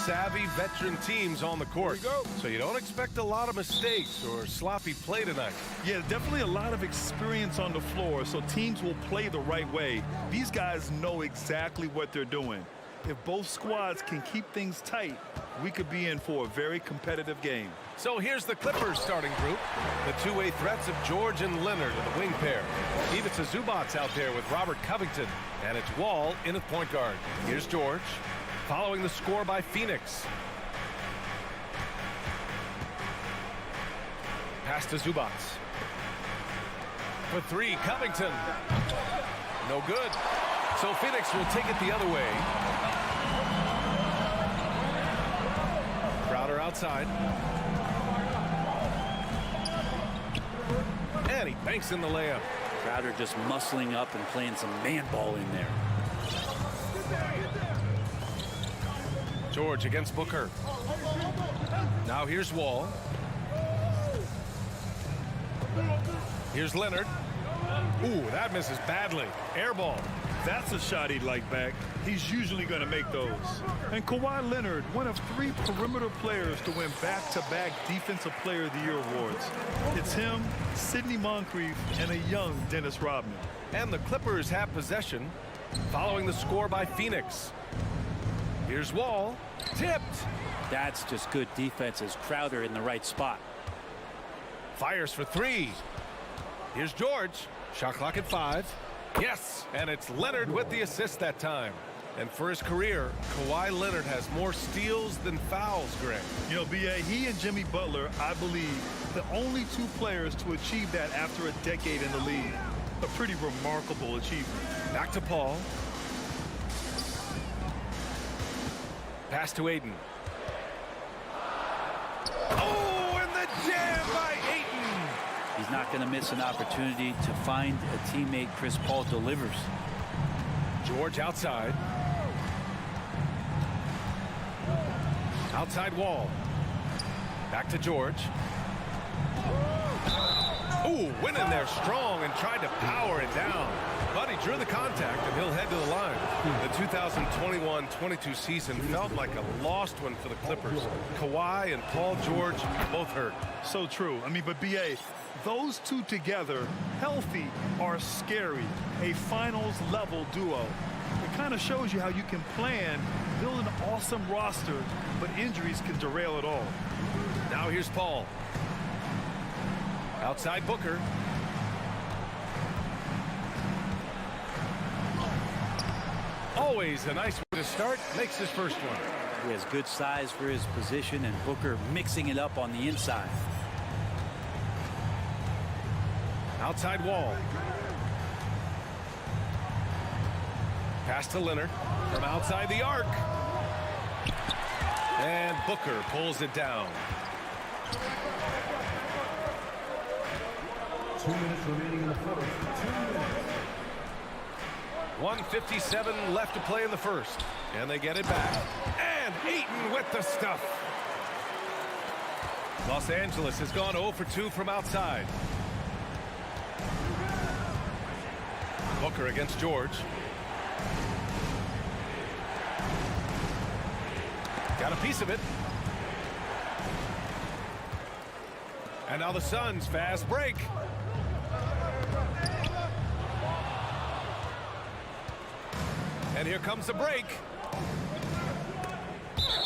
savvy veteran teams on the court. So you don't expect a lot of mistakes or sloppy play tonight. Yeah, definitely a lot of experience on the floor, so teams will play the right way. These guys know exactly what they're doing. If both squads can keep things tight, we could be in for a very competitive game. So here's the Clippers starting group. The two-way threats of George and Leonard in the wing pair. Ivica Zubac's out there with Robert Covington. And it's Wall in at point guard. Here's George, following the score by Phoenix. Pass to Zubac. For three, Covington. No good. So Phoenix will take it the other way. Crowder outside. And he banks in the layup. Crowder just muscling up and playing some man ball in there. George against Booker. Now here's Wall. Here's Leonard. Ooh, that misses badly. Air ball. That's a shot he'd like back. He's usually going to make those. And Kawhi Leonard, one of 3 perimeter players to win back-to-back Defensive Player of the Year awards. It's him, Sidney Moncrief, and a young Dennis Rodman. And the Clippers have possession, following the score by Phoenix. Here's Wall. Tipped. That's just good defense as Crowder in the right spot. Fires for 3. Here's George. Shot clock at 5. Yes, and it's Leonard with the assist that time. And for his career, Kawhi Leonard has more steals than fouls, Greg. You know, B.A., he and Jimmy Butler, I believe, the only 2 players to achieve that after a decade in the league. A pretty remarkable achievement. Back to Paul. Pass to Aiden. Oh, and the jam by Aiden. He's not going to miss an opportunity to find a teammate. Chris Paul delivers. George outside. Outside Wall. Back to George. Ooh, went in there strong and tried to power it down. But he drew the contact, and he'll head to the line. The 2021-22 season felt like a lost one for the Clippers. Kawhi and Paul George both hurt. So true. I mean, but B.A., those 2 together, healthy, are scary. A finals-level duo. It kind of shows you how you can plan, build an awesome roster, but injuries can derail it all. Now here's Paul. Outside Booker. Always a nice way to start. Makes his first one. He has good size for his position, and Booker mixing it up on the inside. Outside Wall. Pass to Leonard from outside the arc. And Booker pulls it down. 2 minutes remaining in the first. 2 minutes. 1:57 left to play in the first. And they get it back. And Ayton with the stuff. Los Angeles has gone 0 for 2 from outside. Booker against George. Got a piece of it. And now the Suns fast break. And here comes the break.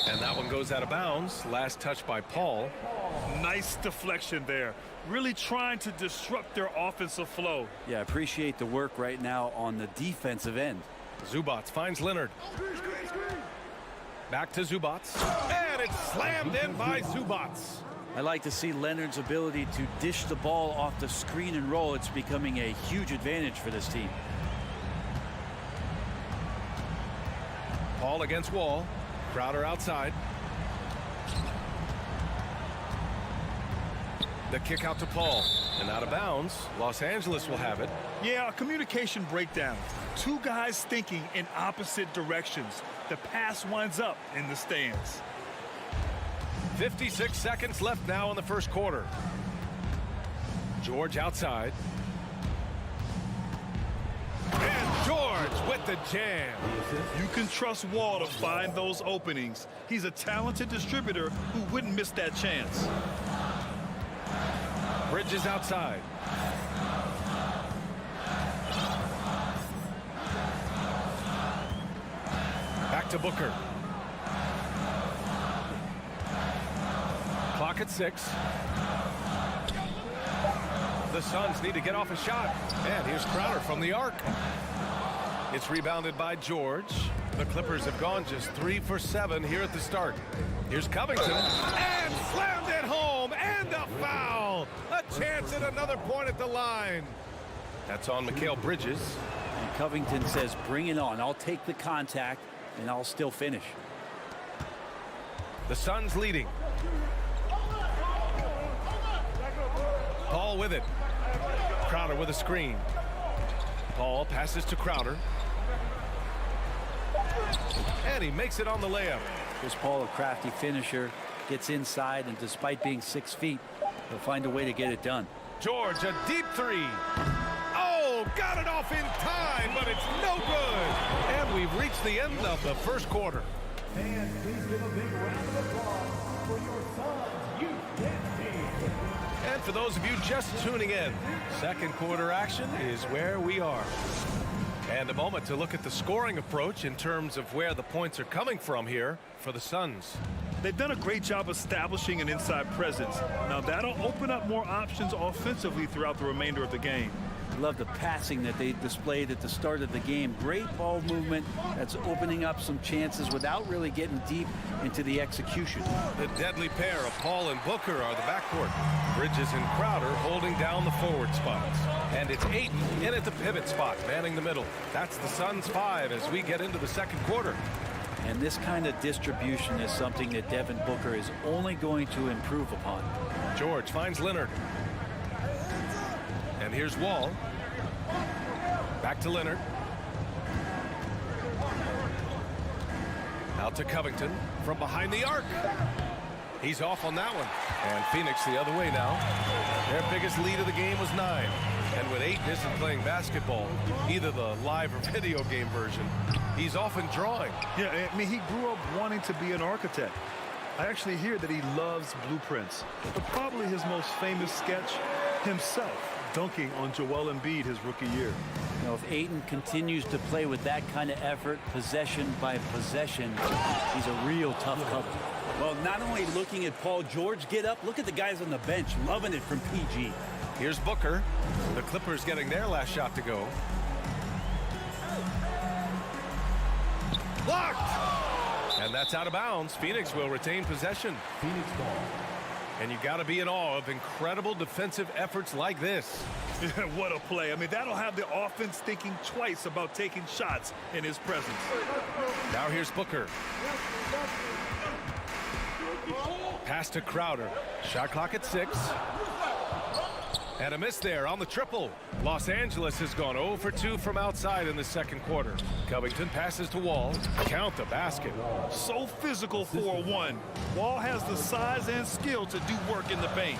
And that one goes out of bounds. Last touch by Paul. Nice deflection there. Really trying to disrupt their offensive flow. Yeah, appreciate the work right now on the defensive end. Zubac finds Leonard. Back to Zubac. And it's slammed in by Zubac. I like to see Leonard's ability to dish the ball off the screen and roll. It's becoming a huge advantage for this team. Paul against Wall. Crowder outside. The kick out to Paul. And out of bounds. Los Angeles will have it. Yeah, a communication breakdown. 2 guys thinking in opposite directions. The pass winds up in the stands. 56 seconds left now in the first quarter. George outside. And George with the jam. You can trust Wall to find those openings. He's a talented distributor who wouldn't miss that chance. Bridges outside. Back to Booker. Clock at 6. The Suns need to get off a shot. And here's Crowder from the arc. It's rebounded by George. The Clippers have gone just 3 for 7 here at the start. Here's Covington. And slammed it home. And a foul. A chance at another point at the line. That's on Mikal Bridges. And Covington says, bring it on. I'll take the contact, and I'll still finish. The Suns leading. Paul with it. Crowder with a screen. Paul passes to Crowder. And he makes it on the layup. Here's Paul, a crafty finisher, gets inside, and despite being 6 feet, he'll find a way to get it done. George, a deep three. Oh, got it off in time, but it's no good. And we've reached the end of the first quarter. Fans, please give a big round of applause for your Suns youth dance team. And for those of you just tuning in, second quarter action is where we are. And a moment to look at the scoring approach in terms of where the points are coming from here for the Suns. They've done a great job establishing an inside presence. Now that'll open up more options offensively throughout the remainder of the game. Love the passing that they displayed at the start of the game. Great ball movement that's opening up some chances without really getting deep into the execution. The deadly pair of Paul and Booker are the backcourt. Bridges and Crowder holding down the forward spots. And it's Ayton in at the pivot spot, manning the middle. That's the Suns 5 as we get into the second quarter. And this kind of distribution is something that Devin Booker is only going to improve upon. George finds Leonard. And here's Wall. Back to Leonard. Out to Covington from behind the arc. He's off on that one. And Phoenix the other way now. Their biggest lead of the game was 9. And with Ayton isn't playing basketball, either the live or video game version, he's often drawing. Yeah, I mean, he grew up wanting to be an architect. I actually hear that he loves blueprints. But probably his most famous sketch, himself dunking on Joel Embiid his rookie year. You know, if Ayton continues to play with that kind of effort, possession by possession, he's a real tough cover. Well, not only looking at Paul George get up, look at the guys on the bench loving it from PG. Here's Booker. The Clippers getting their last shot to go. Blocked! And that's out of bounds. Phoenix will retain possession. Phoenix ball. And you got to be in awe of incredible defensive efforts like this. What a play. I mean, that'll have the offense thinking twice about taking shots in his presence. Now here's Booker. Pass to Crowder. Shot clock at 6. And a miss there on the triple. Los Angeles has gone 0 for 2 from outside in the second quarter. Covington passes to Wall. Count the basket. So physical for a 1. Wall has the size and skill to do work in the paint.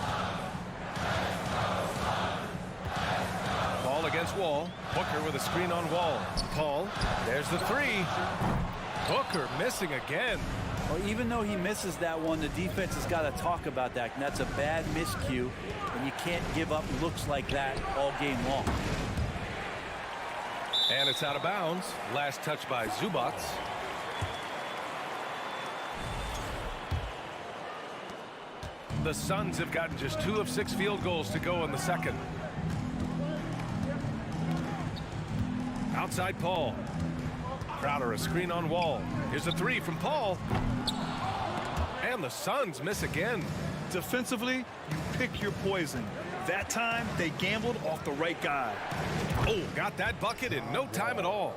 Ball against Wall. Booker with a screen on Wall. Paul, there's the 3. Booker missing again. Well, even though he misses that one, the defense has got to talk about that. And that's a bad miscue, and you can't give up looks like that all game long. And it's out of bounds. Last touch by Zubac. The Suns have gotten just 2 of 6 field goals to go in the second. Outside Paul. Crowder, a screen on Wall. Here's a 3 from Paul. And the Suns miss again. Defensively, you pick your poison. That time, they gambled off the right guy. Oh, got that bucket in no time at all.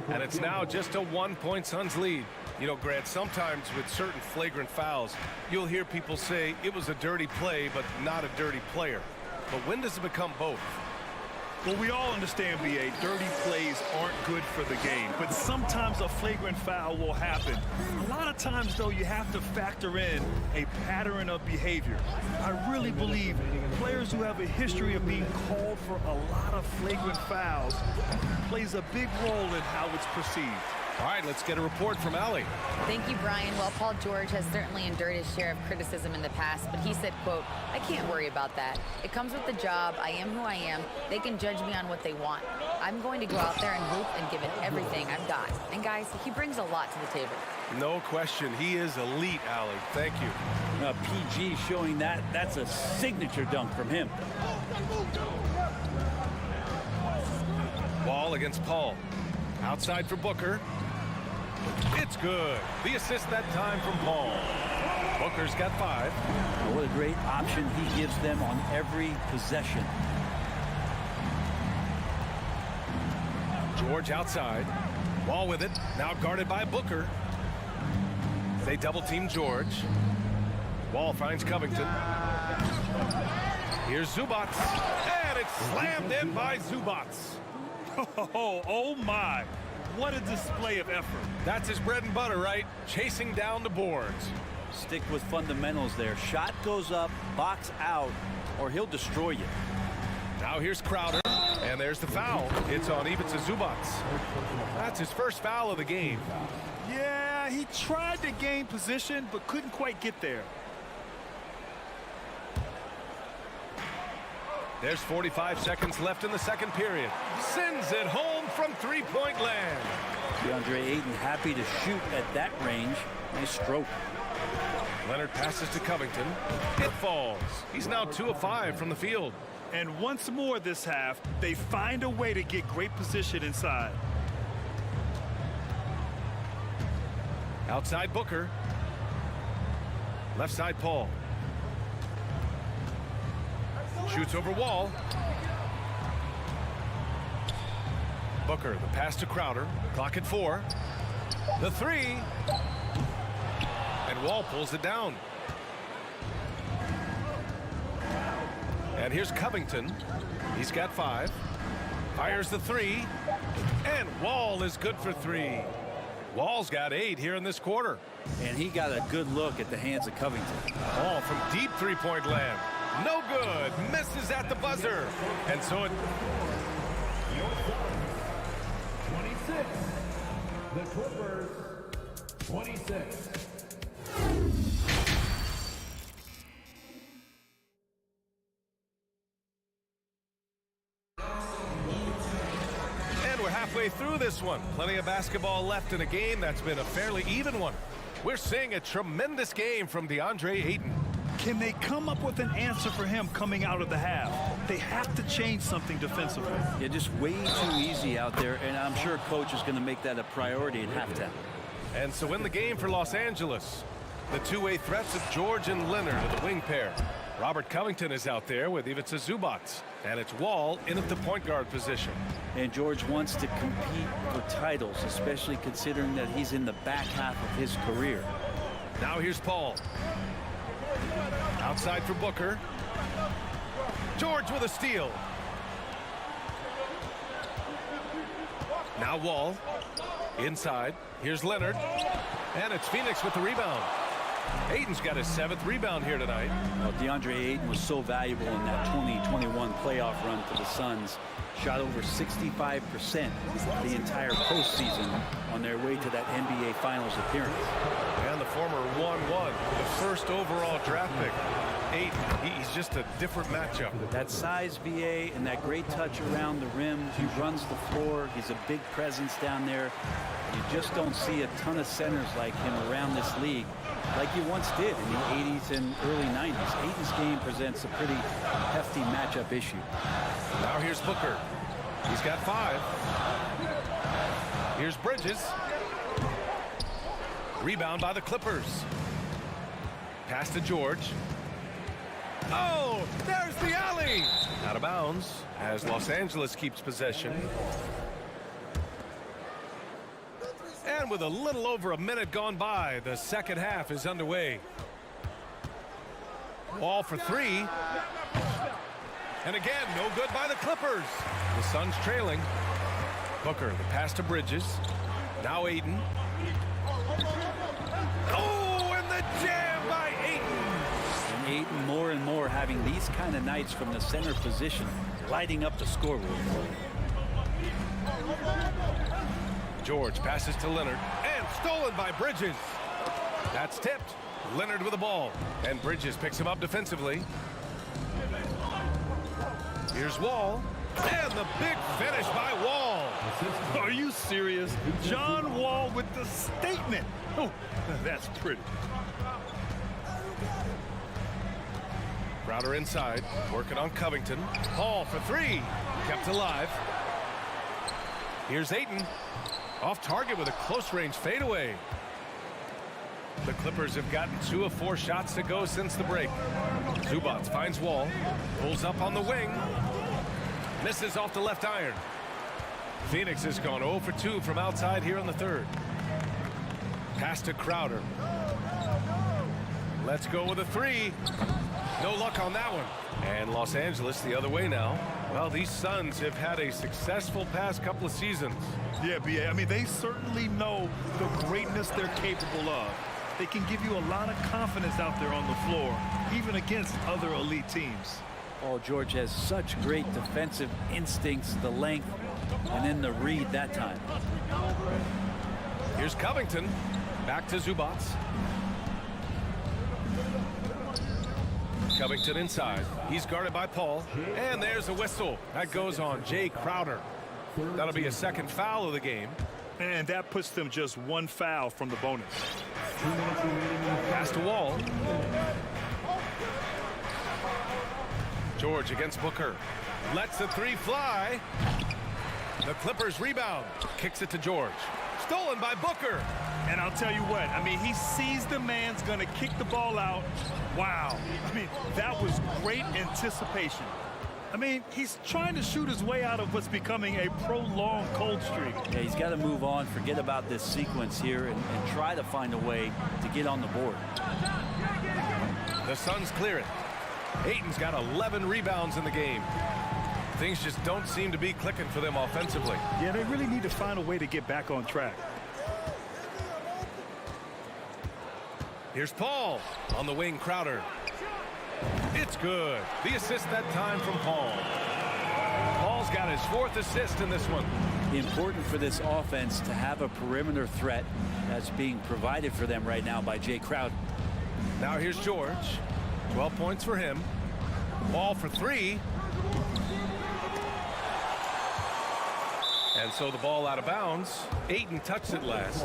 And it's now just a 1-point Suns lead. You know, Grant, sometimes with certain flagrant fouls, you'll hear people say it was a dirty play, but not a dirty player. But when does it become both? Well, we all understand, B.A., dirty plays aren't good for the game, but sometimes a flagrant foul will happen. A lot of times, though, you have to factor in a pattern of behavior. I really believe players who have a history of being called for a lot of flagrant fouls plays a big role in how it's perceived. All right, let's get a report from Allie. Thank you, Brian. Well, Paul George has certainly endured his share of criticism in the past, but he said, quote, "I can't worry about that. It comes with the job. I am who I am. They can judge me on what they want. I'm going to go out there and hoop and give it everything I've got." And guys, he brings a lot to the table. No question. He is elite, Allie. Thank you. PG showing that's a signature dunk from him. Wall against Paul. Outside for Booker. It's good. The assist that time from Paul. Booker's got 5. What a great option he gives them on every possession. George outside. Wall with it. Now guarded by Booker. They double team George. Wall finds Covington. Here's Zubats. And it's slammed in by Zubats. Oh my. What a display of effort. That's his bread and butter, right? Chasing down the boards. Stick with fundamentals there. Shot goes up, box out, or he'll destroy you. Now here's Crowder, and there's the foul. It's on Ivica Zubats. That's his first foul of the game. Yeah, he tried to gain position, but couldn't quite get there. There's 45 seconds left in the second period. Sends it home from three-point land. DeAndre Ayton happy to shoot at that range. Nice stroke. Leonard passes to Covington. It falls. He's now 2 of 5 from the field. And once more this half, they find a way to get great position inside. Outside Booker. Left side Paul. Shoots over Wall. Booker, the pass to Crowder. Clock at 4. The 3. And Wall pulls it down. And here's Covington. He's got 5. Fires the 3. And Wall is good for 3. Wall's got 8 here in this quarter. And he got a good look at the hands of Covington. Ball from deep three-point land. No good. Misses at the buzzer. And so it... 26. The Clippers, 26. And we're halfway through this one. Plenty of basketball left in a game that's been a fairly even one. We're seeing a tremendous game from DeAndre Ayton. Can they come up with an answer for him coming out of the half? They have to change something defensively. Yeah, just way too easy out there, and I'm sure coach is going to make that a priority at halftime. And so in the game for Los Angeles, the two-way threats of George and Leonard are the wing pair. Robert Covington is out there with Ivica Zubats, and it's Wall in at the point guard position. And George wants to compete for titles, especially considering that he's in the back half of his career. Now here's Paul. Outside for Booker. George with a steal. Now Wall. Inside. Here's Leonard. And it's Phoenix with the rebound. Ayton's got his 7th rebound here tonight. Well, DeAndre Ayton was so valuable in that 2021 playoff run for the Suns. Shot over 65% the entire postseason on their way to that NBA Finals appearance. And the former 1-1, the first overall draft pick. Ayton, he's just a different matchup. That size, BA, and that great touch around the rim. He runs the floor. He's a big presence down there. You just don't see a ton of centers like him around this league like you once did in the 80s and early 90s. Ayton's game presents a pretty hefty matchup issue. Now here's Booker. He's got 5. Here's Bridges. Rebound by the Clippers. Pass to George. Oh, there's the alley. Out of bounds as Los Angeles keeps possession. And with a little over a minute gone by, the second half is underway. Wall for 3. And again, no good by the Clippers. The Suns trailing. Booker, the pass to Bridges. Now Ayton. Oh, and the jam by Ayton. And Ayton more and more having these kind of nights from the center position, lighting up the scoreboard. George passes to Leonard, and stolen by Bridges. That's tipped. Leonard with the ball, and Bridges picks him up defensively. Here's Wall, and the big finish by Wall. Are you serious? John Wall with the statement. Oh, that's pretty. Crowder inside, working on Covington. Paul for three, kept alive. Here's Ayton, off target with a close-range fadeaway. The Clippers have gotten 2 of 4 shots to go since the break. Zubac finds Wall, pulls up on the wing, misses off the left iron. Phoenix has gone 0 for 2 from outside here in the third. Pass to Crowder. Let's go with a three. No luck on that one. And Los Angeles the other way now. Well, these Suns have had a successful past couple of seasons. Yeah, B.A. I mean, they certainly know the greatness they're capable of. They can give you a lot of confidence out there on the floor, even against other elite teams. Paul George has such great defensive instincts, the length, and then the read that time. Here's Covington. Back to Zubac. Covington inside. He's guarded by Paul. And there's a whistle. That goes on Jay Crowder. That'll be a second foul of the game. And that puts them just 1 foul from the bonus. Pass to Wall. George against Booker. Lets the three fly. The Clippers rebound. Kicks it to George. Stolen by Booker. And I'll tell you what, I mean, he sees the man's going to kick the ball out. Wow. I mean, that was great anticipation. I mean, he's trying to shoot his way out of what's becoming a prolonged cold streak. Yeah, he's got to move on, forget about this sequence here, and try to find a way to get on the board. The Suns clear it. Ayton's got 11 rebounds in the game. Things just don't seem to be clicking for them offensively. Yeah, they really need to find a way to get back on track. Here's Paul on the wing. Crowder. It's good. The assist that time from Paul. Paul's got his 4th assist in this one. Important for this offense to have a perimeter threat that's being provided for them right now by Jay Crowder. Now here's George. 12 points for him. Ball for 3. And so the ball out of bounds. Ayton touched it last.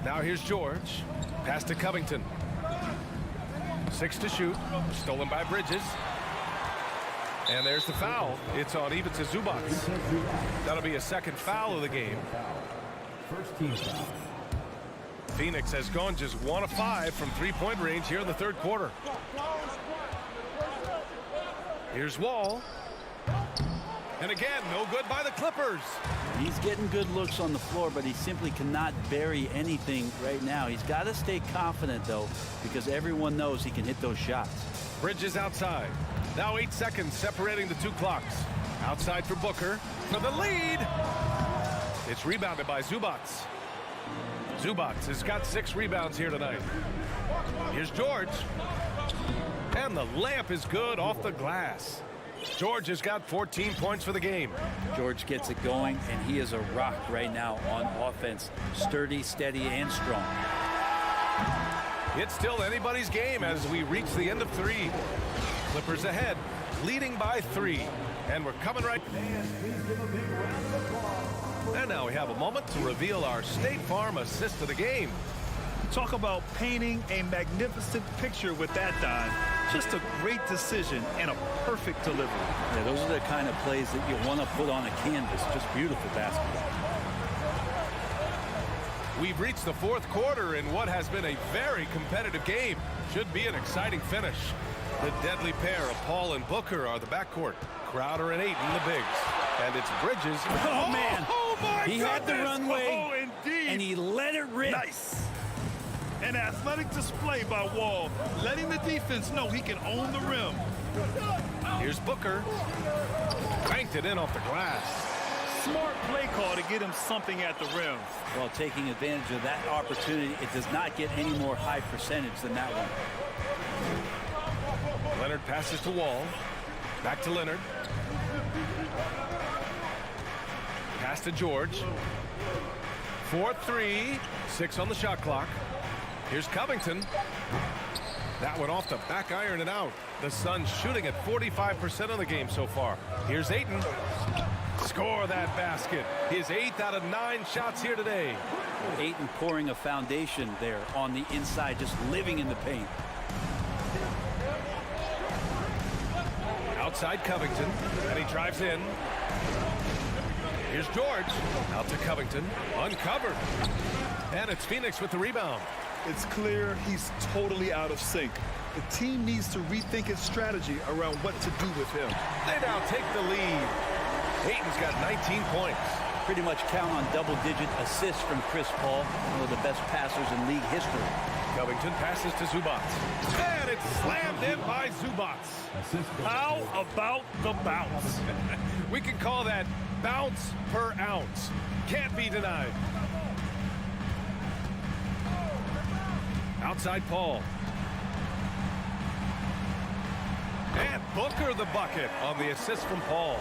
Now here's George. Pass to Covington. 6 to shoot. Stolen by Bridges. And there's the foul. It's on Ivica Zubac. That'll be a second foul of the game. First team foul. Phoenix has gone just 1 of 5 from 3-point range here in the third quarter. Here's Wall. And again, no good by the Clippers. He's getting good looks on the floor, but he simply cannot bury anything right now. He's got to stay confident, though, because everyone knows he can hit those shots. Bridges outside. Now 8 seconds separating the 2 clocks. Outside for Booker for the lead. It's rebounded by Zubac. Zubac has got 6 rebounds here tonight. Here's George. And the layup is good off the glass. George has got 14 points for the game. George gets it going, and he is a rock right now on offense. Sturdy, steady, and strong. It's still anybody's game as we reach the end of 3. Clippers ahead, leading by 3. And we're coming right. And now we have a moment to reveal our State Farm assist of the game. Talk about painting a magnificent picture with that dive. Just a great decision and a perfect delivery. Yeah, those are the kind of plays that you want to put on a canvas. Just beautiful basketball. We've reached the 4th quarter in what has been a very competitive game. Should be an exciting finish. The deadly pair of Paul and Booker are the backcourt. Crowder and Ayton the bigs. And it's Bridges. Oh, man. Oh, my He had the goodness. runway, Oh, indeed. and he let it rip. Nice. An athletic display by Wall, letting the defense know he can own the rim. Here's Booker. Banked it in off the glass. Smart play call to get him something at the rim. Well, taking advantage of that opportunity, it does not get any more high percentage than that one. Leonard passes to Wall. Back to Leonard. Pass to George. 4-3. 6 on the shot clock. Here's Covington. That one off the back iron and out. The Suns shooting at 45% of the game so far. Here's Ayton. Score that basket. His 8th out of 9 shots here today. Ayton pouring a foundation there on the inside, just living in the paint. Outside Covington, and he drives in. Here's George. Out to Covington. Uncovered. And it's Phoenix with the rebound. It's clear he's totally out of sync. The team needs to rethink its strategy around what to do with him. They now take the lead. Ayton's got 19 points. Pretty much count on double-digit assists from Chris Paul, one of the best passers in league history. Covington passes to Zubac. And it's slammed in by Zubac. How about the bounce? We can call that bounce per ounce. Can't be denied. Outside Paul. And Booker the bucket on the assist from Paul.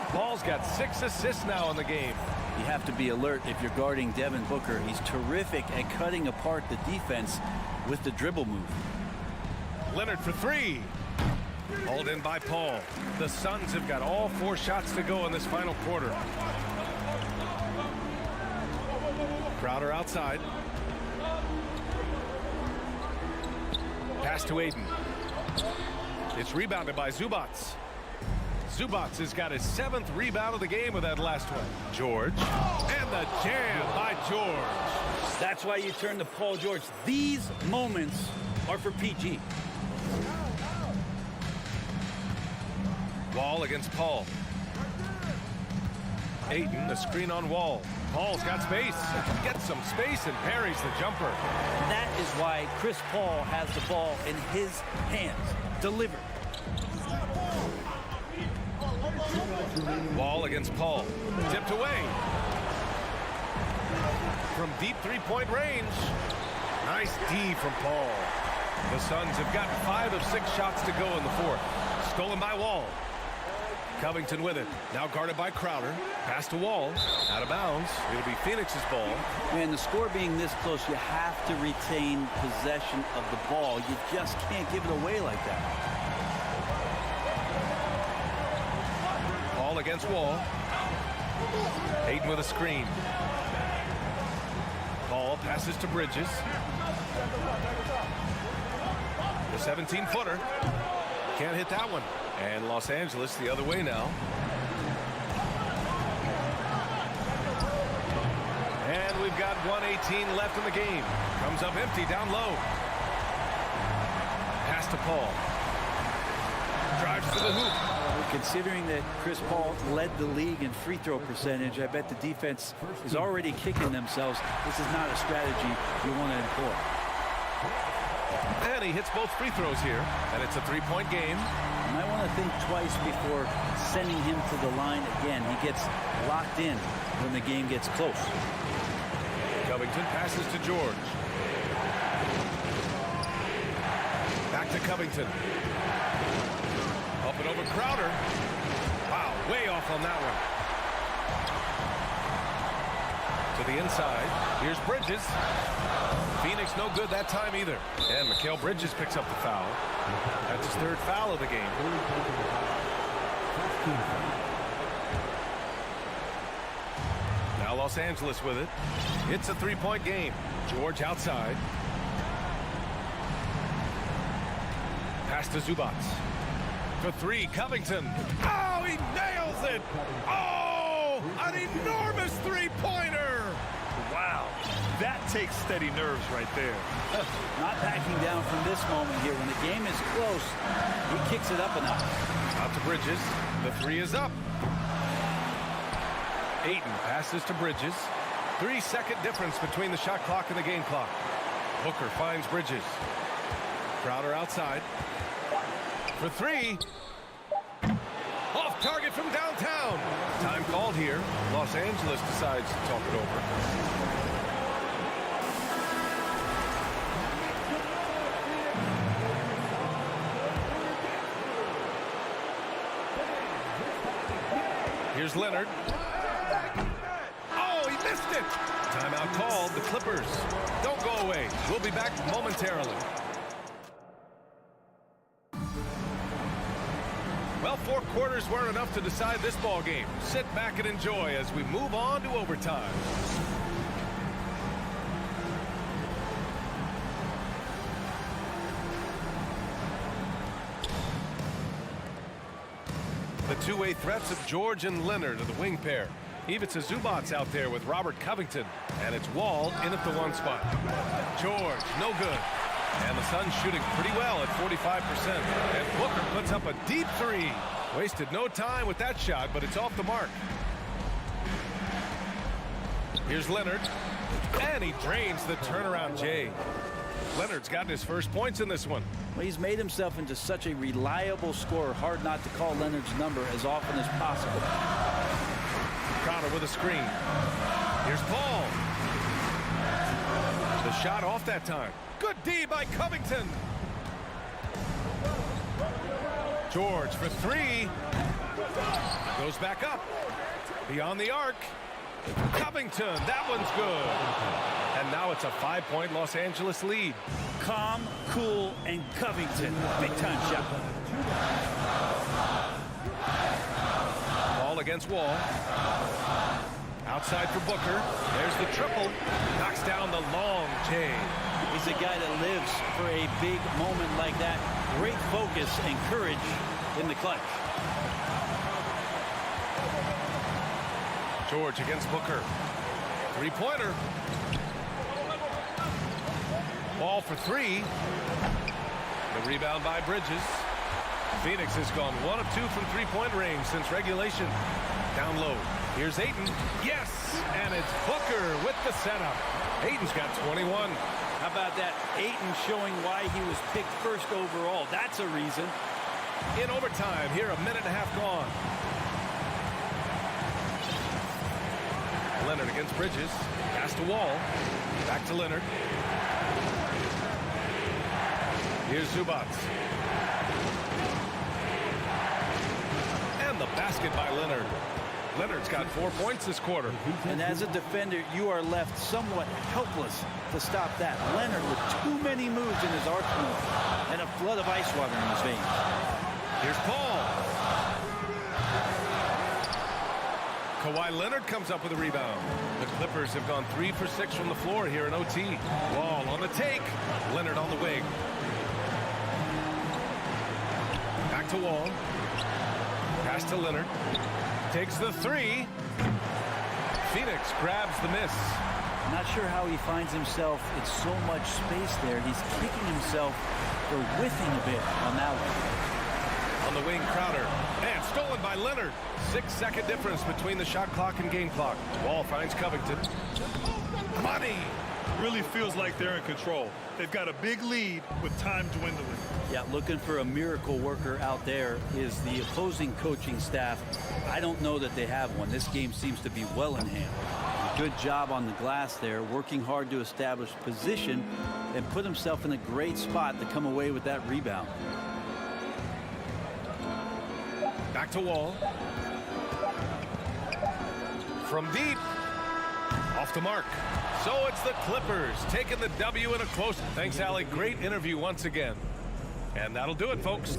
Paul's got 6 assists now in the game. You have to be alert if you're guarding Devin Booker. He's terrific at cutting apart the defense with the dribble move. Leonard for 3. Hauled in by Paul. The Suns have got all 4 shots to go in this final quarter. Crowder outside. Pass to Ayton. It's rebounded by Zubac. Zubac has got his 7th rebound of the game with that last one. George. And the jam by George. That's why you turn to Paul George. These moments are for PG. Wall against Paul. Ayton, a screen on Wall. Paul's got space. Gets some space and parries the jumper. That is why Chris Paul has the ball in his hands. Delivered. Wall against Paul. Tipped away. From deep three-point range. Nice D from Paul. The Suns have got 5 of 6 shots to go in the 4th. Stolen by Wall. Covington with it. Now guarded by Crowder. Pass to Wall. Out of bounds. It'll be Phoenix's ball. Man, the score being this close, you have to retain possession of the ball. You just can't give it away like that. Ball against Wall. Ayton with a screen. Paul passes to Bridges. The 17-footer. Can't hit that one. And Los Angeles the other way now. And we've got 1:18 left in the game. Comes up empty down low. Pass to Paul. Drives to the hoop. Considering that Chris Paul led the league in free throw percentage, I bet the defense is already kicking themselves. This is not a strategy you want to employ. And he hits both free throws here. And it's a 3-point game. You might want to think twice before sending him to the line again. He gets locked in when the game gets close. Covington passes to George. Back to Covington. Up and over Crowder. Wow, way off on that one. To the inside. Here's Bridges. Phoenix no good that time either. And Mikal Bridges picks up the foul. That's his 3rd foul of the game. Now Los Angeles with it. It's a 3-point game. George outside. Pass to Zubac. For 3, Covington. Oh, he nails it! Oh, an enormous 3-pointer! Wow, that takes steady nerves right there. Not backing down from this moment here. When the game is close, he kicks it up a notch. Out to Bridges. The 3 is up. Ayton passes to Bridges. 3-second difference between the shot clock and the game clock. Booker finds Bridges. Crowder outside. For three. Off target from downtown. Time called here. Los Angeles decides to talk it over. Here's Leonard. Oh, he missed it. Timeout called. The Clippers. Don't go away. We'll be back momentarily. Well, 4 quarters weren't enough to decide this ball game. Sit back and enjoy as we move on to overtime. The two-way threats of George and Leonard are the wing pair. Even Zubats out there with Robert Covington. And it's Wall in at the 1 spot. George, no good. And the Suns shooting pretty well at 45%. And Booker puts up a deep 3. Wasted no time with that shot, but it's off the mark. Here's Leonard. And he drains the turnaround J. Leonard's gotten his first points in this one. Well, he's made himself into such a reliable scorer. Hard not to call Leonard's number as often as possible. Crowder with a screen. Here's Paul. The shot off that time. Good D by Covington. George for 3. Goes back up. Beyond the arc. Covington. That one's good. And now it's a 5-point Los Angeles lead. Calm, cool, and Covington. Big-time shot. Ball against Wall. Outside for Booker. There's the triple. Knocks down the long J. He's a guy that lives for a big moment like that. Great focus and courage in the clutch. George against Booker. 3-pointer. Ball for 3. The rebound by Bridges. Phoenix has gone 1 of 2 from 3-point range since regulation. Down low. Here's Ayton. Yes! And it's Booker with the setup. Ayton's got 21. How about that? Ayton showing why he was picked first overall. That's a reason. In overtime, here a minute and a half gone. Leonard against Bridges. Pass to Wall. Back to Leonard. Here's Zubats. And the basket by Leonard. Leonard's got 4 points this quarter. And as a defender, you are left somewhat helpless to stop that. Leonard with too many moves in his arsenal and a flood of ice water in his veins. Here's Paul. Kawhi Leonard comes up with a rebound. The Clippers have gone 3 for 6 from the floor here in OT. Wall on the take. Leonard on the wing. Back to Wall. Pass to Leonard. Takes the 3. Phoenix grabs the miss. Not sure how he finds himself in so much space there. He's kicking himself for whiffing a bit on that one. On the wing, Crowder. And stolen by Leonard. 6-second difference between the shot clock and game clock. Wall finds Covington. Money. Really feels like they're in control. They've got a big lead with time dwindling. Yeah, looking for a miracle worker out there is the opposing coaching staff. I don't know that they have one. This game seems to be well in hand. Good job on the glass there, working hard to establish position and put himself in a great spot to come away with that rebound. Back to Wall. From deep. Off the mark. So it's the Clippers taking the W in a close. Thanks, Allie. Great interview once again. And that'll do it, folks.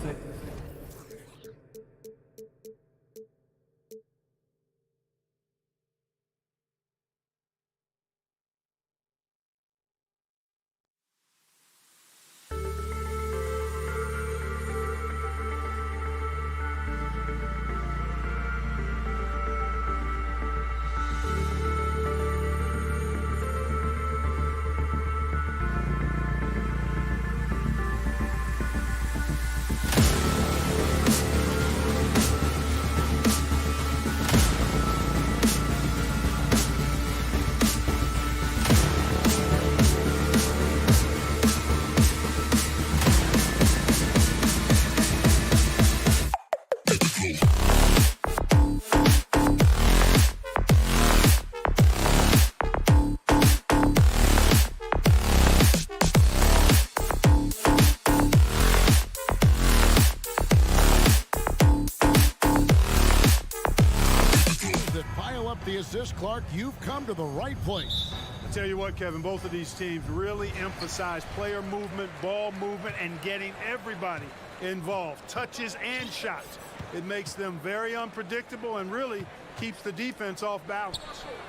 With the assist, Clark, you've come to the right place. I tell you what, Kevin, both of these teams really emphasize player movement, ball movement, and getting everybody involved, touches and shots. It makes them very unpredictable and really keeps the defense off balance.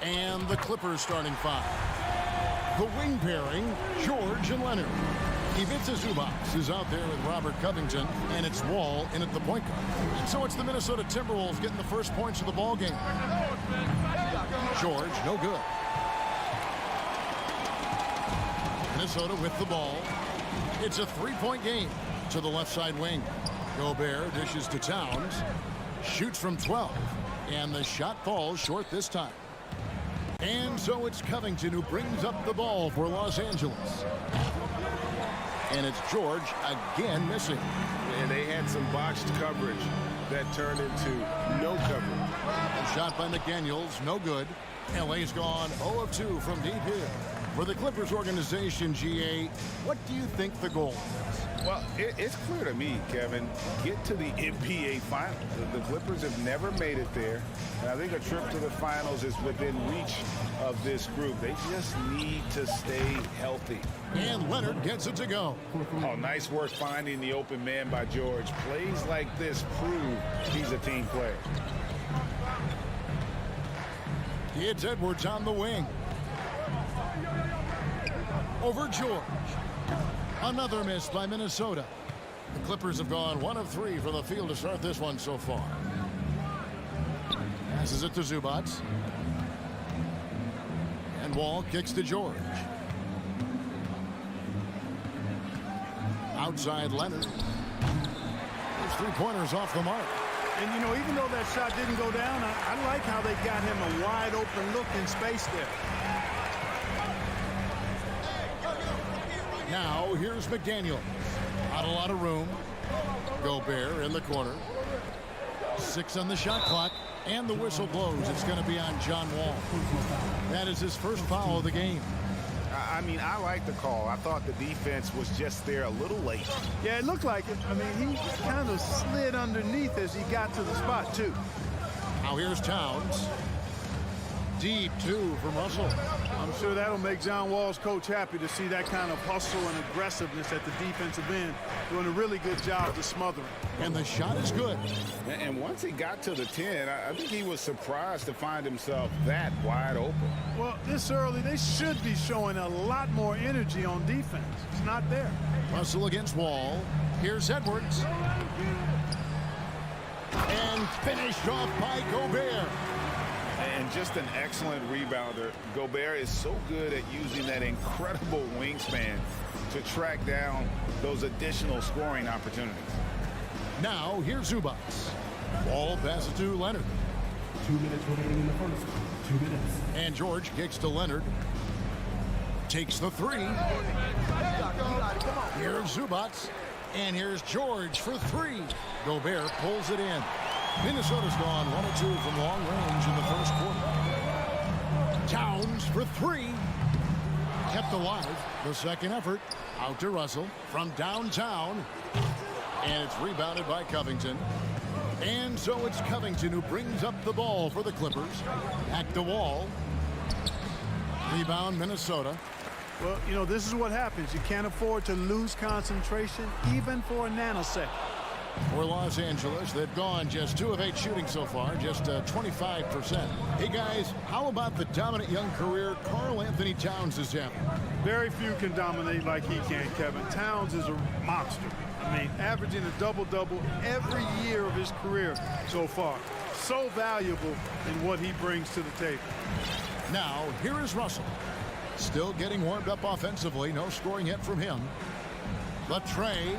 And the Clippers starting five. The wing pairing, George and Leonard. Ivica Zubac is out there with Robert Covington, and it's Wall in at the point guard. And so it's the Minnesota Timberwolves getting the first points of the ball game. George, no good. Minnesota with the ball. It's a three-point game to the left side wing. Gobert dishes to Towns, shoots from 12, and the shot falls short this time. And so it's Covington who brings up the ball for Los Angeles. And it's George again missing. And they had some botched coverage that turned into no coverage. A shot by McDaniels, no good. LA's gone 0 of 2 from deep here. For the Clippers organization, GA, what do you think the goal is? Well, it's clear to me, Kevin, get to the NBA Finals. The Clippers have never made it there, and I think a trip to the Finals is within reach of this group. They just need to stay healthy. And Leonard gets it to go. Oh, nice work finding the open man by George. Plays like this prove he's a team player. It's Edwards on the wing. Over George. Another miss by Minnesota. The Clippers have gone 1 of 3 from the field to start this one so far. Passes it to Zubac. And Wall kicks to George. Outside Leonard. Those three-pointers off the mark. And, you know, even though that shot didn't go down, I like how they got him a wide open look in space there. Now, here's McDaniels. Not a lot of room. Gobert in the corner. 6 on the shot clock. And the whistle blows. It's going to be on John Wall. That is his first foul of the game. I mean, I like the call. I thought the defense was just there a little late. Yeah, it looked like it. I mean, he kind of slid underneath as he got to the spot, too. Now here's Towns. Deep 2 from Russell. I'm sure that'll make John Wall's coach happy to see that kind of hustle and aggressiveness at the defensive end, doing a really good job to smother him. And the shot is good. And once he got to the 10, I think he was surprised to find himself that wide open. Well, this early, they should be showing a lot more energy on defense. It's not there. Russell against Wall. Here's Edwards. And finished off by Gobert. And just an excellent rebounder. Gobert is so good at using that incredible wingspan to track down those additional scoring opportunities. Now, here's Zubac. Wall passes to Leonard. 2 minutes remaining in the first. 2 minutes. And George kicks to Leonard. Takes the 3. Here's Zubac. And here's George for 3. Gobert pulls it in. Minnesota's gone 1 of 2 from long range in the first quarter. Towns for 3. Kept alive. The second effort. Out to Russell from downtown. And it's rebounded by Covington. And so it's Covington who brings up the ball for the Clippers. Back to Wall. Rebound Minnesota. Well, you know, this is what happens. You can't afford to lose concentration even for a nanosecond. For Los Angeles, they've gone just 2 of 8 shooting so far, just 25%. Hey, guys, how about the dominant young career Karl Anthony Towns is having? Very few can dominate like he can, Kevin. Towns is a monster. I mean, averaging a double-double every year of his career so far. So valuable in what he brings to the table. Now, here is Russell. Still getting warmed up offensively. No scoring yet from him. The tray.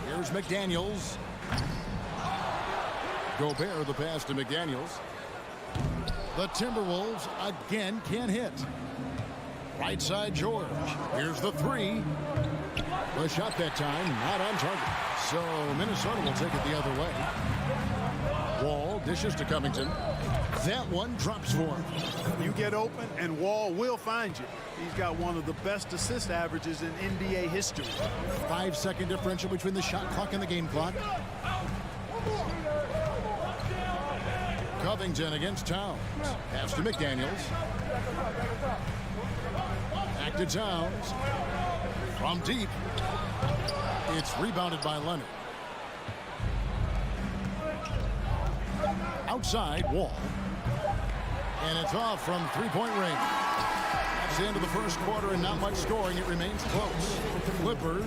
Here's McDaniels. Gobert the pass to McDaniels. The Timberwolves again can't hit. Right side George. Here's the 3. The shot that time not on target. So Minnesota will take it the other way. Wall dishes to Covington. That one drops for him. You get open and Wall will find you. He's got one of the best assist averages in NBA history. 5-second differential between the shot clock and the game clock. Covington against Towns. Pass to McDaniels. Back to Towns. From deep. It's rebounded by Leonard. Outside, Wall. And it's off from three-point range. That's the end of the first quarter and not much scoring. It remains close. Clippers.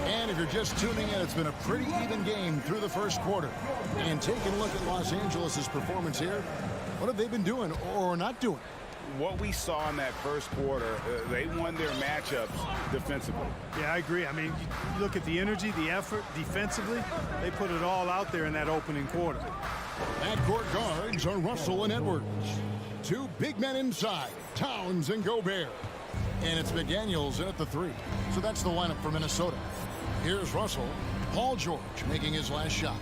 And if you're just tuning in, it's been a pretty even game through the first quarter. And taking a look at Los Angeles' performance here, what have they been doing or not doing? What we saw in that first quarter, they won their matchups defensively. Yeah, I agree. I mean, you look at the energy, the effort defensively, they put it all out there in that opening quarter. Backcourt guards are Russell and Edwards. Two big men inside, Towns and Gobert. And it's McDaniels in at the three. So that's the lineup for Minnesota. Here's Russell. Paul George making his last shot.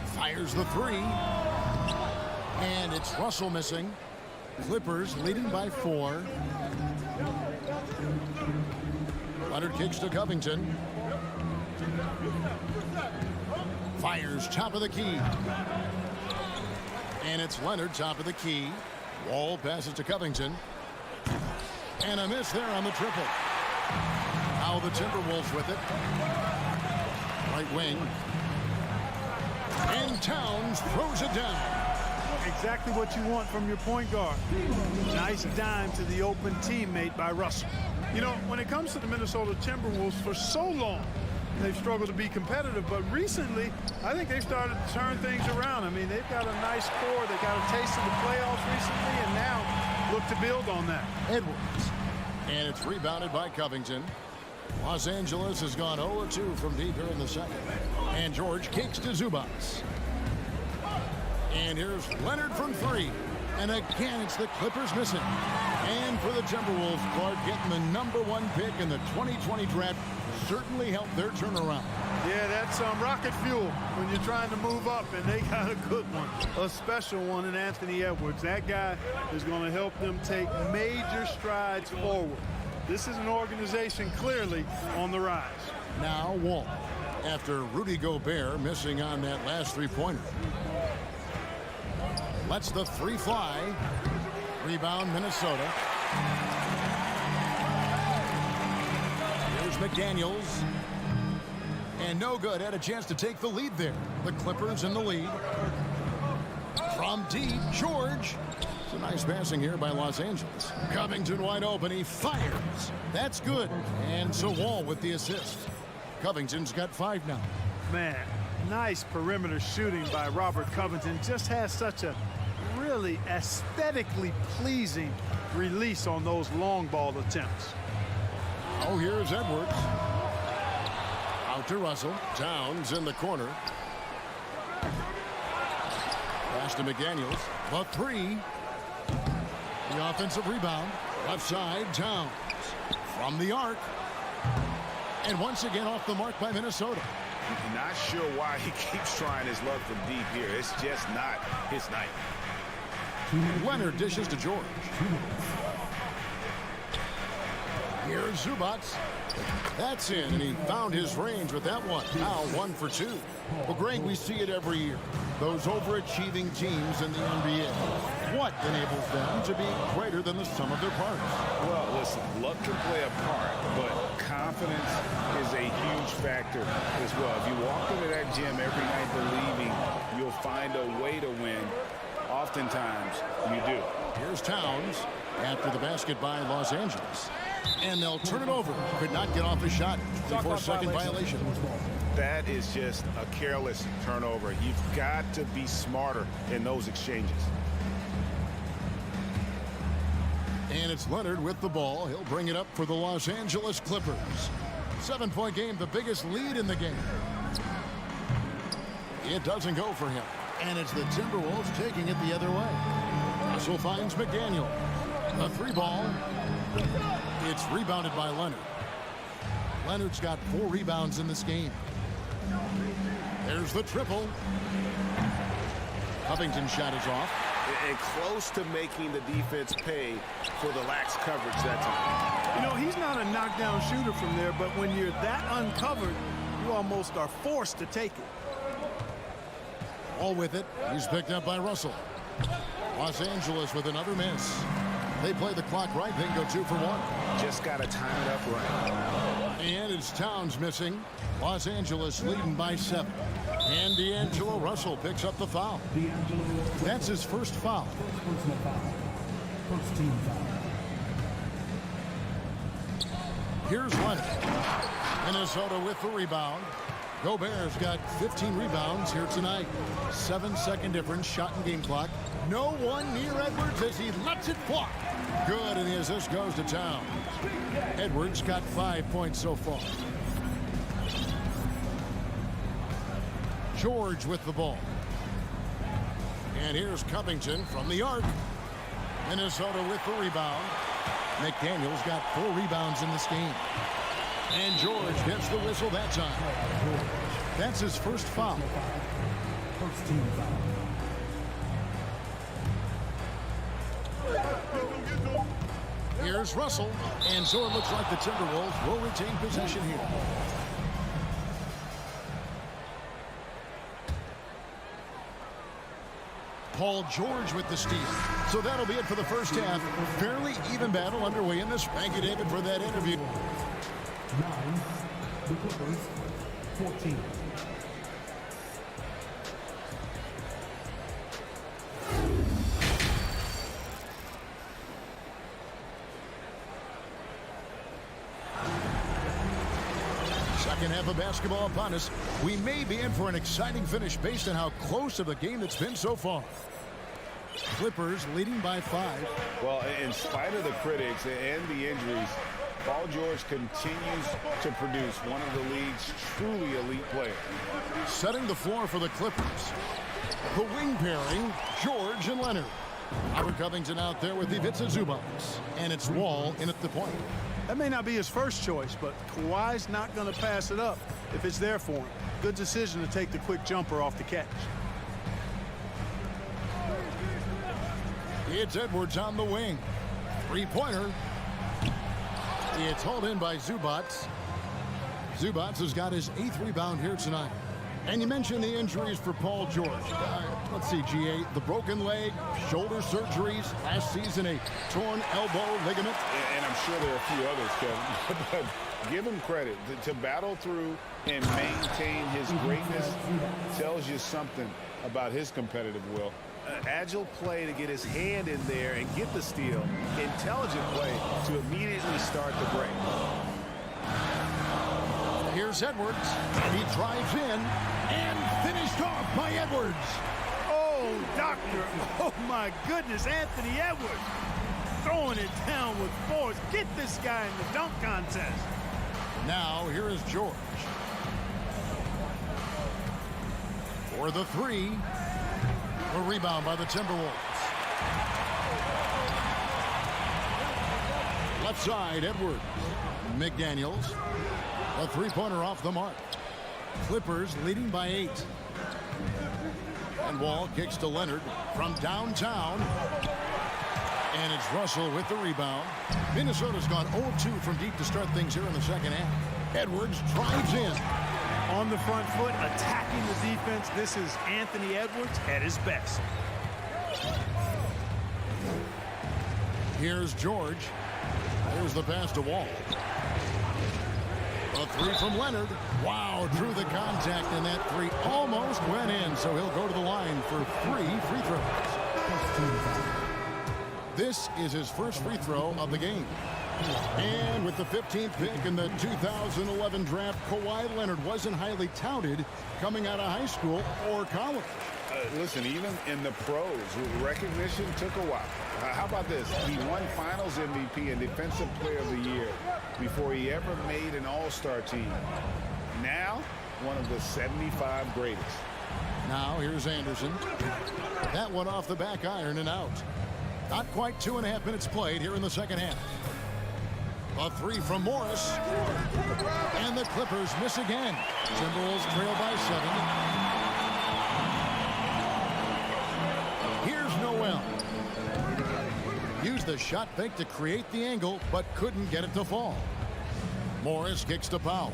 Fires the three. And it's Russell missing. Clippers leading by 4. Leonard kicks to Covington. Fires top of the key. And it's Leonard top of the key. Wall passes to Covington. And a miss there on the triple. Now the Timberwolves with it. Right wing. And Towns throws it down. Exactly what you want from your point guard. Nice dime to the open teammate by Russell. You know, when it comes to the Minnesota Timberwolves, for so long, they've struggled to be competitive, but recently, I think they've started to turn things around. I mean, they've got a nice core. They got a taste of the playoffs recently, and now look to build on that. Edwards. And it's rebounded by Covington. Los Angeles has gone 0-2 from deep here in the second. And George kicks to Zubats. And here's Leonard from 3. And again, it's the Clippers missing. And for the Timberwolves, Clark getting the #1 pick in the 2020 draft certainly helped their turnaround. Yeah, that's rocket fuel when you're trying to move up, and they got a good one, a special one in Anthony Edwards. That guy is going to help them take major strides forward. This is an organization clearly on the rise. Now Wall, after Rudy Gobert missing on that last three-pointer. Lets the three fly. Rebound, Minnesota. Here's McDaniels. And no good. Had a chance to take the lead there. The Clippers in the lead. From deep, George. It's a nice passing here by Los Angeles. Covington wide open. He fires. That's good. And so Wall with the assist. Covington's got 5 now. Man, nice perimeter shooting by Robert Covington. Just has such a really aesthetically pleasing release on those long ball attempts. Oh, here's Edwards. Out to Russell. Towns in the corner. Pass to McDaniels. The 3. The offensive rebound. Left side, Towns. From the arc. And once again off the mark by Minnesota. Not sure why he keeps trying his luck from deep here. It's just not his night. Leonard dishes to George. Here's Zubats. That's in, and he found his range with that one. Now 1 for 2. Well, Greg, we see it every year. Those overachieving teams in the NBA. What enables them to be greater than the sum of their parts? Well, listen, luck can play a part, but confidence is a huge factor as well. If you walk into that gym every night believing you'll find a way to win, oftentimes you do. Here's Towns after the basket by Los Angeles. And they'll turn it over. Could not get off the shot before second violation. That is just a careless turnover. You've got to be smarter in those exchanges. And it's Leonard with the ball. He'll bring it up for the Los Angeles Clippers. 7-point game, the biggest lead in the game. It doesn't go for him. And it's the Timberwolves taking it the other way. Russell finds McDaniel. The 3-ball. It's rebounded by Leonard. Leonard's got 4 rebounds in this game. There's the triple. Covington's shot is off. and close to making the defense pay for the lax coverage that time. You know, he's not a knockdown shooter from there, but when you're that uncovered, you almost are forced to take it. All with it. He's picked up by Russell. Los Angeles with another miss. They play the clock right, then go 2 for 1. Just got to time it up right. And it's Towns missing. Los Angeles leading by 7. And D'Angelo Russell picks up the foul. That's his first foul. Personal foul. First team foul. Here's Leonard. Minnesota with the rebound. Gobert's got 15 rebounds here tonight. 7-second difference, shot and game clock. No one near Edwards as he lets it fly. Good, and the assist goes to Towns. Edwards got 5 points so far. George with the ball. And here's Covington from the arc. Minnesota with the rebound. McDaniels got 4 rebounds in this game. And George gets the whistle that time. That's his first foul. First team foul. Here's Russell. And so it looks like the Timberwolves will retain possession here. Paul George with the steal. So that'll be it for the first half. Fairly even battle underway in this. Thank you, David, for that interview. 9. The Clippers. 14. Second half of basketball upon us. We may be in for an exciting finish based on how close of a game it's been so far. Clippers leading by 5. Well, in spite of the critics and the injuries, Paul George continues to produce one of the league's truly elite players. Setting the floor for the Clippers. The wing pairing, George and Leonard. Robert Covington out there with Ivica Zubac. And it's Wall in at the point. That may not be his first choice, but Kawhi's not going to pass it up if it's there for him. Good decision to take the quick jumper off the catch. It's Edwards on the wing. Three-pointer. It's hauled in by Zubac. Zubac has got his 8th rebound here tonight. And you mentioned the injuries for Paul George. Let's see, GA, the broken leg, shoulder surgeries, last season a torn elbow ligament. And I'm sure there are a few others, Kevin. But give him credit. To battle through and maintain his greatness tells you something about his competitive will. Agile play to get his hand in there and get the steal. Intelligent play to immediately start the break. Here's Edwards, and he drives in and finished off by Edwards. Oh, doctor. Oh, my goodness, Anthony Edwards. Throwing it down with force. Get this guy in the dunk contest. Now, here is George. For the 3. A rebound by the Timberwolves. Left side, Edwards. McDaniels. A 3-pointer off the mark. Clippers leading by 8. And Wall kicks to Leonard from downtown. And it's Russell with the rebound. Minnesota's gone 0-2 from deep to start things here in the second half. Edwards drives in. On the front foot, attacking the defense. This is Anthony Edwards at his best. Here's George. There's the pass to Wall. A 3 from Leonard. Wow, drew the contact, and that 3 almost went in, so he'll go to the line for 3 free throws. This is his first free throw of the game. And with the 15th pick in the 2011 draft, Kawhi Leonard wasn't highly touted coming out of high school or college. Listen, even in the pros, recognition took a while. How about this? He won Finals MVP and Defensive Player of the Year before he ever made an All-Star team. Now, one of the 75 greatest. Now, here's Anderson. That one off the back iron and out. Not quite 2.5 minutes played here in the second half. A 3 from Morris. And the Clippers miss again. Timberwolves trail by 7. Here's Noel. used the shot fake to create the angle, but couldn't get it to fall. Morris kicks to Powell.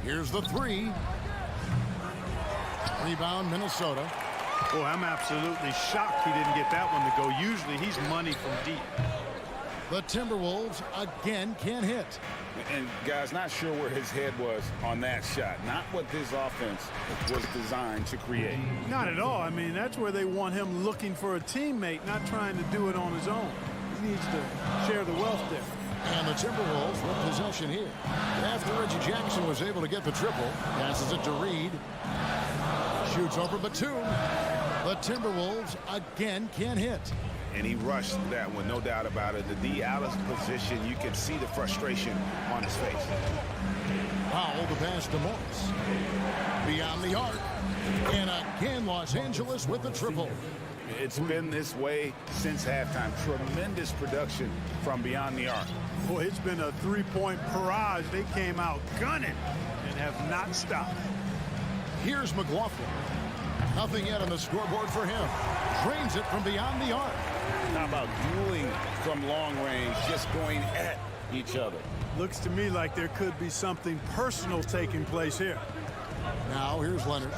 Here's the three. Rebound, Minnesota. Boy, I'm absolutely shocked he didn't get that one to go. Usually he's money from deep. The Timberwolves again can't hit. And guys, not sure where his head was on that shot. Not what this offense was designed to create. Not at all. I mean, that's where they want him looking for a teammate, not trying to do it on his own. He needs to share the wealth there. And the Timberwolves with possession here. After Reggie Jackson was able to get the triple, passes it to Reed. Shoots over Batum. The Timberwolves again can't hit. And he rushed that one, no doubt about it. The D out of position, you can see the frustration on his face. Powell the pass to Morris. Beyond the arc. And again, Los Angeles with the triple. It's been this way since halftime. Tremendous production from beyond the arc. Boy, it's been a three-point barrage. They came out gunning and have not stopped. Here's McLaughlin. Nothing yet on the scoreboard for him. Drains it from beyond the arc. How about dueling from long range, just going at each other? Looks to me like there could be something personal taking place here. Now here's Leonard.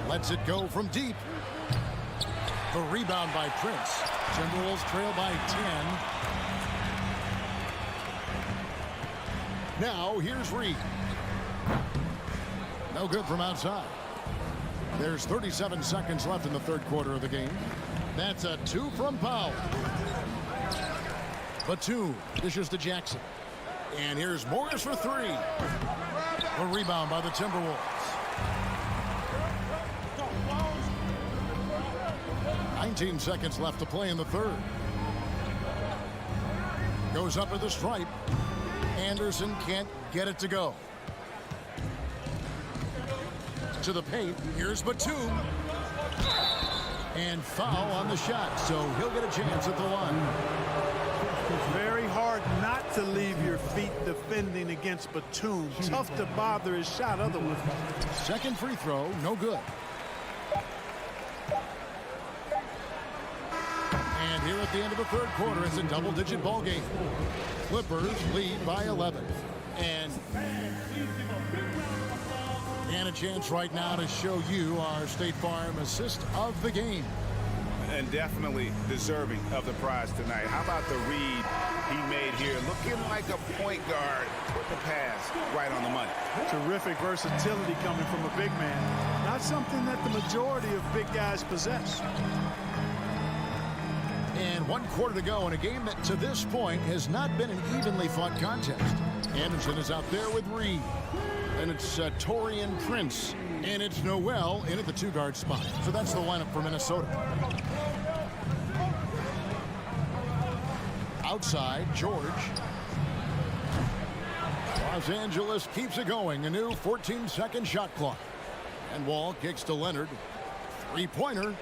Lets it go from deep. The rebound by Prince. Timberwolves trail by 10. Now here's Reed. No good from outside. There's 37 seconds left in the third quarter of the game. That's a two from Powell. Batum dishes to Jackson. And here's Morris for three. A rebound by the Timberwolves. 19 seconds left to play in the third. Goes up at the stripe. Anderson can't get it to go. To the paint. Here's Batum. And foul on the shot, so he'll get a chance at the line. Very hard not to leave your feet defending against Batum. Tough to bother his shot otherwise. Second free throw, no good. And here at the end of the third quarter, it's a double-digit ball game. Clippers lead by 11. And a chance right now to show you our State Farm assist of the game. And definitely deserving of the prize tonight. How about the read he made here? Looking like a point guard. Put the pass right on the money. Terrific versatility coming from a big man. Not something that the majority of big guys possess. And 1 quarter to go in a game that to this point has not been an evenly fought contest. Anderson is out there with Reed. And it's Taurean Prince. And it's Noel in at the two-guard spot. So that's the lineup for Minnesota. Outside, George. Los Angeles keeps it going. A new 14-second shot clock. And Wall kicks to Leonard. Three-pointer.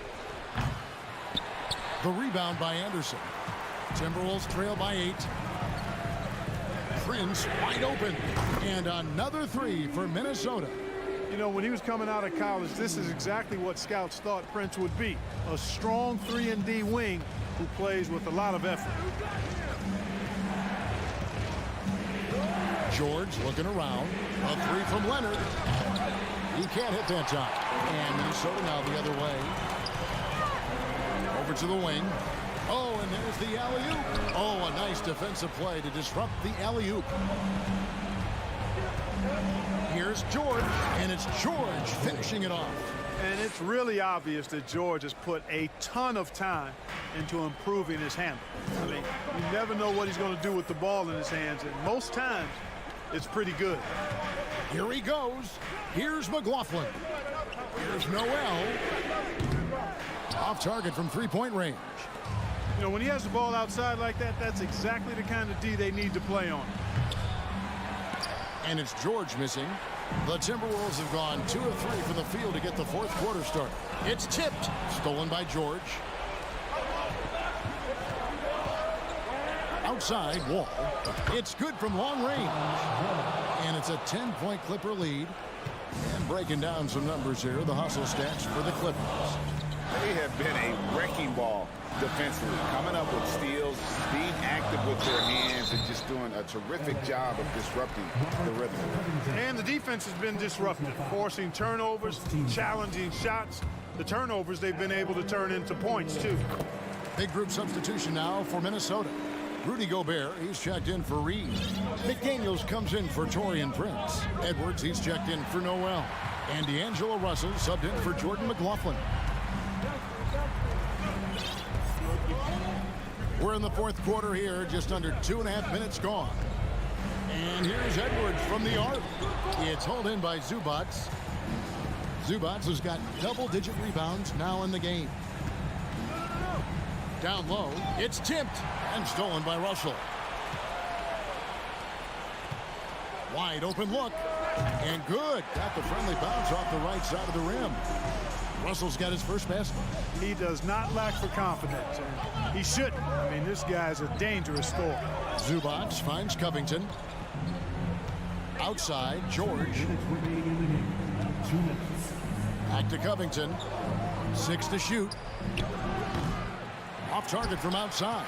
The rebound by Anderson. Timberwolves trail by 8. Prince wide open. And another three for Minnesota. You know, when he was coming out of college, this is exactly what scouts thought Prince would be. A strong 3-and-D wing who plays with a lot of effort. George looking around. A three from Leonard. He can't hit that time. And Minnesota now the other way. Over to the wing. Oh, and there's the alley-oop. Oh, a nice defensive play to disrupt the alley-oop. Here's George, and it's George finishing it off. And it's really obvious that George has put a ton of time into improving his handle. I mean, you never know what he's going to do with the ball in his hands, and most times it's pretty good. Here he goes. Here's McLaughlin. Here's Noel. Off target from three-point range. You know, when he has the ball outside like that, that's exactly the kind of D they need to play on. And it's George missing. The Timberwolves have gone 2 of 3 from the field to get the fourth quarter started. It's tipped. Stolen by George. Outside, Wall. It's good from long range. And it's a 10-point Clipper lead. And breaking down some numbers here, the hustle stats for the Clippers. They have been a wrecking ball defensively, coming up with steals, being active with their hands, and just doing a terrific job of disrupting the rhythm. And the defense has been disruptive, forcing turnovers, challenging shots. The turnovers they've been able to turn into points, too. Big group substitution now for Minnesota. Rudy Gobert, he's checked in for Reed. McDaniels comes in for Taurean Prince. Edwards, he's checked in for Noel. And D'Angelo Russell subbed in for Jordan McLaughlin. We're in the fourth quarter here, just under 2.5 minutes gone. And here's Edwards from the arc. It's hauled in by Zubac. Zubac has got double-digit rebounds now in the game. Down low, it's tipped and stolen by Russell. Wide open look, and good. Got the friendly bounce off the right side of the rim. Russell's got his first basket. He does not lack for confidence, and he shouldn't. I mean, this guy's a dangerous scorer. Zubac finds Covington. Outside, George. Back to Covington. 6 to shoot. Off target from outside.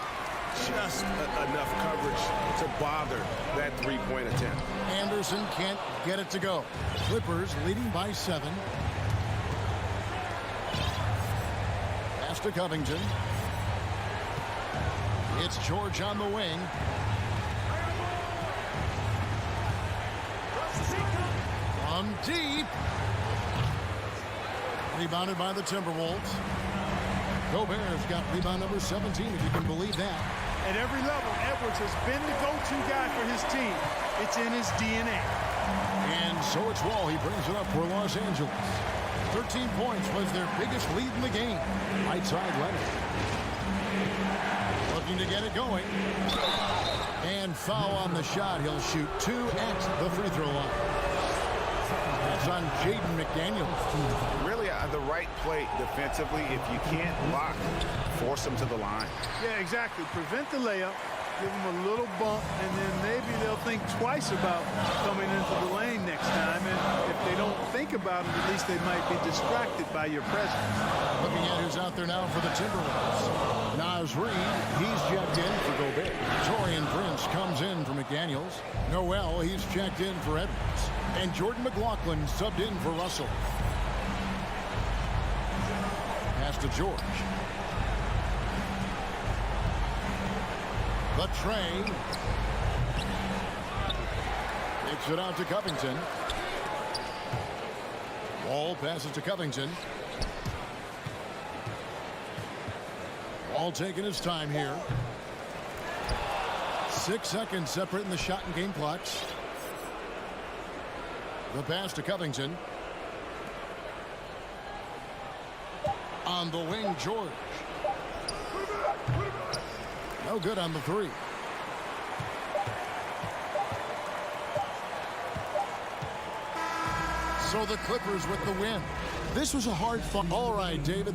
Just enough coverage to bother that three-point attempt. Anderson can't get it to go. Clippers leading by 7. Pass to Covington. It's George on the wing. From deep. Rebounded by the Timberwolves. Gobert's got rebound number 17, if you can believe that. At every level, Edwards has been the go-to guy for his team. It's in his DNA. And so it's Wall. He brings it up for Los Angeles. 13 points was their biggest lead in the game. Right side Leonard. Looking to get it going. And foul on the shot. He'll shoot 2 at the free throw line. That's on Jaden McDaniels. Really the right play defensively. If you can't block, force them to the line. Yeah, exactly. Prevent the layup, give them a little bump, and then maybe they'll think twice about coming into the lane next time. And if they don't think about it, at least they might be distracted by your presence. Looking at who's out there now for the Timberwolves. Naz Reed, he's checked in for Gobert. Taurean Prince comes in for McDaniels. Noel, he's checked in for Edwards. And Jordan McLaughlin subbed in for Russell. Pass to George. The tray. Takes it out to Covington. Wall passes to Covington. Wall taking his time here. 6 seconds separating the shot and game clocks. The pass to Covington. On the wing, George. No good on the 3. So the Clippers with the win. This was a hard fought. All right, David.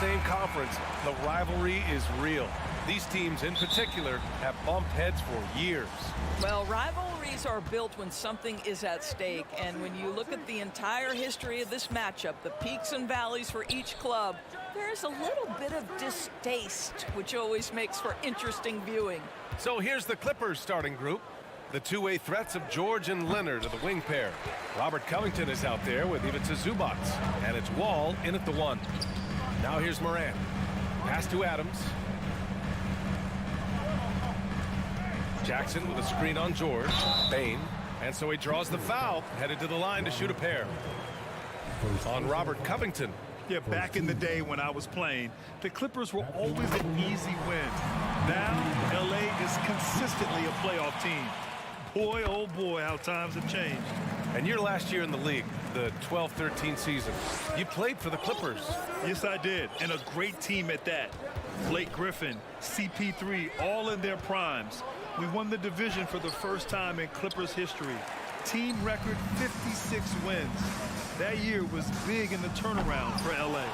same conference, the rivalry is real. These teams in particular have bumped heads for years. Well, rivalries are built when something is at stake, and when you look at the entire history of this matchup, the peaks and valleys for each club, there's a little bit of distaste, which always makes for interesting viewing. So here's the Clippers starting group. The two-way threats of George and Leonard are the wing pair. Robert Covington is out there with Ivica Zubac, and it's Wall in at the 1. Now here's Morant. Pass to Adams. Jackson with a screen on George. Bain. And so he draws the foul, headed to the line to shoot a pair. On Robert Covington. Yeah, back in the day when I was playing, the Clippers were always an easy win. Now, LA is consistently a playoff team. Boy, oh boy, how times have changed. And your last year in the league, the 12-13 season, you played for the Clippers. Yes, I did, and a great team at that. Blake Griffin, CP3, all in their primes. We won the division for the first time in Clippers history. Team record 56 wins. That year was big in the turnaround for LA.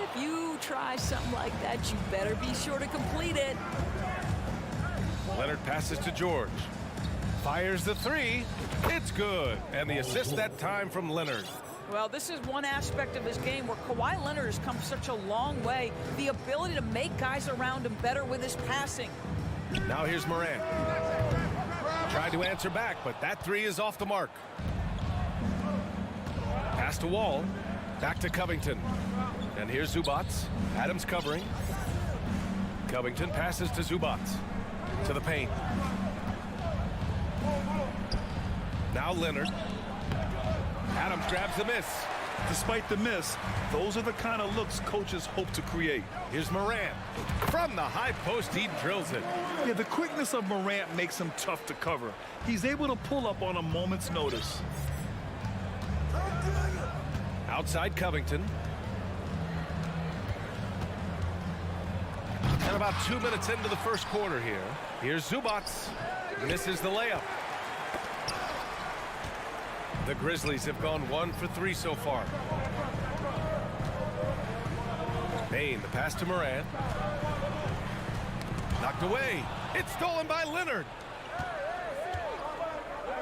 If you try something like that, you better be sure to complete it. Leonard passes to George. Fires the 3. It's good. And the assist that time from Leonard. Well, this is one aspect of his game where Kawhi Leonard has come such a long way. The ability to make guys around him better with his passing. Now here's Morant. Tried to answer back, but that 3 is off the mark. Pass to Wall. Back to Covington. And here's Zubac. Adams covering. Covington passes to Zubac. To the paint. Now Leonard. Adams grabs the miss. Despite the miss, those are the kind of looks coaches hope to create. Here's Morant. From the high post, he drills it. Yeah, the quickness of Morant makes him tough to cover. He's able to pull up on a moment's notice. Outside Covington. And about 2 minutes into the first quarter here. Here's Zubac. Misses the layup. The Grizzlies have gone 1 for 3 so far. Bain, the pass to Morant. Knocked away. It's stolen by Leonard.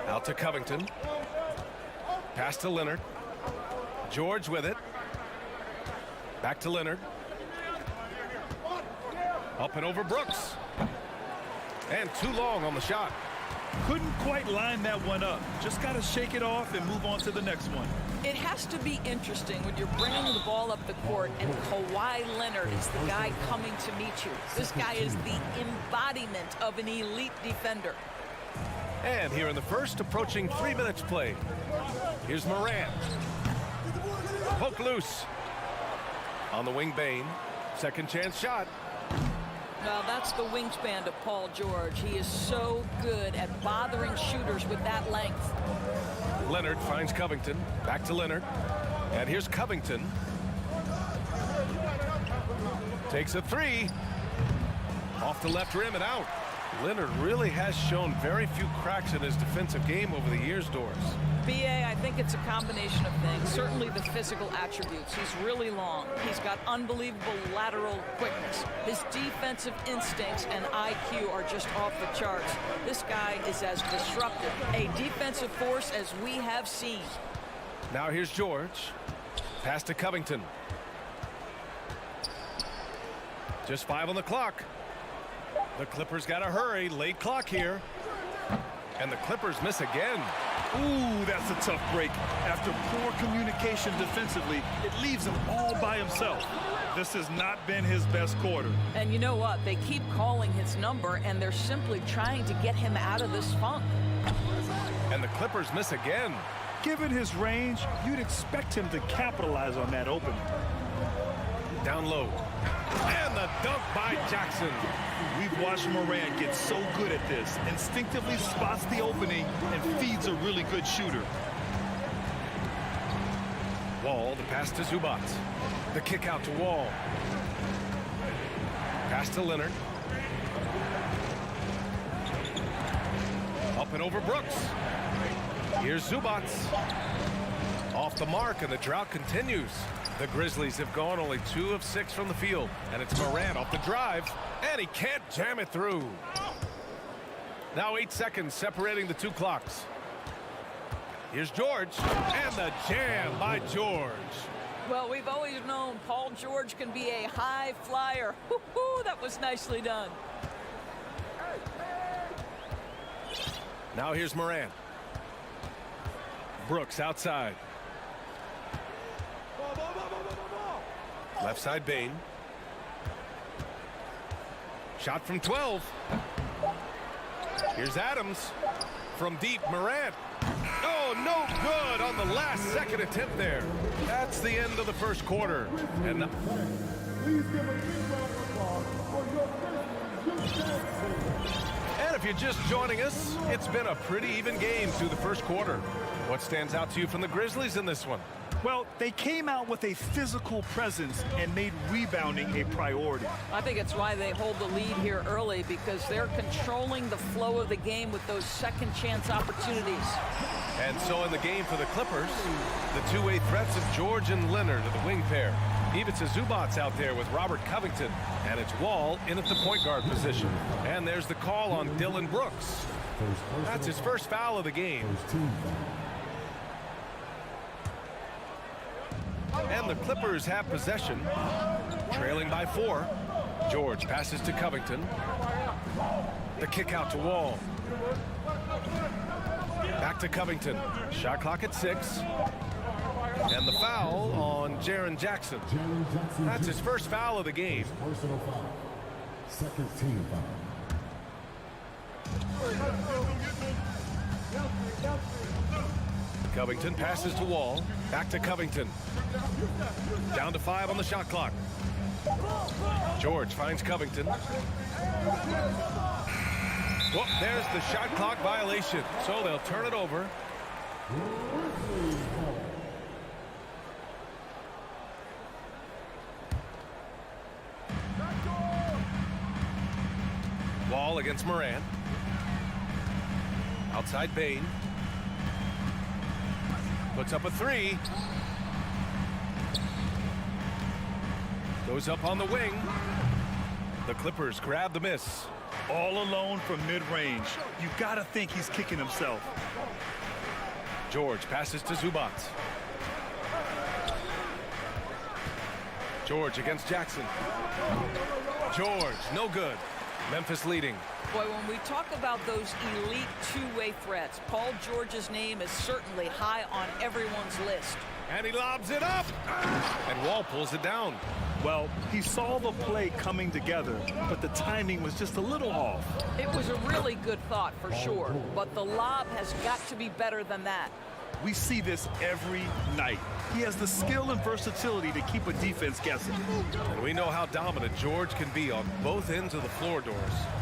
Out to Covington. Pass to Leonard. George with it. Back to Leonard. Up and over Brooks. And too long on the shot. Couldn't quite line that one up. Just got to shake it off and move on to the next one. It has to be interesting when you're bringing the ball up the court and Kawhi Leonard is the guy coming to meet you. This guy is the embodiment of an elite defender. And here in the first, approaching 3 minutes played. Here's Morant. Poke loose. On the wing, Bain. Second chance shot. Well, that's the wingspan of Paul George. He is so good at bothering shooters with that length. Leonard finds Covington. Back to Leonard. And here's Covington. Takes a 3. Off the left rim and out. Leonard really has shown very few cracks in his defensive game over the years, Doris. B.A., I think it's a combination of things. Certainly the physical attributes. He's really long. He's got unbelievable lateral quickness. His defensive instincts and IQ are just off the charts. This guy is as disruptive, a defensive force as we have seen. Now here's George. Pass to Covington. Just 5 on the clock. The Clippers got to hurry. Late clock here. And the Clippers miss again. Ooh, that's a tough break. After poor communication defensively, it leaves him all by himself. This has not been his best quarter. And you know what? They keep calling his number, and they're simply trying to get him out of this funk. And the Clippers miss again. Given his range, you'd expect him to capitalize on that opening. Down low. And the dunk by Jackson. We've watched Morant get so good at this. Instinctively spots the opening and feeds a really good shooter. Wall, the pass to Zubac. The kick out to Wall. Pass to Leonard. Up and over Brooks. Here's Zubac. Off the mark, and the drought continues. The Grizzlies have gone only 2 of 6 from the field, and it's Morant off the drive, and he can't jam it through. Now 8 seconds separating the 2 clocks. Here's George, and the jam by George. Well, we've always known Paul George can be a high flyer. Woo-hoo, that was nicely done. Now here's Morant. Brooks outside. Left side Bane. Shot from 12. Here's Adams. From deep, Morant. Oh, no good on the last second attempt there. That's the end of the first quarter. And if you're just joining us, it's been a pretty even game through the first quarter. What stands out to you from the Grizzlies in this one? Well, they came out with a physical presence and made rebounding a priority. I think it's why they hold the lead here early, because they're controlling the flow of the game with those second chance opportunities. And so in the game for the Clippers, the two-way threats of George and Leonard are the wing pair. Ivica Zubac's out there with Robert Covington, and it's Wall in at the point guard position. And there's the call on Dylan Brooks. That's his first foul of the game. And the Clippers have possession, trailing by 4. George passes to Covington. The kick out to Wall. Back to Covington. Shot clock at 6. And the foul on Jaren Jackson. That's his first foul of the game. Personal foul. Second team foul. Covington passes to Wall. Back to Covington. Down to 5 on the shot clock. George finds Covington. Well, there's the shot clock violation. So they'll turn it over. Wall against Morant. Outside Bane. Puts up a 3. Goes up on the wing. The Clippers grab the miss. All alone from mid-range. You got to think he's kicking himself. George passes to Zubac. George against Jackson. George, no good. Memphis leading. Boy, when we talk about those elite two-way threats, Paul George's name is certainly high on everyone's list. And he lobs it up. And Wall pulls it down. Well, he saw the play coming together, but the timing was just a little off. It was a really good thought for sure, but the lob has got to be better than that. We see this every night. He has the skill and versatility to keep a defense guessing. And we know how dominant George can be on both ends of the floor doors.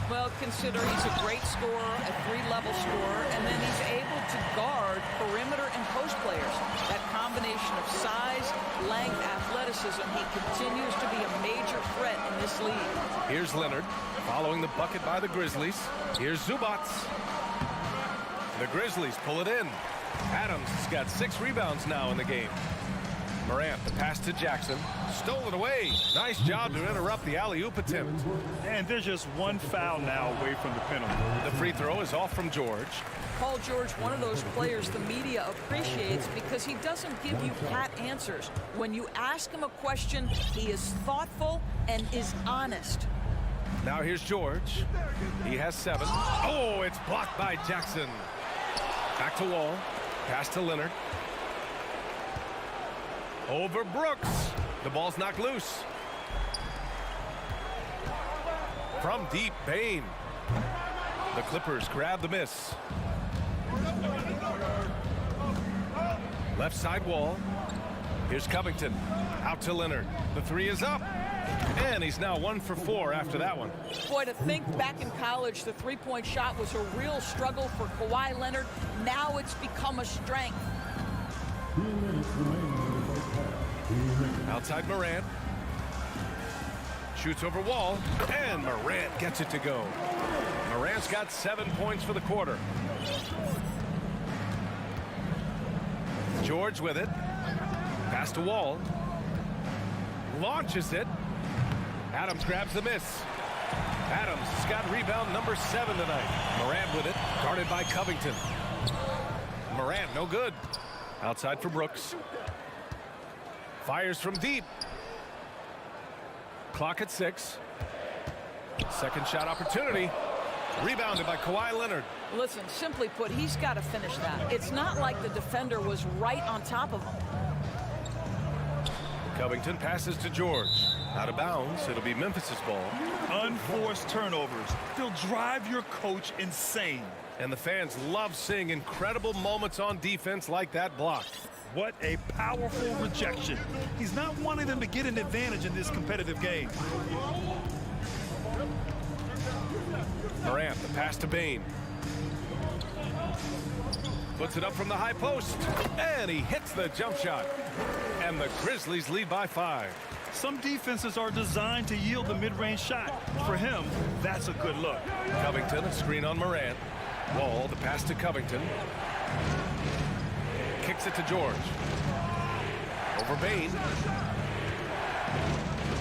Well, consider he's a great scorer, a 3-level scorer, and then he's able to guard perimeter and post players. That combination of size, length, athleticism, he continues to be a major threat in this league. Here's Leonard following the bucket by the Grizzlies. Here's Zubac. The Grizzlies pull it in. Adams has got 6 rebounds now in the game. Morant, the pass to Jackson. Stole it away. Nice job to interrupt the alley-oop attempt. And there's just one foul now away from the penalty. The free throw is off from George. Paul George, one of those players the media appreciates because he doesn't give you pat answers. When you ask him a question, he is thoughtful and is honest. Now here's George. He has 7. Oh, it's blocked by Jackson. Back to Wall. Pass to Leonard. Over Brooks. The ball's knocked loose. From deep, Bane. The Clippers grab the miss. Left side Wall. Here's Covington. Out to Leonard. The 3 is up. And he's now 1 for 4 after that one. Boy, to think back in college, the three-point shot was a real struggle for Kawhi Leonard. Now it's become a strength. Outside Morant. Shoots over Wall. And Morant gets it to go. Morant's got 7 points for the quarter. George with it. Pass to Wall. Launches it. Adams grabs the miss. Adams has got rebound number 7 tonight. Morant with it, guarded by Covington. Morant, no good. Outside for Brooks. Fires from deep. Clock at 6. Second shot opportunity. Rebounded by Kawhi Leonard. Listen, simply put, he's got to finish that. It's not like the defender was right on top of him. Covington passes to George. Out of bounds. It'll be Memphis's ball. Unforced turnovers. They'll drive your coach insane. And the fans love seeing incredible moments on defense like that block. What a powerful rejection. He's not wanting them to get an advantage in this competitive game. Morant, the pass to Bane. Puts it up from the high post. And he hits the jump shot. And the Grizzlies lead by 5. Some defenses are designed to yield the mid-range shot. For him, that's a good look. Covington, a screen on Morant. Wall, the pass to Covington. Kicks it to George. Over Bane.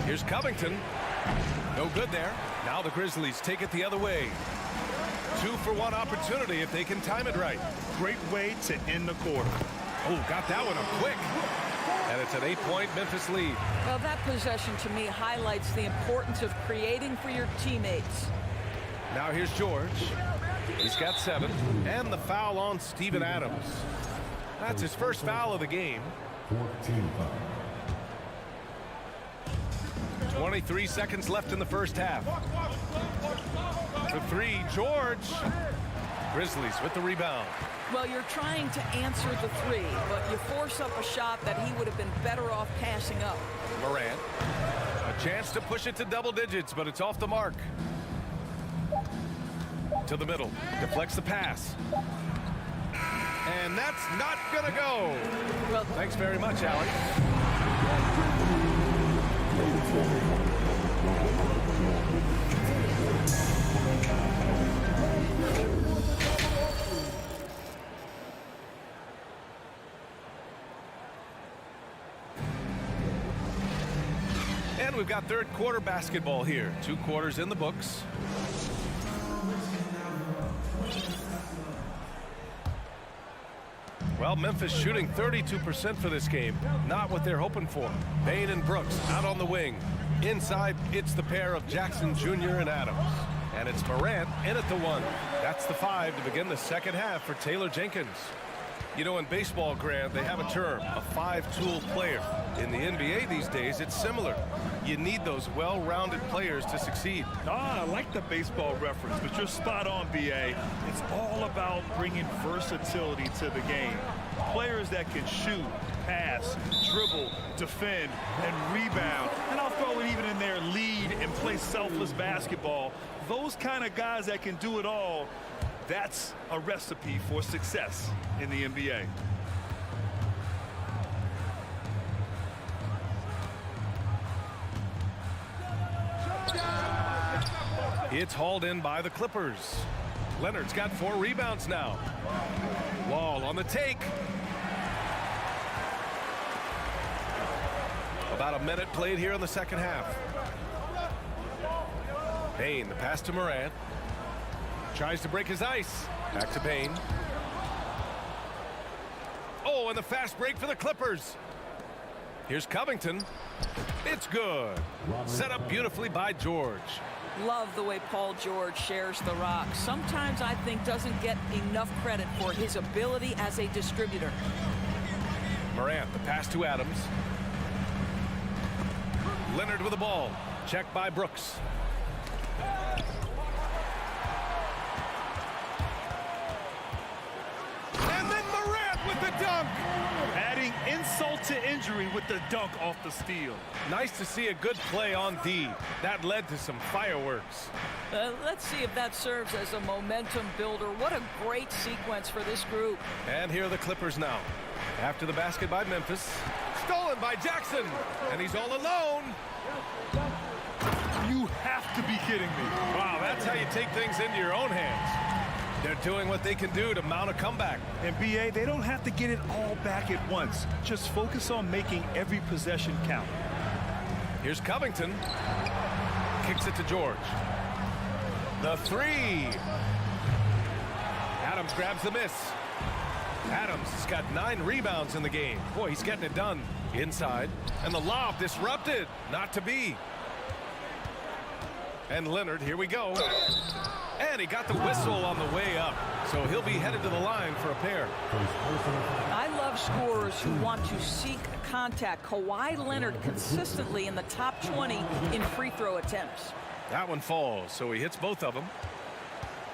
Here's Covington. No good there. Now the Grizzlies take it the other way. 2-for-1 opportunity if they can time it right. Great way to end the quarter. Oh, got that one up quick. And it's an 8-point Memphis lead. Well, that possession to me highlights the importance of creating for your teammates. Now here's George. He's got 7. And the foul on Steven Adams. That's his first foul of the game. 23 seconds left in the first half. For 3, George. Grizzlies with the rebound. Well, you're trying to answer the 3, but you force up a shot that he would have been better off passing up. Morant. A chance to push it to double digits, but it's off the mark. To the middle. Deflects the pass. And that's not going to go. Well, thanks very much, Allie. And we've got third quarter basketball here. 2 quarters in the books. Well, Memphis shooting 32% for this game. Not what they're hoping for. Bane and Brooks out on the wing. Inside, it's the pair of Jackson Jr. and Adams. And it's Morant in at the 1. That's the 5 to begin the second half for Taylor Jenkins. You know, in baseball, Grant, they have a term, a 5-tool player. In the NBA these days, it's similar. You need those well-rounded players to succeed. I like the baseball reference, but you're spot on, B.A. It's all about bringing versatility to the game. Players that can shoot, pass, dribble, defend, and rebound. And I'll throw it even in there, lead and play selfless basketball. Those kind of guys that can do it all, that's a recipe for success in the NBA. It's hauled in by the Clippers. Leonard's got 4 rebounds now. Wall on the take. About a minute played here in the second half. Bane, the pass to Morant. Tries to break his ice. Back to Bane. Oh, and the fast break for the Clippers. Here's Covington. It's good. Set up beautifully by George. Love the way Paul George shares the rock. Sometimes I think doesn't get enough credit for his ability as a distributor. Morant, the pass to Adams. Leonard with the ball. Checked by Brooks. And then Morant with the dunk. Adding insult to injury with the dunk off the steal. Nice to see a good play on D. That led to some fireworks. Let's see if that serves as a momentum builder. What a great sequence for this group. And here are the Clippers now. After the basket by Memphis. Stolen by Jackson. And he's all alone. You have to be kidding me. Wow, that's how you take things into your own hands. They're doing what they can do to mount a comeback. And BA, they don't have to get it all back at once. Just focus on making every possession count. Here's Covington. Kicks it to George. The three. Adams grabs the miss. Adams has got 9 rebounds in the game. Boy, he's getting it done. Inside. And the lob disrupted. Not to be. And Leonard, here we go. And he got the whistle on the way up. So he'll be headed to the line for a pair. I love scorers who want to seek contact. Kawhi Leonard consistently in the top 20 in free throw attempts. That one falls, so he hits both of them.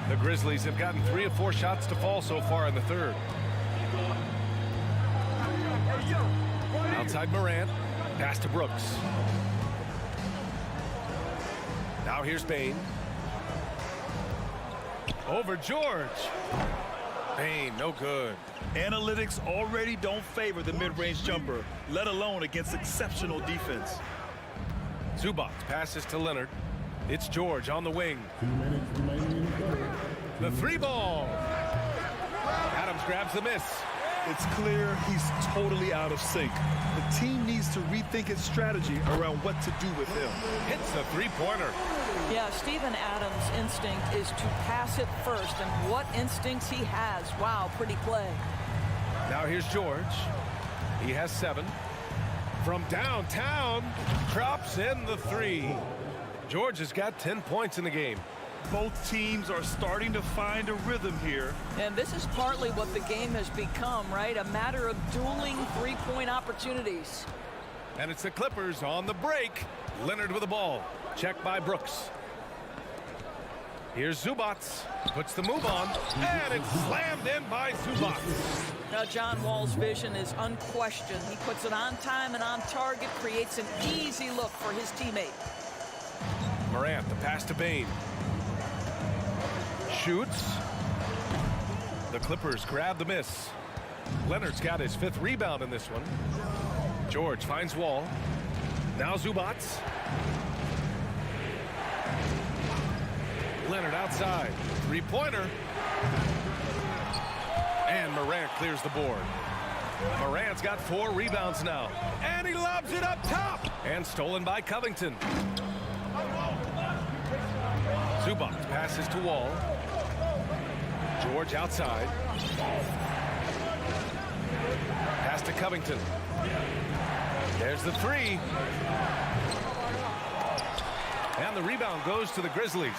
The Grizzlies have gotten 3 of 4 shots to fall so far in the third. Outside Morant, pass to Brooks. Now here's Bain. Over George. Bain, no good. Analytics already don't favor the mid-range jumper, let alone against exceptional defense. Zubac passes to Leonard. It's George on the wing. The 3-ball. Adams grabs the miss. It's clear he's totally out of sync. The team needs to rethink its strategy around what to do with him. Hits the 3-pointer. Yeah, Steven Adams' instinct is to pass it first, and what instincts he has. Wow, pretty play. Now here's George. He has 7. From downtown, drops in the 3. George has got 10 points in the game. Both teams are starting to find a rhythm here. And this is partly what the game has become, right? A matter of dueling three-point opportunities. And it's the Clippers on the break. Leonard with the ball. Checked by Brooks. Here's Zubac. Puts the move on. And it's slammed in by Zubac. Now, John Wall's vision is unquestioned. He puts it on time and on target, creates an easy look for his teammate. Morant, the pass to Bain. Shoots. The Clippers grab the miss. Leonard's got his 5th rebound in this one. George finds Wall. Now Zubac. Leonard outside. 3-pointer. And Morant clears the board. Morant's got 4 rebounds now. And he lobs it up top. And stolen by Covington. Zubac passes to Wall. George outside. Pass to Covington. There's the 3. And the rebound goes to the Grizzlies.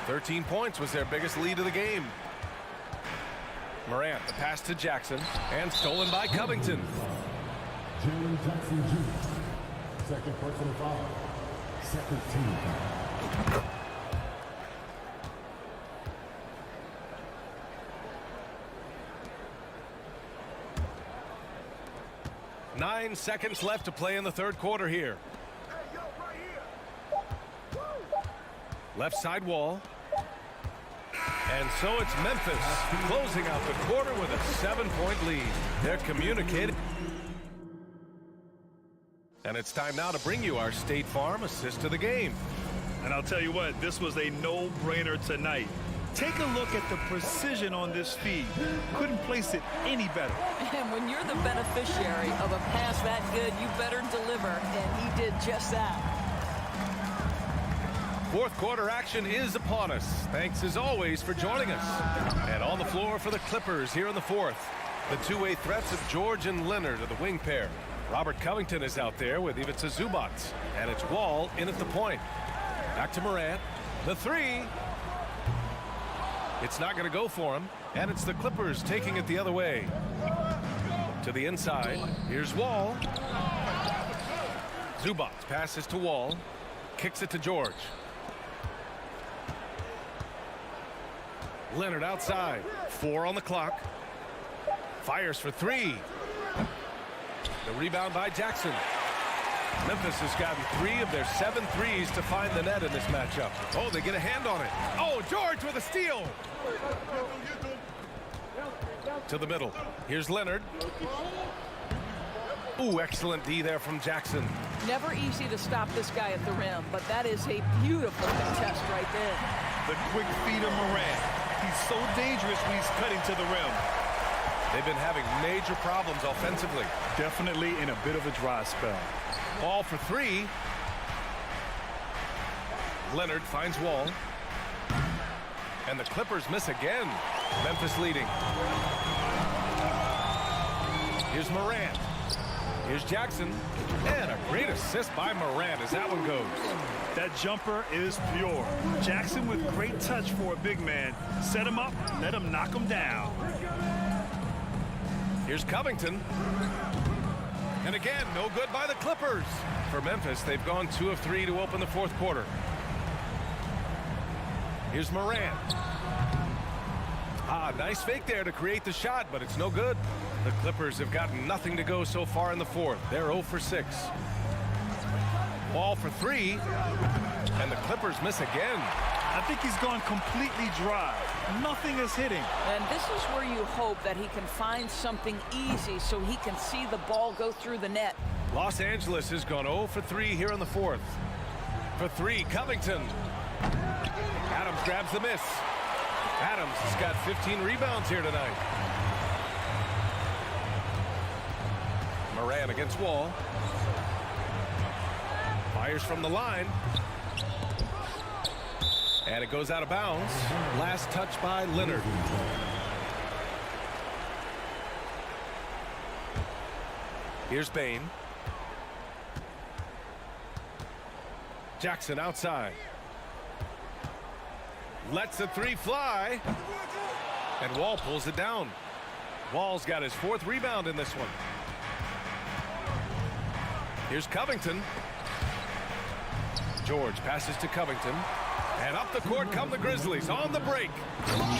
13 points was their biggest lead of the game. Morant, the pass to Jackson. And stolen by Covington. Jaren Jackson Jr. Second personal foul. Second team. 9 seconds left to play in the third quarter here. Left side Wall. And so it's Memphis closing out the quarter with a 7-point lead. They're communicating. And it's time now to bring you our State Farm assist of the game. And I'll tell you what, this was a no-brainer tonight. Take a look at the precision on this feed. Couldn't place it any better. And when you're the beneficiary of a pass that good, you better deliver, and he did just that. Fourth quarter action is upon us. Thanks as always for joining us. And on the floor for the Clippers here in the fourth, the two-way threats of George and Leonard are the wing pair. Robert Covington is out there with Ivica Zubac. And it's Wall in at the point. Back to Morant. The 3. It's not going to go for him. And it's the Clippers taking it the other way. To the inside. Here's Wall. Zubac passes to Wall. Kicks it to George. Leonard outside. 4 on the clock. Fires for 3. The rebound by Jackson. Memphis has gotten 3 of their 7 threes to find the net in this matchup. Oh, they get a hand on it. Oh, George with a steal. To the middle. Here's Leonard. Ooh, excellent D there from Jackson. Never easy to stop this guy at the rim, but that is a beautiful contest right there. The quick feed of Morant. He's so dangerous when he's cutting to the rim. They've been having major problems offensively. Definitely in a bit of a dry spell. Ball for three. Leonard finds Wall. And the Clippers miss again. Memphis leading. Here's Morant. Here's Jackson. And a great assist by Morant as that one goes. That jumper is pure. Jackson with great touch for a big man. Set him up, let him knock him down. Here's Covington. And again, no good by the Clippers. For Memphis, they've gone 2 of 3 to open the fourth quarter. Here's Morant. Nice fake there to create the shot, but it's no good. The Clippers have gotten nothing to go so far in the fourth. They're 0 for 6. Ball for three, and the Clippers miss again. I think he's gone completely dry. Nothing is hitting. And this is where you hope that he can find something easy so he can see the ball go through the net. Los Angeles has gone 0 for 3 here in the fourth. For three, Covington. Adams grabs the miss. Adams has got 15 rebounds here tonight. Morant against Wall. Fires from the line. And it goes out of bounds. Last touch by Leonard. Here's Bain. Jackson outside. Lets the three fly. And Wall pulls it down. Wall's got his 4th rebound in this one. Here's Covington. George passes to Covington. And up the court come the Grizzlies on the break.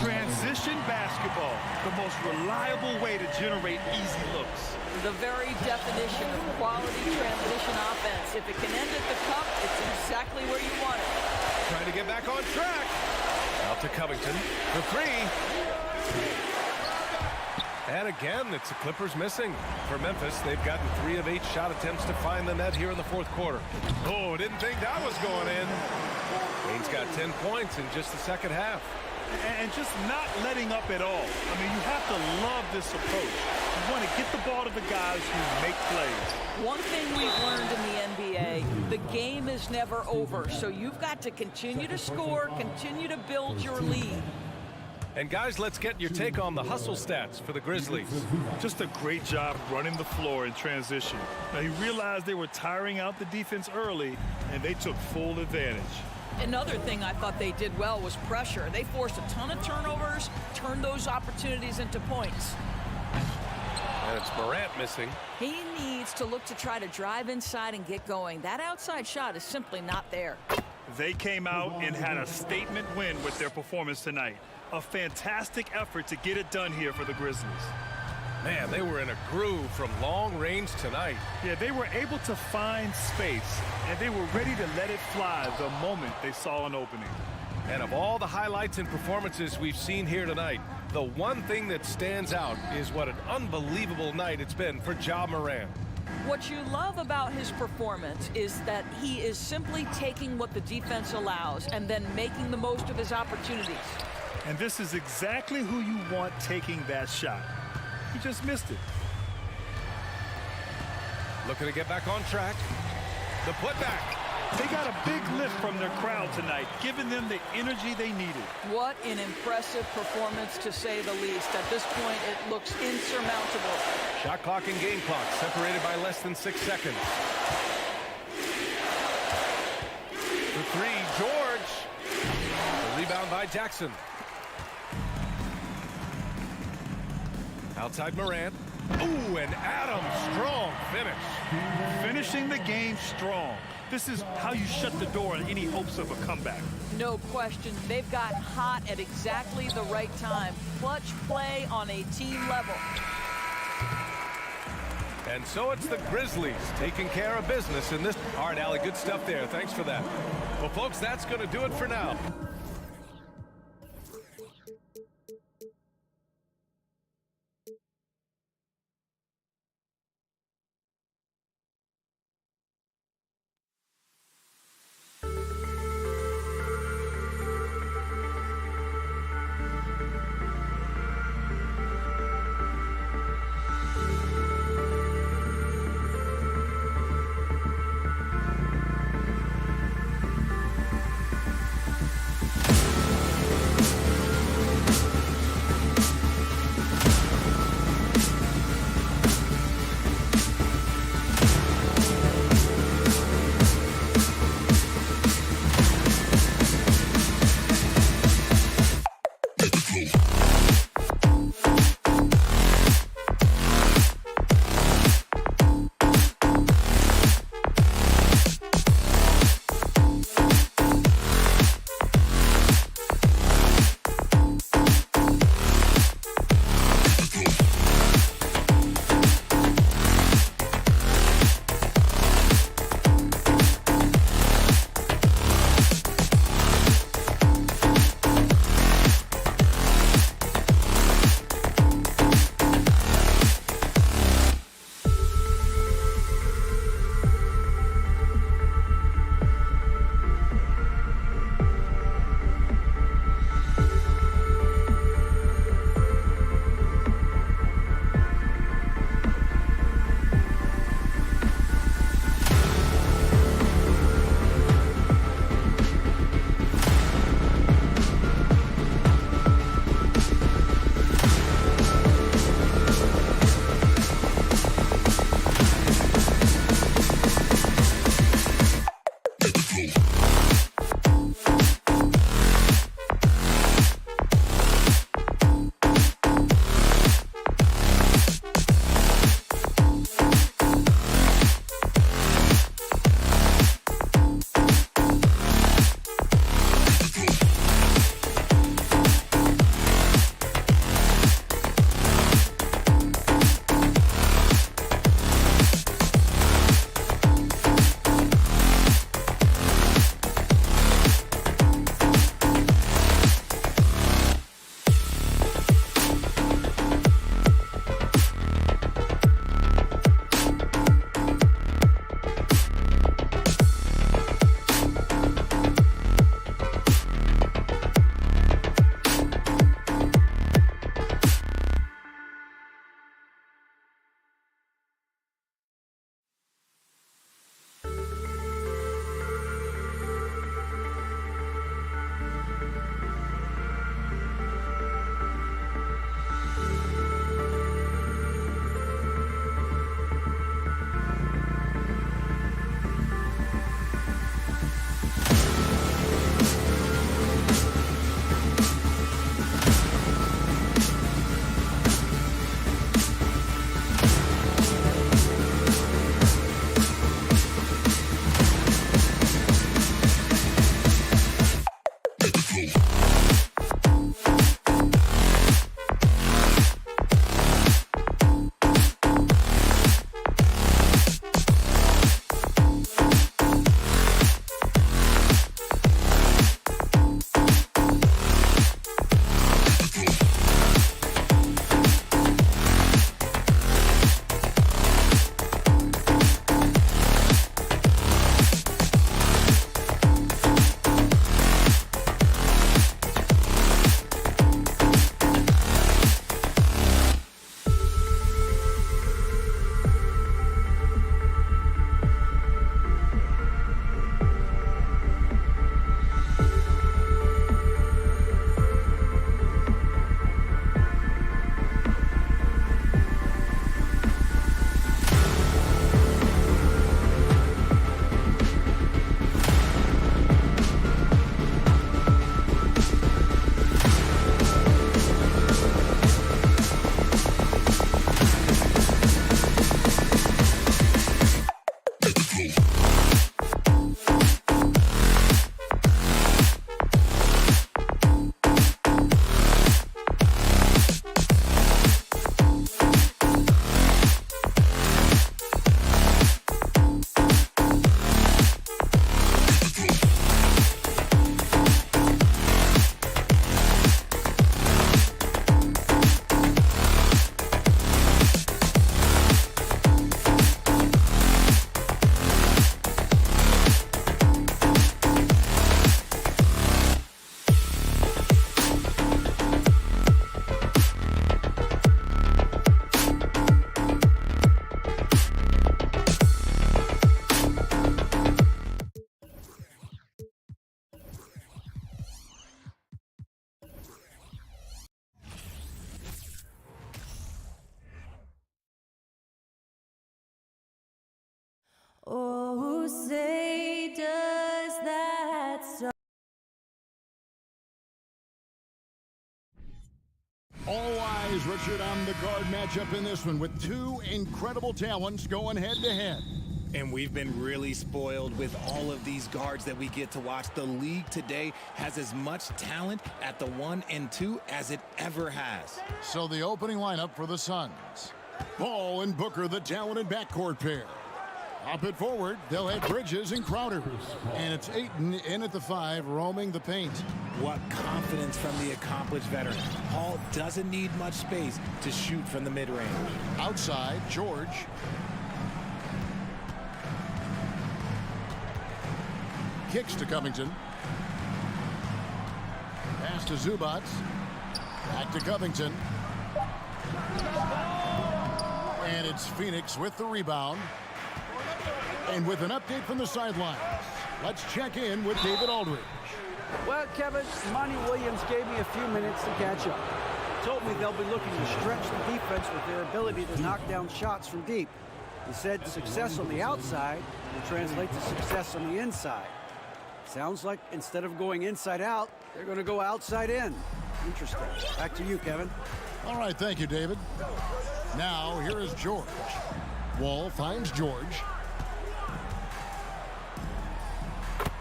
Transition basketball, the most reliable way to generate easy looks. The very definition of quality transition offense. If it can end at the cup, it's exactly where you want it. Trying to get back on track. Out to Covington for three. And again, it's the Clippers missing. For Memphis, they've gotten 3 of 8 shot attempts to find the net here in the fourth quarter. Oh, didn't think that was going in. Bain's got 10 points in just the second half. And just not letting up at all. I mean, you have to love this approach. You want to get the ball to the guys who make plays. One thing we've learned in the NBA, the game is never over. So you've got to continue to score, continue to build your lead. And guys, let's get your take on the hustle stats for the Grizzlies. Just a great job running the floor in transition. Now, he realized they were tiring out the defense early, and they took full advantage. Another thing I thought they did well was pressure. They forced a ton of turnovers, turned those opportunities into points. And it's Morant missing. He needs to look to try to drive inside and get going. That outside shot is simply not there. They came out and had a statement win with their performance tonight. A fantastic effort to get it done here for the Grizzlies. Man, they were in a groove from long range tonight. Yeah, they were able to find space, and they were ready to let it fly the moment they saw an opening. And of all the highlights and performances we've seen here tonight, the one thing that stands out is what an unbelievable night it's been for Ja Morant. What you love about his performance is that he is simply taking what the defense allows and then making the most of his opportunities. And this is exactly who you want taking that shot. He just missed it. Looking to get back on track. The putback. They got a big lift from their crowd tonight, giving them the energy they needed. What an impressive performance, to say the least. At this point, it looks insurmountable. Shot clock and game clock separated by less than 6 seconds. For three, George. The rebound by Jackson. Outside Morant. Ooh, and Adams, strong finish. Finishing the game strong. This is how you shut the door on any hopes of a comeback. No question. They've got hot at exactly the right time. Clutch play on a team level. And so it's the Grizzlies taking care of business in this. All right, Allie, good stuff there. Thanks for that. Well, folks, that's going to do it for now. Who say does that so? All eyes, Richard, on the guard matchup in this one with two incredible talents going head-to-head. And we've been really spoiled with all of these guards that we get to watch. The league today has as much talent at the 1 and 2 as it ever has. So the opening lineup for the Suns. Ball and Booker, the talented backcourt pair. Up it forward, they'll have Bridges and Crowder. And it's Ayton in at the 5, roaming the paint. What confidence from the accomplished veteran. Paul doesn't need much space to shoot from the mid-range. Outside, George. Kicks to Covington. Pass to Zubac. Back to Covington. And it's Phoenix with the rebound. And with an update from the sidelines, let's check in with David Aldridge. Well, Kevin, Monty Williams gave me a few minutes to catch up. Told me they'll be looking to stretch the defense with their ability to knock down shots from deep. He said success on the outside will translate to success on the inside. Sounds like instead of going inside out, they're going to go outside in. Interesting. Back to you, Kevin. All right, thank you, David. Now, here is George. Wall finds George.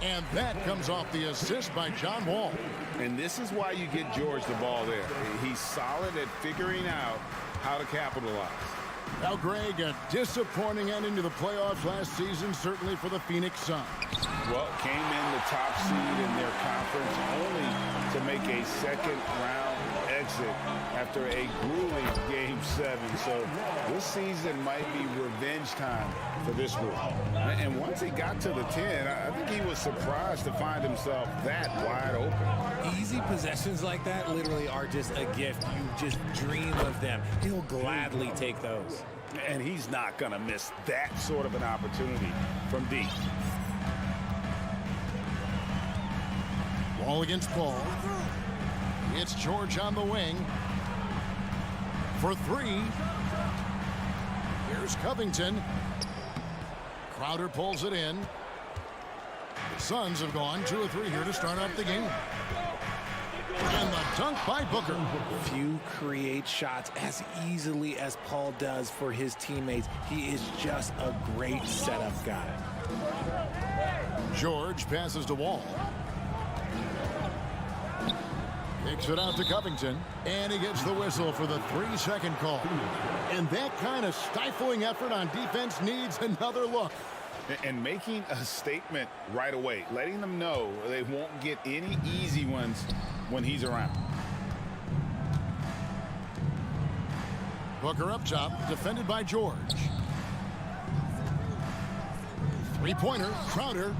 And that comes off the assist by John Wall. And this is why you get George the ball there. He's solid at figuring out how to capitalize. Now, Greg, a disappointing ending to the playoffs last season, certainly for the Phoenix Suns. Well, came in the top seed in their conference only to make a second-round exit after a grueling Game 7. So this season might be revenge time for this group. And once he got to the 10, I think he was surprised to find himself that wide open. Easy possessions like that literally are just a gift. You just dream of them. He'll gladly take those. And he's not going to miss that sort of an opportunity from deep. Ball against Paul. It's George on the wing. For 3. Here's Covington. Crowder pulls it in. The Suns have gone 2 of 3 here to start off the game. And the dunk by Booker. Few create shots as easily as Paul does for his teammates. He is just a great setup guy. George passes to Wall. Kicks it out to Covington. And he gets the whistle for the 3-second call. And that kind of stifling effort on defense needs another look. And making a statement right away, letting them know they won't get any easy ones when he's around. Booker up top, defended by George. 3-pointer, Crowder.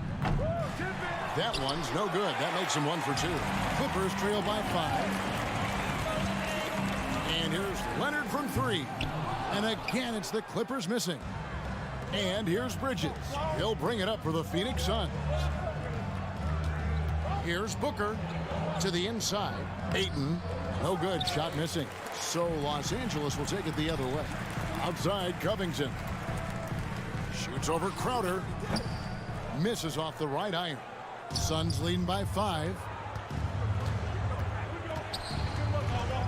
That one's no good. That makes him 1 for 2. Clippers trail by 5. And here's Leonard from 3. And again, it's the Clippers missing. And here's Bridges. He'll bring it up for the Phoenix Suns. Here's Booker to the inside. Ayton, no good. Shot missing. So Los Angeles will take it the other way. Outside, Covington. Shoots over Crowder. Misses off the right iron. Suns leading by 5.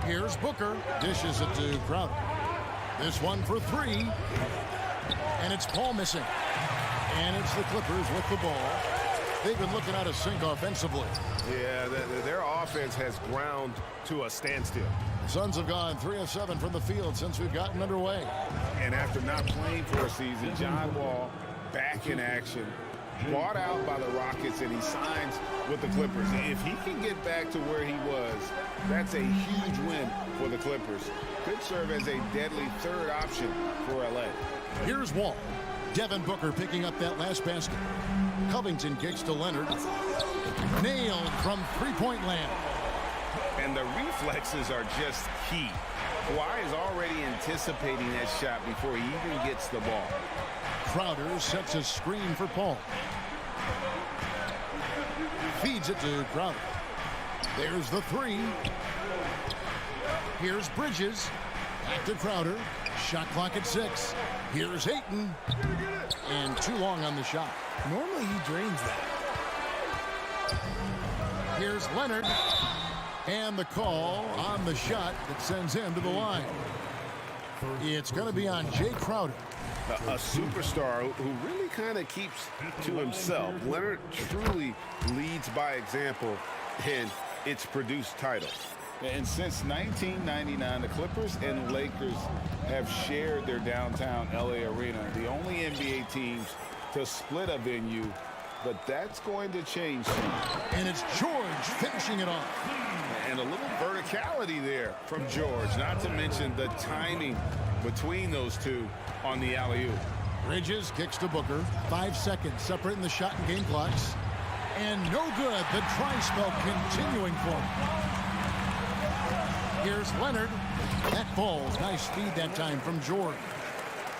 Here's Booker. Dishes it to Crowder. This one for 3. And it's Paul missing. And it's the Clippers with the ball. They've been looking out of sync offensively. Yeah, their offense has ground to a standstill. Suns have gone 3 of 7 from the field since we've gotten underway. And after not playing for a season, John Wall back in action. Bought out by the Rockets, and he signs with the Clippers. If he can get back to where he was, that's a huge win for the Clippers. Could serve as a deadly third option for LA. Here's Wall. Devin Booker picking up that last basket. Covington kicks to Leonard. Nailed from 3-point land. And the reflexes are just key. Kawhi is already anticipating that shot before he even gets the ball. Crowder sets a screen for Paul. Feeds it to Crowder. There's the 3. Here's Bridges. Back to Crowder. Shot clock at 6. Here's Ayton. And too long on the shot. Normally he drains that. Here's Leonard. And the call on the shot that sends him to the line. It's going to be on Jay Crowder. A superstar who really kind of keeps to himself. Leonard truly leads by example, and it's produced titles. And since 1999, the Clippers and Lakers have shared their downtown LA arena, the only NBA teams to split a venue, but that's going to change soon. And it's George finishing it off. And a little verticality there from George, not to mention the timing between those two on the alley-oop. Bridges kicks to Booker. 5 seconds separating the shot and game clocks. And no good. The try spell continuing for him. Here's Leonard. That falls. Nice feed that time from George.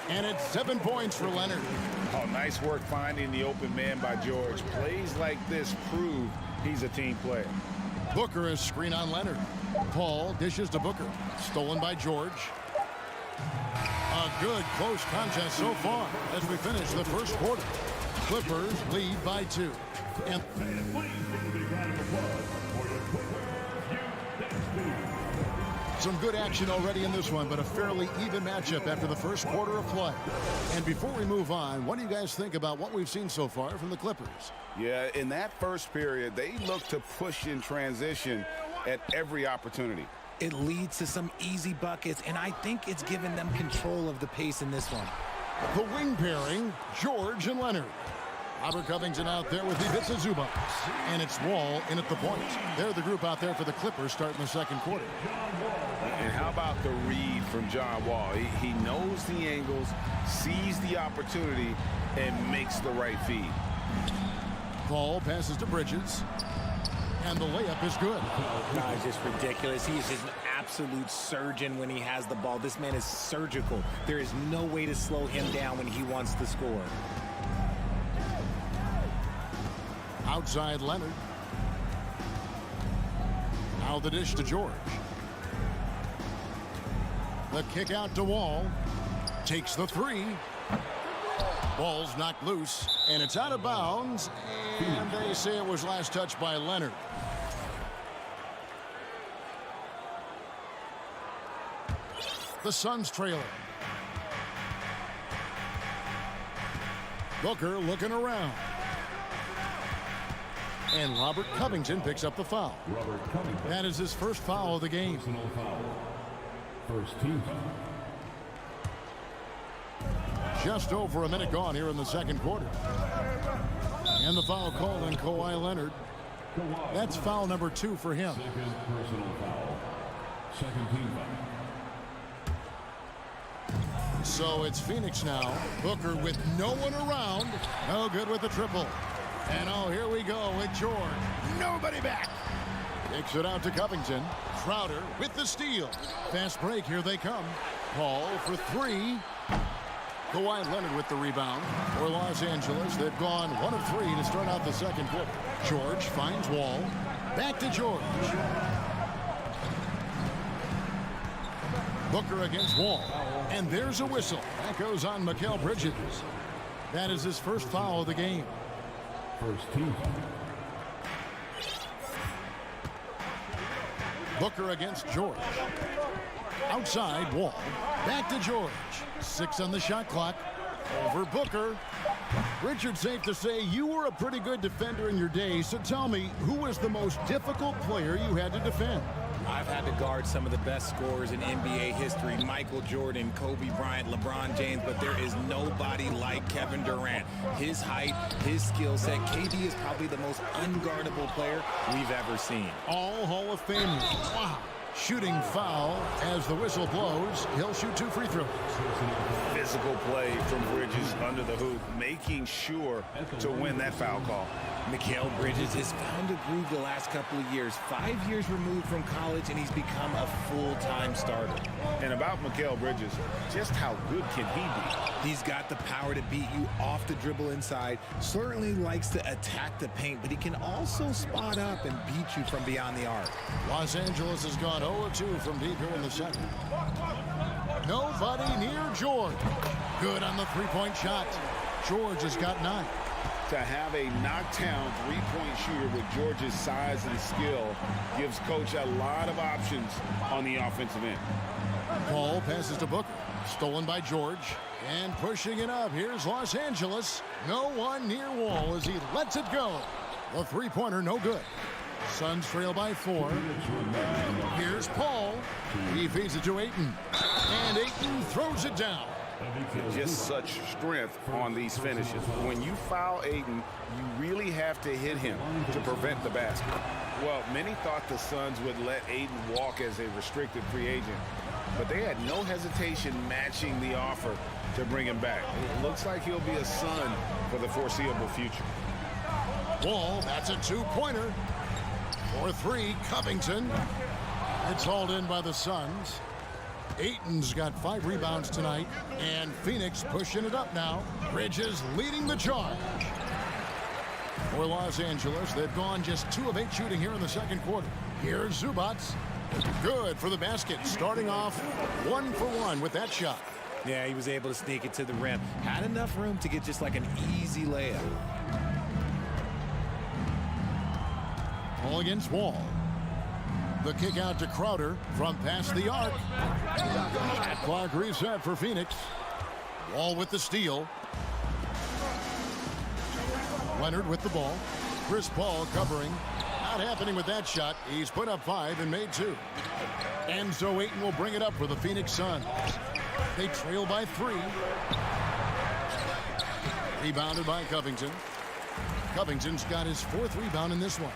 And it's 7 points for Leonard. Oh, nice work finding the open man by George. Plays like this prove he's a team player. Booker is screen on Leonard. Paul dishes to Booker. Stolen by George. A good close contest so far as we finish the first quarter. Clippers lead by 2. And some good action already in this one, but a fairly even matchup after the first quarter of play. And before we move on, what do you guys think about what we've seen so far from the Clippers? Yeah, in that first period, they look to push in transition at every opportunity. It leads to some easy buckets, and I think it's given them control of the pace in this one. The wing pairing, George and Leonard. Robert Covington out there with Ivica Zubac. And it's Wall in at the point. They're the group out there for the Clippers starting the second quarter. And how about the read from John Wall? He knows the angles, sees the opportunity, and makes the right feed. Paul passes to Bridges. And the layup is good. No, it's just ridiculous. He's just an absolute surgeon when he has the ball. This man is surgical. There is no way to slow him down when he wants to score. Outside Leonard. Now the dish to George. The kick out to Wall. Takes the 3. Ball's knocked loose, and it's out of bounds. And they say it was last touched by Leonard. The Suns trailer. Booker looking around. And Robert Covington picks up the foul. That is his first foul of the game. First team foul. Just over a minute gone here in the second quarter. And the foul called on Kawhi Leonard. That's foul number 2 for him. Second personal foul. Second team foul. So it's Phoenix now. Booker with no one around. No good with the triple. And oh, here we go with George. Nobody back. Kicks it out to Covington. Crowder with the steal. Fast break, here they come. Paul for 3. Kawhi Leonard with the rebound. For Los Angeles, they've gone 1 of 3 to start out the second quarter. George finds Wall. Back to George. Booker against Wall. And there's a whistle. That goes on Mikal Bridges. That is his first foul of the game. First team foul. Booker against George. Outside, Wall. Back to George. 6 on the shot clock. Over Booker. Richard, safe to say you were a pretty good defender in your day, so tell me, who was the most difficult player you had to defend? I've had to guard some of the best scorers in NBA history. Michael Jordan, Kobe Bryant, LeBron James, but there is nobody like Kevin Durant. His height, his skill set. KD is probably the most unguardable player we've ever seen. All Hall of Famers. Wow. Shooting foul as the whistle blows. He'll shoot 2 free throws. Physical play from Bridges under the hoop, making sure to win that foul call. Mikal Bridges has found a groove the last couple of years. 5 years removed from college, and he's become a full-time starter. And about Mikal Bridges, just how good can he be? He's got the power to beat you off the dribble inside. Certainly likes to attack the paint, but he can also spot up and beat you from beyond the arc. Los Angeles has gone 0-2 from deep here in the second. Nobody near George. Good on the 3-point shot. George has got 9. To have a knockdown three-point shooter with George's size and skill gives Coach a lot of options on the offensive end. Paul passes to Booker. Stolen by George. And pushing it up. Here's Los Angeles. No one near Wall as he lets it go. The three-pointer no good. Suns trail by 4. Here's Paul. He feeds it to Ayton. And Ayton throws it down. Just such strength on these finishes. When you foul Ayton, you really have to hit him to prevent the basket. Well, many thought the Suns would let Ayton walk as a restricted free agent, but they had no hesitation matching the offer to bring him back. It looks like he'll be a Sun for the foreseeable future. Wall, that's a two-pointer. For 3, Covington. It's hauled in by the Suns. Ayton's got 5 rebounds tonight, and Phoenix pushing it up now. Bridges leading the charge. For Los Angeles, they've gone just 2 of 8 shooting here in the second quarter. Here's Zubac. Good for the basket, starting off 1 for 1 with that shot. Yeah, he was able to sneak it to the rim. Had enough room to get just like an easy layup. All against Wall. The kick out to Crowder from past the arc. Shot clock reset for Phoenix. Wall with the steal. Leonard with the ball. Chris Paul covering. Not happening with that shot. He's put up 5 and made 2. And so Ayton will bring it up for the Phoenix Suns. They trail by 3. Rebounded by Covington. Covington's got his 4th rebound in this one.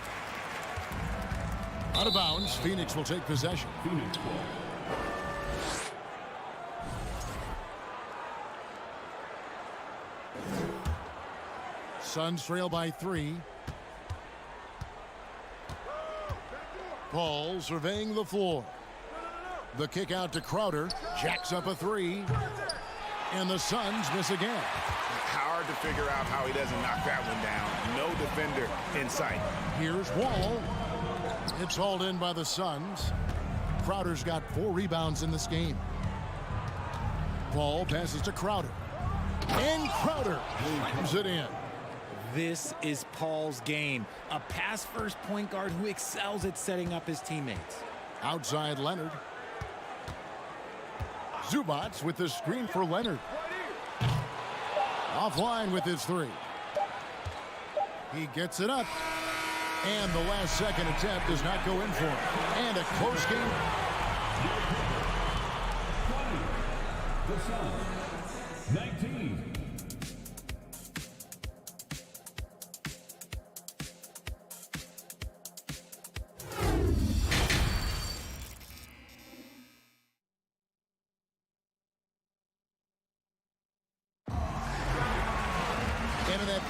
Out of bounds, Phoenix will take possession. Suns trail by 3. Paul surveying the floor. The kick out to Crowder. Jacks up a 3. And the Suns miss again. Hard to figure out how he doesn't knock that one down. No defender in sight. Here's Wall. It's hauled in by the Suns. Crowder's got 4 rebounds in this game. Paul passes to Crowder. And Crowder slams it in. This is Paul's game. A pass-first point guard who excels at setting up his teammates. Outside Leonard. Zubac with the screen for Leonard. Offline with his 3. He gets it up. And the last second attempt does not go in for him. And a close game. The Suns, 19.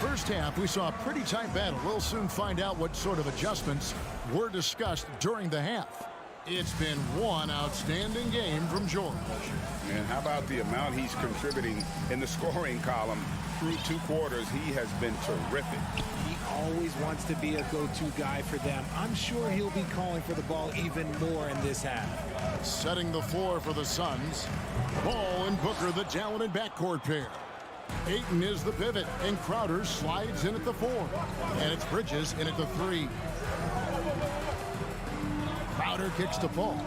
First half, we saw a pretty tight battle. We'll soon find out what sort of adjustments were discussed during the half. It's been one outstanding game from George. And how about the amount he's contributing in the scoring column through 2 quarters? He has been terrific. He always wants to be a go-to guy for them. I'm sure he'll be calling for the ball even more in this half. Setting the floor for the Suns. Ball and Booker, the talented backcourt pair. Ayton is the pivot, and Crowder slides in at the 4. And it's Bridges in at the 3. Crowder kicks to Paul.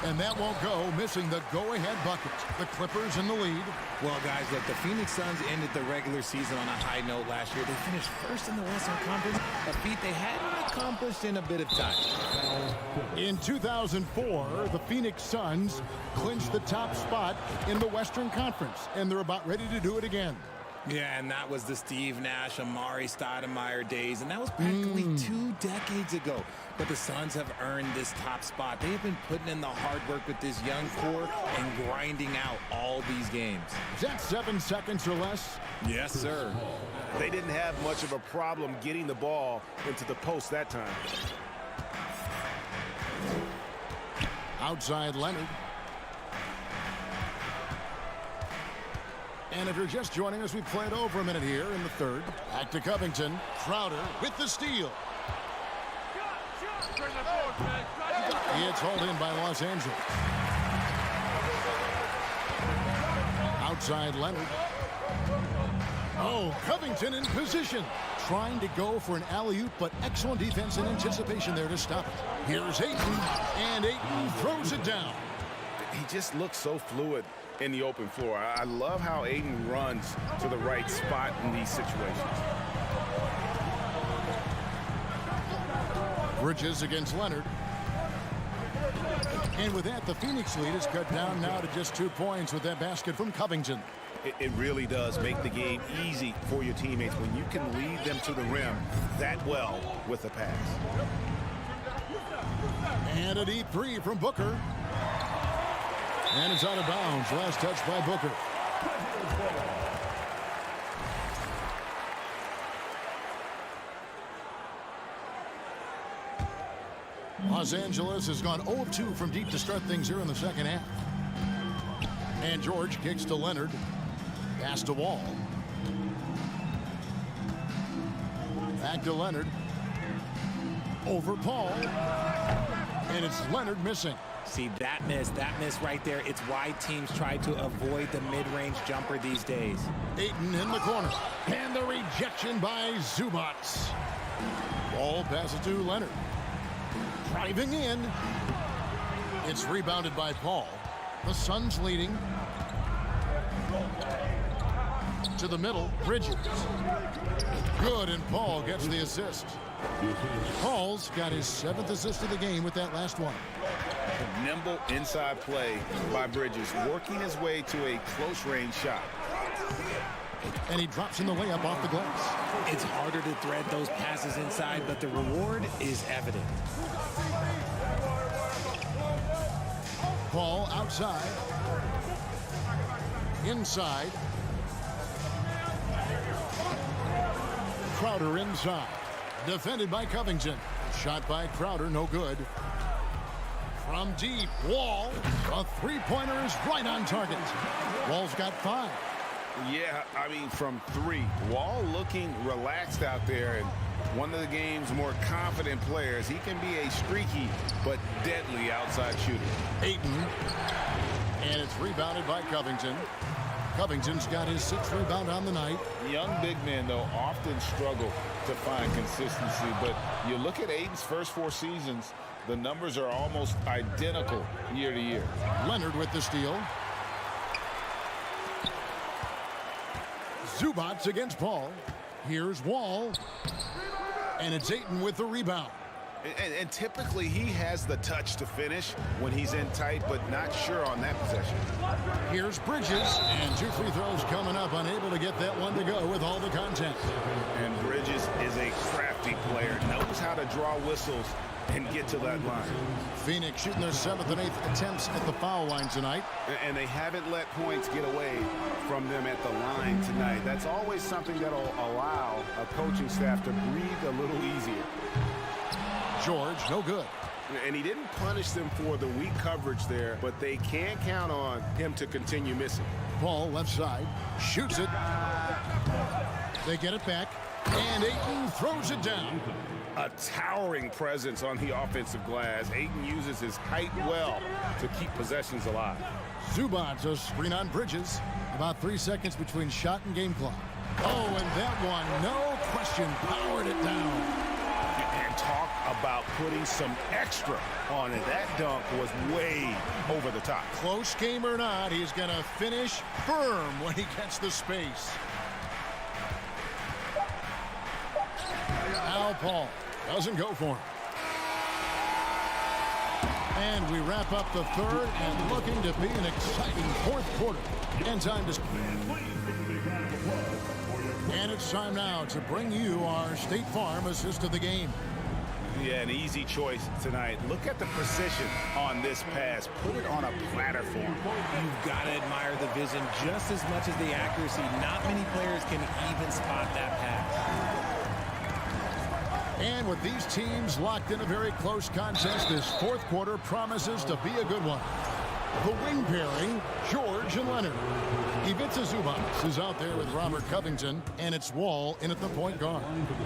And that won't go, missing the go-ahead bucket. The Clippers in the lead. Well, guys, look, the Phoenix Suns ended the regular season on a high note last year. They finished first in the Western Conference, a feat they hadn't accomplished in a bit of time. In 2004, the Phoenix Suns clinched the top spot in the Western Conference, and they're about ready to do it again. Yeah, and that was the Steve Nash, Amari Stoudemire days, and that was practically 2 decades ago. But the Suns have earned this top spot. They have been putting in the hard work with this young core and grinding out all these games. Is that 7 seconds or less? Yes, sir. They didn't have much of a problem getting the ball into the post that time. Outside Leonard. And if you're just joining us, we played over a minute here in the third. Back to Covington. Crowder with the steal. It's hauled in by Los Angeles. Outside Leonard. Oh, Covington in position. Trying to go for an alley-oop, but excellent defense and anticipation there to stop it. Here's Ayton, and Ayton throws it down. He just looks so fluid in the open floor. I love how Ayton runs to the right spot in these situations. Bridges against Leonard. And with that, the Phoenix lead is cut down now to just 2 points with that basket from Covington. It really does make the game easy for your teammates when you can lead them to the rim that well with a pass. And a deep three from Booker. And it's out of bounds. Last touch by Booker. Los Angeles has gone 0 of 2 from deep to start things here in the second half. And George kicks to Leonard. Pass to Wall. Back to Leonard. Over Paul. And it's Leonard missing. See, that miss right there, it's why teams try to avoid the mid-range jumper these days. Ayton in the corner. And the rejection by Zubats. Ball passes to Leonard. Driving in. It's rebounded by Paul. The Suns leading. To the middle, Bridges. Good, and Paul gets the assist. Paul's got his 7th assist of the game with that last one. Nimble inside play by Bridges, working his way to a close-range shot. And he drops in the layup off the glass. It's harder to thread those passes inside, but the reward is evident. Paul outside. Inside. Crowder inside. Defended by Covington. Shot by Crowder, no good. From deep, Wall. A three-pointer is right on target. Wall's got 5. Yeah, I mean, from 3. Wall looking relaxed out there, and one of the game's more confident players. He can be a streaky but deadly outside shooter. Ayton. And it's rebounded by Covington. Covington's got his 6th rebound on the night. Young big men, though, often struggle to find consistency, but you look at Ayton's first 4 seasons, the numbers are almost identical year to year. Leonard with the steal. Zubats against Paul. Here's Wall. And it's Ayton with the rebound. And typically he has the touch to finish when he's in tight, but not sure on that possession. Here's Bridges, and 2 free throws coming up, unable to get that one to go with all the contact. And Bridges is a crafty player, knows how to draw whistles and get to that line. Phoenix shooting their 7th and 8th attempts at the foul line tonight. And they haven't let points get away from them at the line tonight. That's always something that'll allow a coaching staff to breathe a little easier. George, no good. And he didn't punish them for the weak coverage there, but they can't count on him to continue missing. Paul left side, shoots it. They get it back, and Ayton throws it down. A towering presence on the offensive glass. Ayton uses his height well to keep possessions alive. Zubats a screen on Bridges. About 3 seconds between shot and game clock. Oh, and that one, no question, powered it down. And talk about putting some extra on it. That dunk was way over the top. Close game or not, he's going to finish firm when he gets the space. Al Paul doesn't go for him. And we wrap up the 3rd and looking to be an exciting 4th quarter. And time to... And it's time now to bring you our State Farm assist of the game. Yeah, an easy choice tonight. Look at the precision on this pass. Put it on a platter for him. You've got to admire the vision just as much as the accuracy. Not many players can even spot that pass. And with these teams locked in a very close contest, this 4th quarter promises to be a good one. The wing pairing, George and Leonard. Ivica Zubats is out there with Robert Covington, and it's Wall in at the point guard.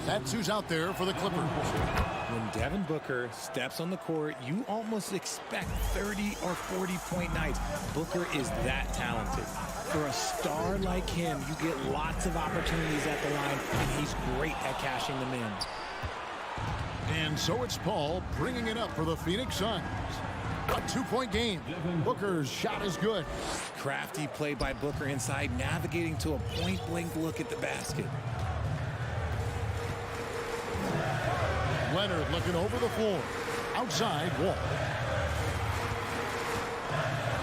That's who's out there for the Clippers. When Devin Booker steps on the court, you almost expect 30 or 40-point nights. Booker is that talented. For a star like him, you get lots of opportunities at the line, and he's great at cashing them in. And so it's Paul bringing it up for the Phoenix Suns. A 2-point game. Booker's shot is good. Crafty play by Booker inside, navigating to a point-blank look at the basket. Leonard looking over the floor. Outside, Wall.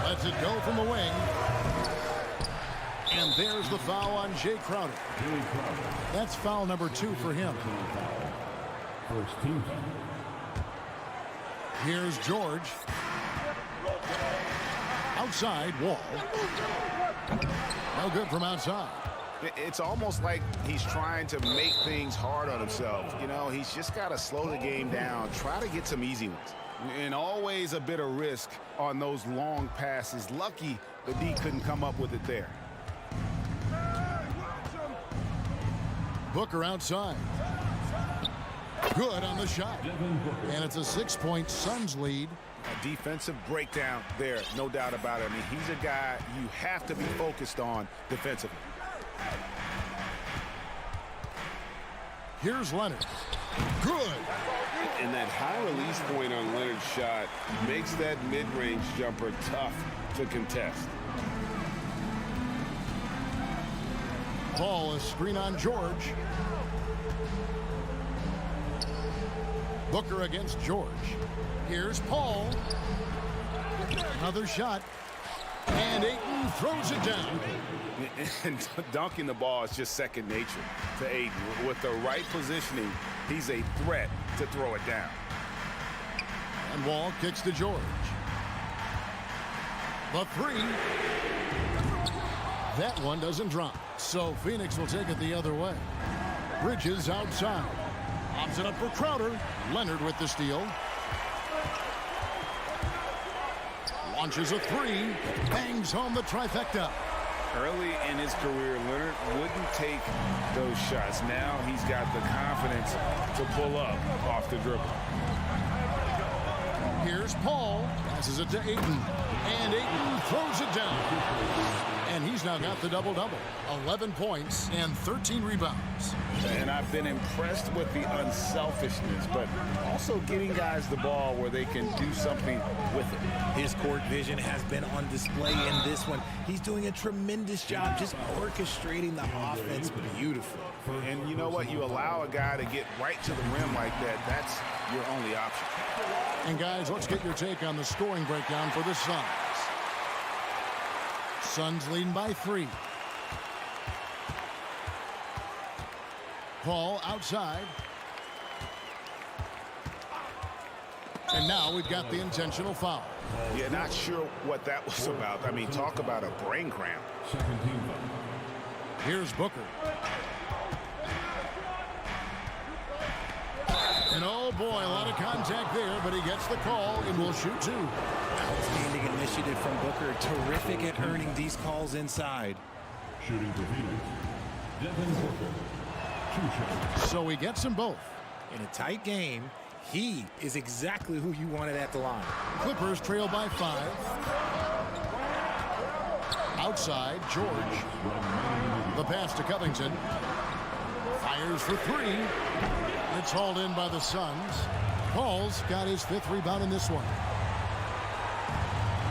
Lets it go from the wing. And there's the foul on Jay Crowder. That's foul number 2 for him. First team foul. Here's George. Outside, Wall. No good from outside. It's almost like he's trying to make things hard on himself. You know, he's just got to slow the game down, try to get some easy ones. And always a bit of risk on those long passes. Lucky the D couldn't come up with it there. Booker outside. Good on the shot. And it's a 6-point Suns lead. A defensive breakdown there, no doubt about it. I mean, he's a guy you have to be focused on defensively. Here's Leonard. Good. And that high release point on Leonard's shot makes that mid-range jumper tough to contest. Ball, a screen on George. Booker against George. Here's Paul. Another shot. And Ayton throws it down. And dunking the ball is just second nature to Ayton. With the right positioning, he's a threat to throw it down. And Wall kicks to George. The 3. That one doesn't drop. So Phoenix will take it the other way. Bridges outside. Lobs it up for Crowder. Leonard with the steal. Launches a 3. Bangs home the trifecta. Early in his career, Leonard wouldn't take those shots. Now he's got the confidence to pull up off the dribble. Here's Paul. Passes it to Ayton. And Ayton throws it down. And he's now got the double-double. 11 points and 13 rebounds. And I've been impressed with the unselfishness, but also getting guys the ball where they can do something with it. His court vision has been on display in this one. He's doing a tremendous job just orchestrating the offense beautifully. And you know what? You allow a guy to get right to the rim like that, that's your only option. And guys, let's get your take on the scoring breakdown for the Suns. Suns leading by 3. Paul outside. And now we've got the intentional foul. Yeah, not sure what that was about. I mean, talk about a brain cramp. Here's Booker. And oh boy, a lot of contact there, but he gets the call and will shoot 2. Outstanding initiative from Booker. Terrific at earning these calls inside. Shooting for Phoenix, Devin Booker. 2 shots. So he gets them both. In a tight game, he is exactly who you wanted at the line. Clippers trail by 5. Outside, George. The pass to Covington. Fires for 3. It's hauled in by the Suns. Paul's got his 5th rebound in this one.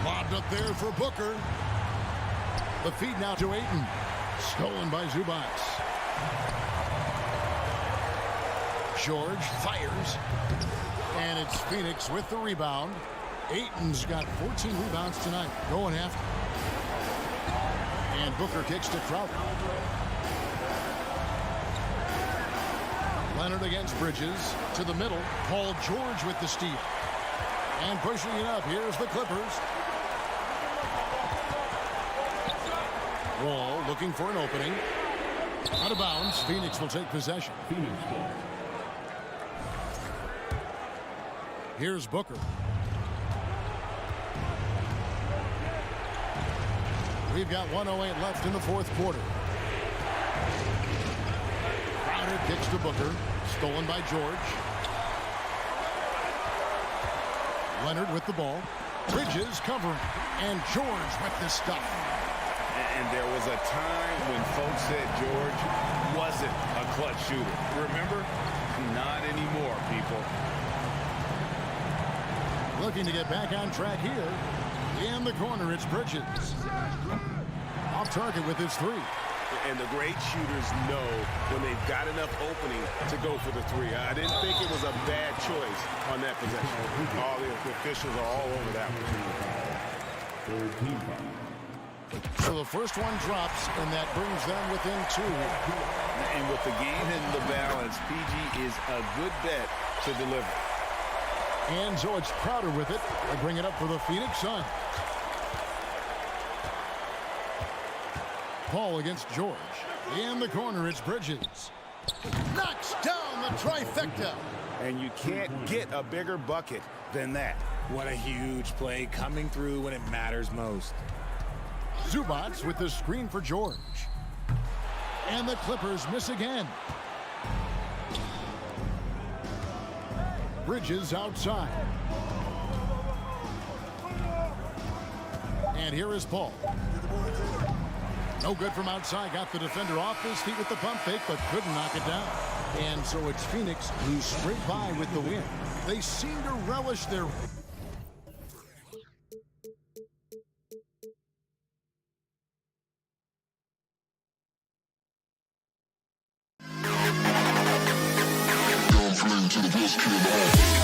Lobbed up there for Booker. The feed now to Ayton. Stolen by Zubac. George fires. And it's Phoenix with the rebound. Ayton's got 14 rebounds tonight. Going after. And Booker kicks to Crowder. Leonard against Bridges. To the middle. Paul George with the steal. And pushing it up. Here's the Clippers. Wall looking for an opening. Out of bounds. Phoenix will take possession. Phoenix ball. Here's Booker. We've got 1:08 left in the 4th quarter. Crowder kicks to Booker. Stolen by George. Leonard with the ball. Bridges covering. And George with the stuff. And And there was a time when folks said George wasn't a clutch shooter. Remember? Not anymore, people. Looking to get back on track here. In the corner, it's Bridges. Off target with his three. And the great shooters know when they've got enough opening to go for the three. I didn't think it was a bad choice on that possession. All the officials are all over that one. So the first one drops, and that brings them within 2. And with the game in the balance, PG is a good bet to deliver. And so it's Crowder with it. They bring it up for the Phoenix Suns. Paul against George. In the corner, it's Bridges. Knocks down the trifecta. And you can't get a bigger bucket than that. What a huge play coming through when it matters most. Zubats with the screen for George. And the Clippers miss again. Bridges outside. And here is Paul. No good from outside. Got the defender off his feet with the pump fake, but couldn't knock it down. And so it's Phoenix who scraped by with the win. They seem to relish their... To the best kid.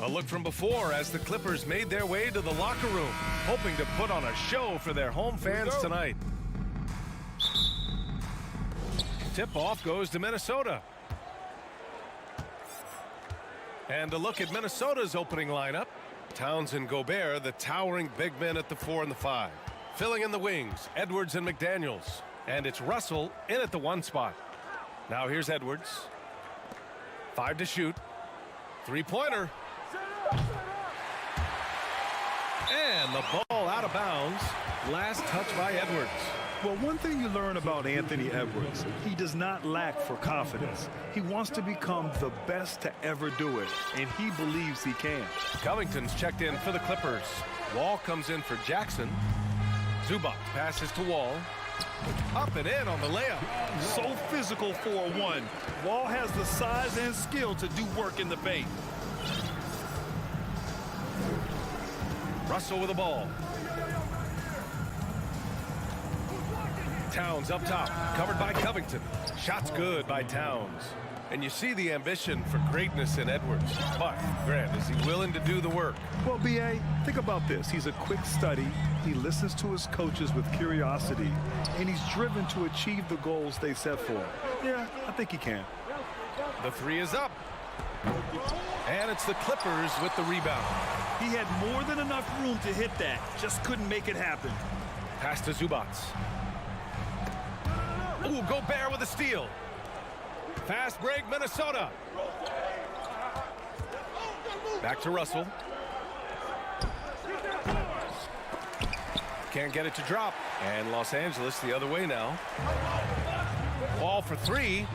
A look from before as the Clippers made their way to the locker room, hoping to put on a show for their home fans tonight. Tip-off goes to Minnesota. And a look at Minnesota's opening lineup. Towns and Gobert, the towering big men at the 4 and the 5. Filling in the wings, Edwards and McDaniels. And it's Russell in at the 1 spot. Now here's Edwards. 5 to shoot. 3-pointer. And the ball out of bounds. Last touch by Edwards. Well, one thing you learn about Anthony Edwards, he does not lack for confidence. He wants to become the best to ever do it, and he believes he can. Covington's checked in for the Clippers. Wall comes in for Jackson. Zubac passes to Wall. Up and in on the layup. So physical for a 1. Wall has the size and skill to do work in the paint. Russell with the ball. Towns up top, covered by Covington. Shots good by Towns. And you see the ambition for greatness in Edwards. But, Grant, is he willing to do the work? Well, B.A., think about this. He's a quick study. He listens to his coaches with curiosity. And he's driven to achieve the goals they set for him. Yeah, I think he can. The 3 is up. And it's the Clippers with the rebound. He had more than enough room to hit that. Just couldn't make it happen. Pass to Zubac. Ooh, Gobert with a steal. Fast break, Minnesota. Back to Russell. Can't get it to drop. And Los Angeles the other way now. Ball for 3.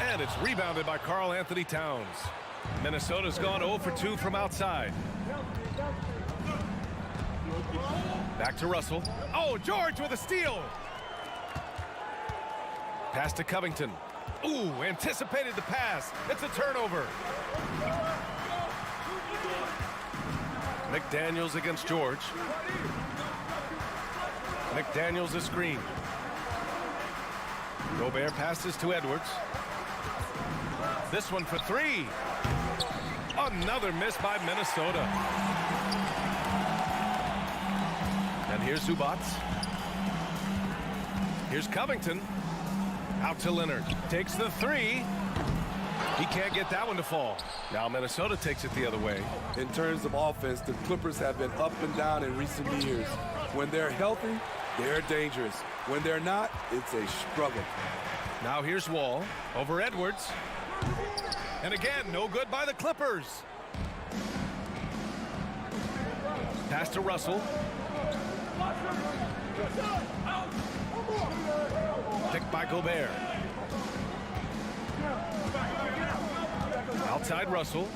And it's rebounded by Karl Anthony Towns. Minnesota's gone 0 for 2 from outside. Back to Russell. Oh, George with a steal. Pass to Covington. Ooh, anticipated the pass. It's a turnover. McDaniels against George. McDaniels a screen. Gobert passes to Edwards. This one for 3. Another miss by Minnesota. And here's Zubac. Here's Covington. Out to Leonard. Takes the 3. He can't get that one to fall. Now Minnesota takes it the other way. In terms of offense, the Clippers have been up and down in recent years. When they're healthy, they're dangerous. When they're not, it's a struggle. Now here's Wall over Edwards. And again, no good by the Clippers. Pass to Russell. Picked by Gobert. Outside Russell.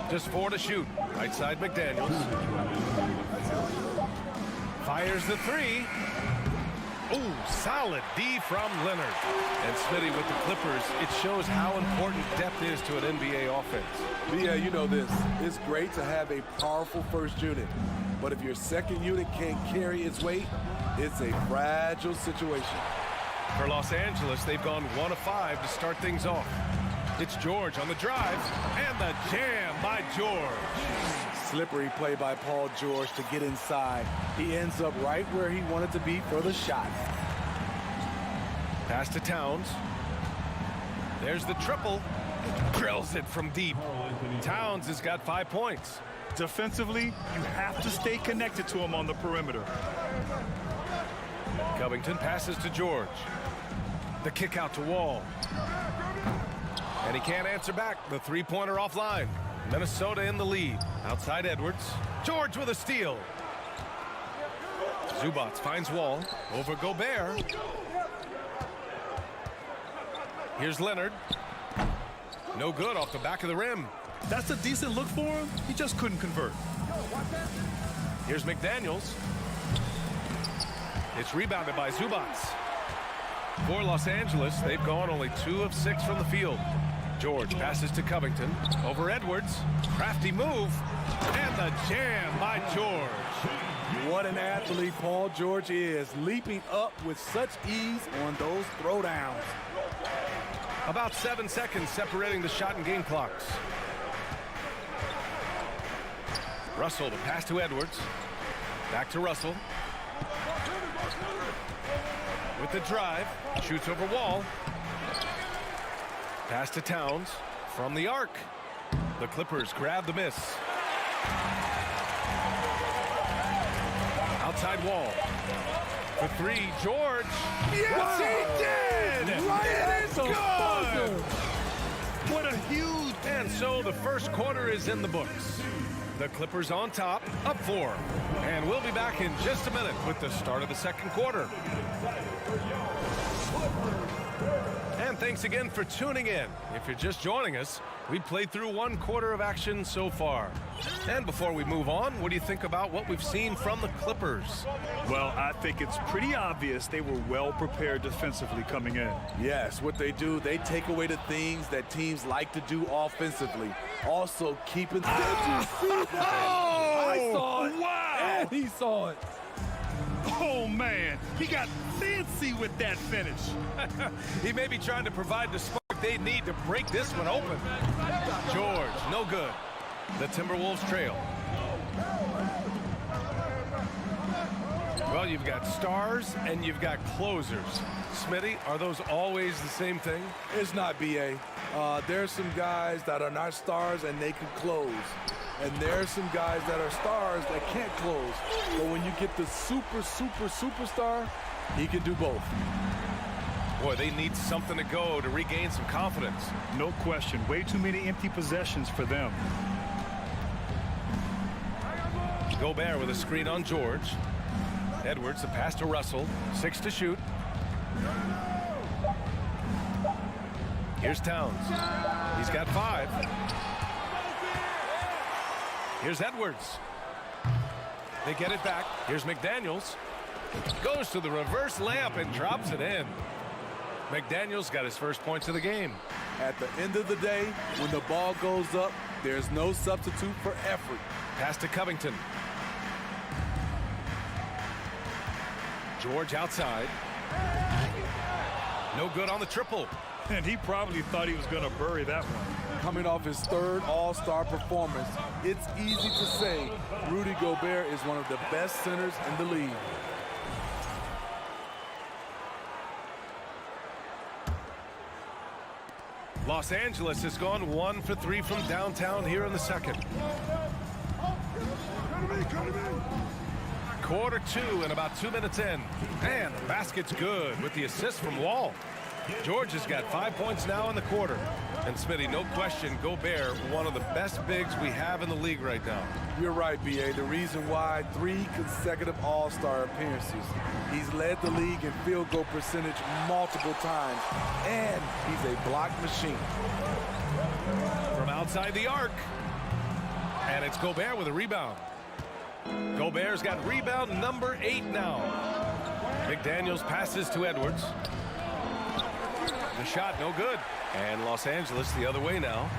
Just 4 to shoot. Right side McDaniels. Fires the 3. Ooh, solid D from Leonard. And Smitty with the Clippers, it shows how important depth is to an NBA offense. Yeah, you know this. It's great to have a powerful first unit. But if your second unit can't carry its weight, it's a fragile situation. For Los Angeles, they've gone 1 of 5 to start things off. It's George on the drive, and the jam by George. Slippery play by Paul George to get inside. He ends up right where he wanted to be for the shot. Pass to Towns. There's the triple. Drills it from deep. Towns has got 5 points. Defensively, you have to stay connected to him on the perimeter. Covington passes to George. The kick out to Wall. And he can't answer back. The 3-pointer offline. Minnesota in the lead. Outside Edwards. George with a steal. Zubac finds Wall over Gobert. Here's Leonard. No good off the back of the rim. That's a decent look for him. He just couldn't convert. Here's McDaniels. It's rebounded by Zubac. For Los Angeles, they've gone only 2 of 6 from the field. George passes to Covington. Over Edwards. Crafty move. And the jam by George. What an athlete Paul George is, leaping up with such ease on those throwdowns. About 7 seconds separating the shot and game clocks. Russell, the pass to Edwards. Back to Russell. With the drive, shoots over Wall. Pass to Towns from the arc. The Clippers grab the miss. Outside Wall. For three, George. Yes, he did! It is good! What a huge... And so the first quarter is in the books. The Clippers on top, up 4. And we'll be back in just a minute with the start of the second quarter. And thanks again for tuning in. If you're just joining us, we played through 1 quarter of action so far. And before we move on, what do you think about what we've seen from the Clippers? Well, I think it's pretty obvious they were well prepared defensively coming in. Yes, what they do, they take away the things that teams like to do offensively. Also, keeping... Did you see that? I saw it. Wow! And he saw it. Oh, man. He got fancy with that finish. He may be trying to provide the spark they need to break this one open. George, no good. The Timberwolves trail. Well, you've got stars and you've got closers. Smitty, are those always the same thing? It's not, B.A. There's some guys that are not stars and they can close. And there's some guys that are stars that can't close. But when you get the superstar, he can do both. Boy, they need something to go to regain some confidence. No question. Way too many empty possessions for them. Gobert with a screen on George. Edwards, the pass to Russell. 6 to shoot. Here's Towns. He's got 5. Here's Edwards. They get it back. Here's McDaniels. Goes to the reverse layup and drops it in. McDaniels got his first points of the game. At the end of the day, when the ball goes up, there's no substitute for effort. Pass to Covington. George outside. No good on the triple. And he probably thought he was going to bury that one. Coming off his 3rd All-Star performance, it's easy to say Rudy Gobert is one of the best centers in the league. Los Angeles has gone 1 for 3 from downtown here in the second. Quarter 2 and about 2 minutes in. And the basket's good with the assist from Wall. George has got 5 points now in the quarter. And Smitty, no question, Gobert, one of the best bigs we have in the league right now. You're right, B.A. The reason why 3 consecutive All-Star appearances. He's led the league in field goal percentage multiple times. And he's a block machine. From outside the arc. And it's Gobert with a rebound. Gobert's got rebound number 8 now. McDaniels passes to Edwards. The shot no good. And Los Angeles the other way now.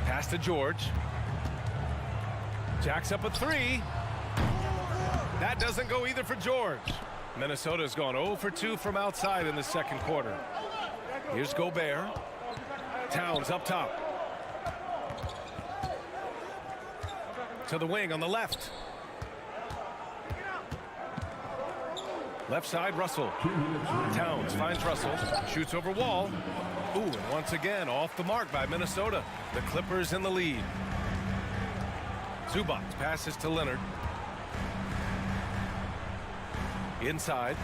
Pass to George. Jacks up a 3. That doesn't go either for George. Minnesota's gone 0 for 2 from outside in the second quarter. Here's Gobert. Towns up top. To the wing on the left. Left side, Russell. Towns finds Russell. Shoots over Wall. Ooh, and once again, off the mark by Minnesota. The Clippers in the lead. Zubac passes to Leonard. Inside.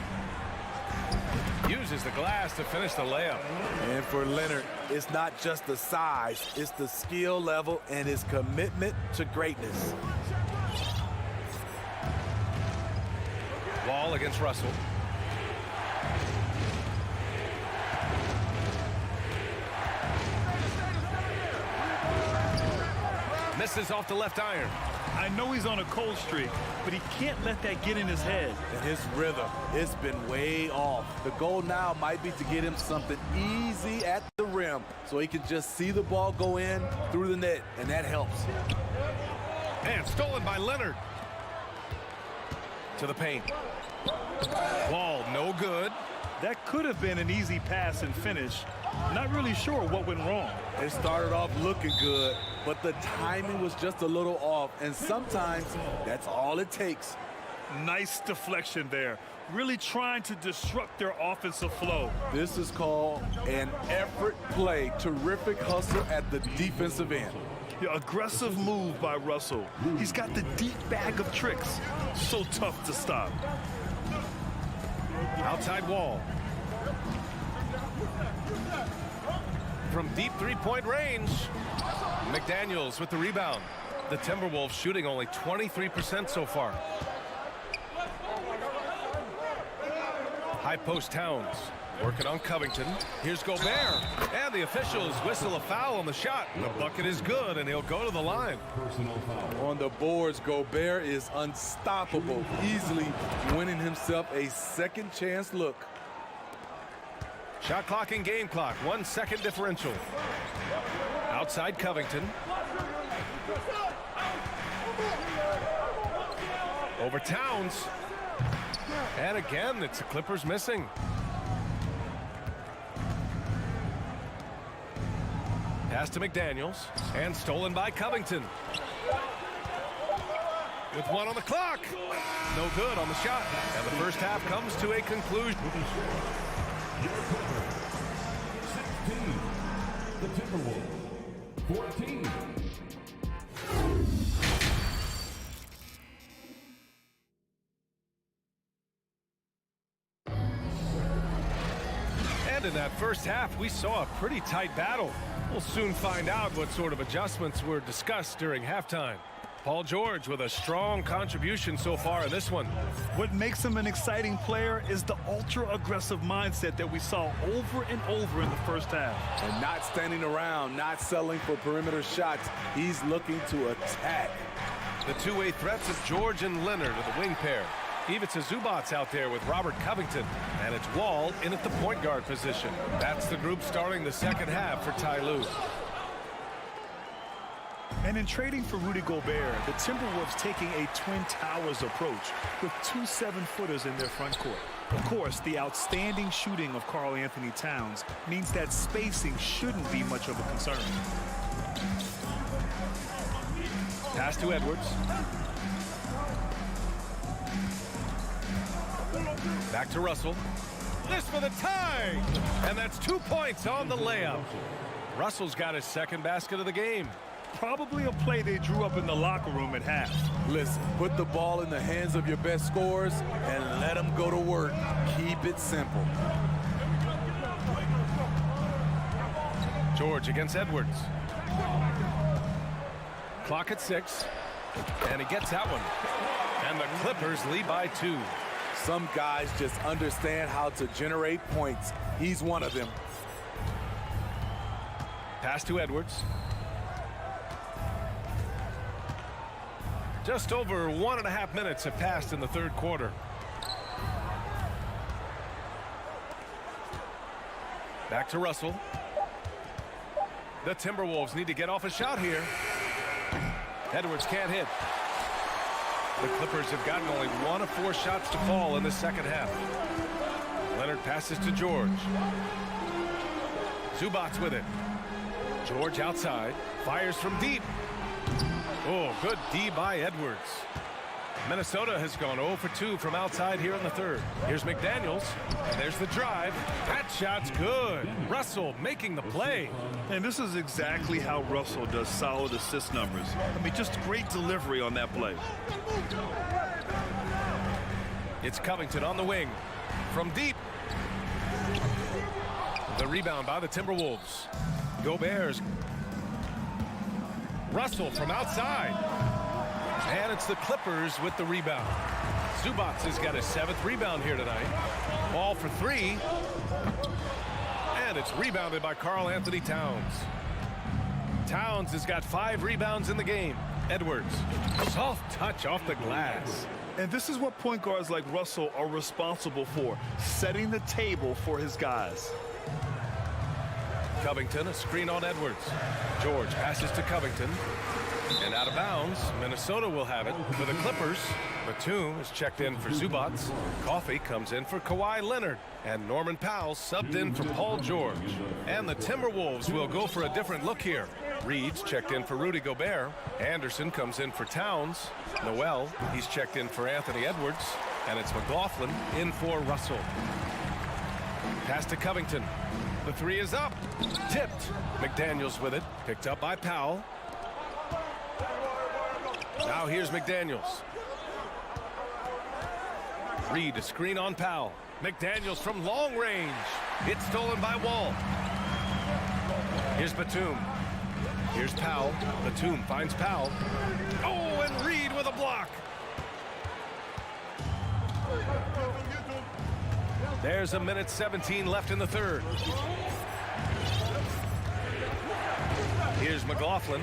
Uses the glass to finish the layup. And for Leonard, it's not just the size, it's the skill level and his commitment to greatness. Wall against Russell. Misses off the left iron. I know he's on a cold streak, but he can't let that get in his head. And his rhythm, it's been way off. The goal now might be to get him something easy at the rim so he can just see the ball go in through the net, and that helps. And stolen by Leonard. To the paint. Wall, no good. That could have been an easy pass and finish. Not really sure what went wrong. It started off looking good, but the timing was just a little off, and sometimes that's all it takes. Nice deflection there. Really trying to disrupt their offensive flow. This is called an effort play. Terrific hustle at the defensive end. Yeah, aggressive move by Russell. He's got the deep bag of tricks. So tough to stop. Outside wall. From deep three-point range, McDaniels with the rebound. The Timberwolves shooting only 23% so far. High post Towns, working on Covington. Here's Gobert, and the officials whistle a foul on the shot. The bucket is good, and he'll go to the line. On the boards, Gobert is unstoppable, easily winning himself a second chance look. Shot clock and game clock, 1 second differential. Outside Covington. Over Towns. And again, it's the Clippers missing. Pass to McDaniels, and stolen by Covington. With 1 on the clock. No good on the shot. And the first half comes to a conclusion. 16. The Timberwolves. 14. And in that first half, we saw a pretty tight battle. We'll soon find out what sort of adjustments were discussed during halftime. Paul George with a strong contribution so far in this one. What makes him an exciting player is the ultra-aggressive mindset that we saw over and over in the first half. And not standing around, not settling for perimeter shots. He's looking to attack. The two-way threats of George and Leonard are the wing pair. Ivica Zubac's out there with Robert Covington, and it's Wall in at the point guard position. That's the group starting the second half for Ty Lue. And in trading for Rudy Gobert, the Timberwolves taking a Twin Towers approach with 2 7-footers in their front court. Of course, the outstanding shooting of Karl Anthony Towns means that spacing shouldn't be much of a concern. Pass to Edwards. Back to Russell. This for the tie! And that's 2 points on the layup. Russell's got his second basket of the game. Probably a play they drew up in the locker room at half. Listen, put the ball in the hands of your best scorers and let them go to work. Keep it simple. George against Edwards. Clock at 6. And he gets that one. And the Clippers lead by 2. Some guys just understand how to generate points. He's one of them. Pass to Edwards. Just over 1.5 minutes have passed in the third quarter. Back to Russell. The Timberwolves need to get off a shot here. Edwards can't hit. The Clippers have gotten only 1 of 4 shots to fall in the second half. Leonard passes to George. Zubac's with it. George outside. Fires from deep. Oh, good D by Edwards. Minnesota has gone 0 for 2 from outside here in the third. Here's McDaniels. And there's the drive. That shot's good. Russell making the play. And this is exactly how Russell does solid assist numbers. I mean, just great delivery on that play. It's Covington on the wing. From deep. The rebound by the Timberwolves. Gobert's. Russell from outside. And it's the Clippers with the rebound. Zubac has got his 7th rebound here tonight. Ball for 3. And it's rebounded by Karl Anthony Towns. Towns has got 5 rebounds in the game. Edwards, soft touch off the glass. And this is what point guards like Russell are responsible for, setting the table for his guys. Covington, a screen on Edwards. George passes to Covington. And out of bounds, Minnesota will have it for the Clippers. Batum is checked in for Zubats. Coffey comes in for Kawhi Leonard. And Norman Powell subbed in for Paul George. And the Timberwolves will go for a different look here. Reed's checked in for Rudy Gobert. Anderson comes in for Towns. Noel, he's checked in for Anthony Edwards. And it's McLaughlin in for Russell. Pass to Covington. The three is up. Tipped. McDaniels with it. Picked up by Powell. Now here's McDaniels. Reed, a screen on Powell. McDaniels from long range. It's stolen by Wall. Here's Batum. Here's Powell. Batum finds Powell. Oh, and Reed with a block. There's a minute 17 left in the third. Here's McLaughlin.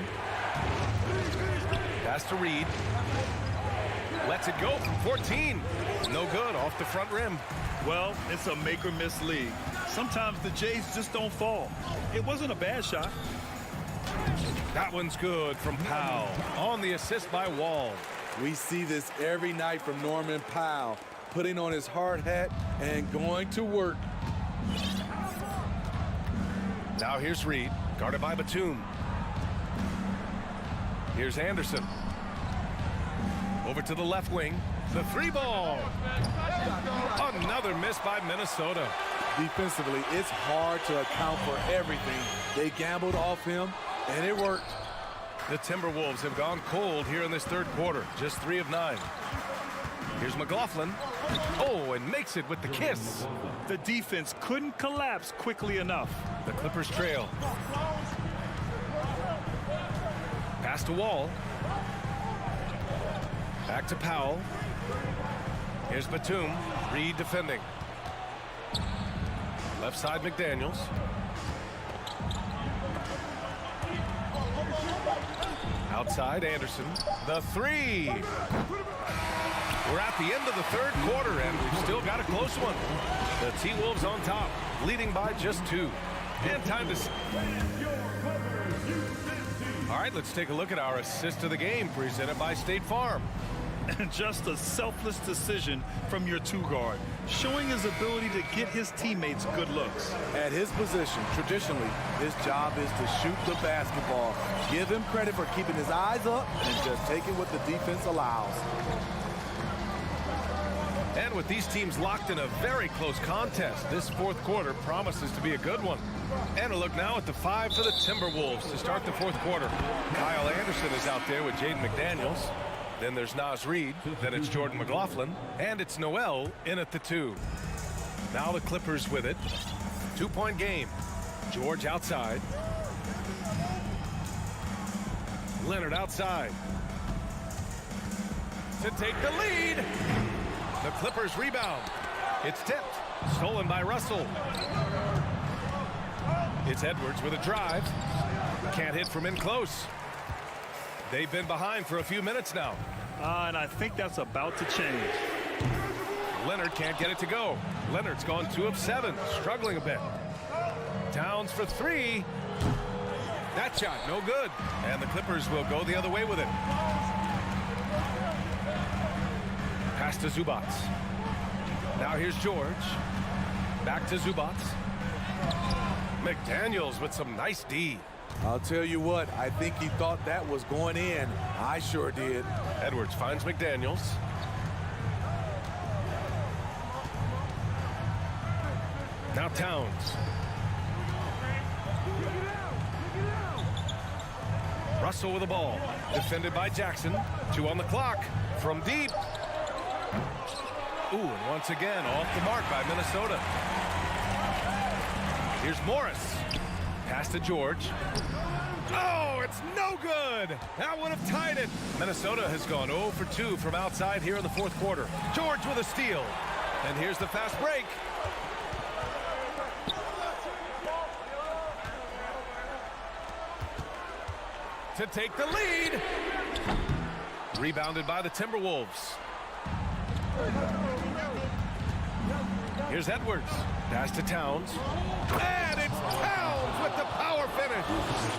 Pass to Reed. Lets it go from 14. No good, off the front rim. Well, it's a make or miss league. Sometimes the Jays just don't fall. It wasn't a bad shot. That one's good from Powell. On the assist by Wall. We see this every night from Norman Powell, putting on his hard hat and going to work. Now here's Reed, guarded by Batum. Here's Anderson. Over to the left wing. The three ball. Another miss by Minnesota. Defensively, it's hard to account for everything. They gambled off him, and it worked. The Timberwolves have gone cold here in this third quarter. Just 3 of 9. Here's McLaughlin. Oh, and makes it with the kiss. The defense couldn't collapse quickly enough. The Clippers trail. Pass to Wall. Back to Powell. Here's Batum. Reed defending. Left side McDaniels. Outside Anderson. The three. We're at the end of the third quarter, and we've still got a close one. The T-Wolves on top, leading by just 2. And time to... All right, let's take a look at our assist of the game, presented by State Farm. And just a selfless decision from your 2-guard, showing his ability to get his teammates good looks. At his position, traditionally, his job is to shoot the basketball. Give him credit for keeping his eyes up and just taking what the defense allows. And with these teams locked in a very close contest, this fourth quarter promises to be a good one. And a look now at the 5 for the Timberwolves to start the fourth quarter. Kyle Anderson is out there with Jaden McDaniels. Then there's Naz Reed. Then it's Jordan McLaughlin. And it's Noel in at the 2. Now the Clippers with it. 2-point game. George outside. Leonard outside. To take the lead. The Clippers rebound. It's tipped. Stolen by Russell. It's Edwards with a drive. Can't hit from in close. They've been behind for a few minutes now. And I think that's about to change. Leonard can't get it to go. Leonard's gone 2 of 7, struggling a bit. Towns for 3. That shot, no good. And the Clippers will go the other way with it. Pass to Zubats. Now here's George. Back to Zubats. McDaniels with some nice D. I'll tell you what, I think he thought that was going in. I sure did. Edwards finds McDaniels. Now Towns. Russell with the ball. Defended by Jackson. 2 on the clock. From deep. Ooh, and once again, off the mark by Minnesota. Here's Morris. Pass to George. Oh, it's no good. That would have tied it. Minnesota has gone 0 for 2 from outside here in the fourth quarter. George with a steal. And here's the fast break. To take the lead. Rebounded by the Timberwolves. Here's Edwards. Pass to Towns. And it's Towns with the power finish.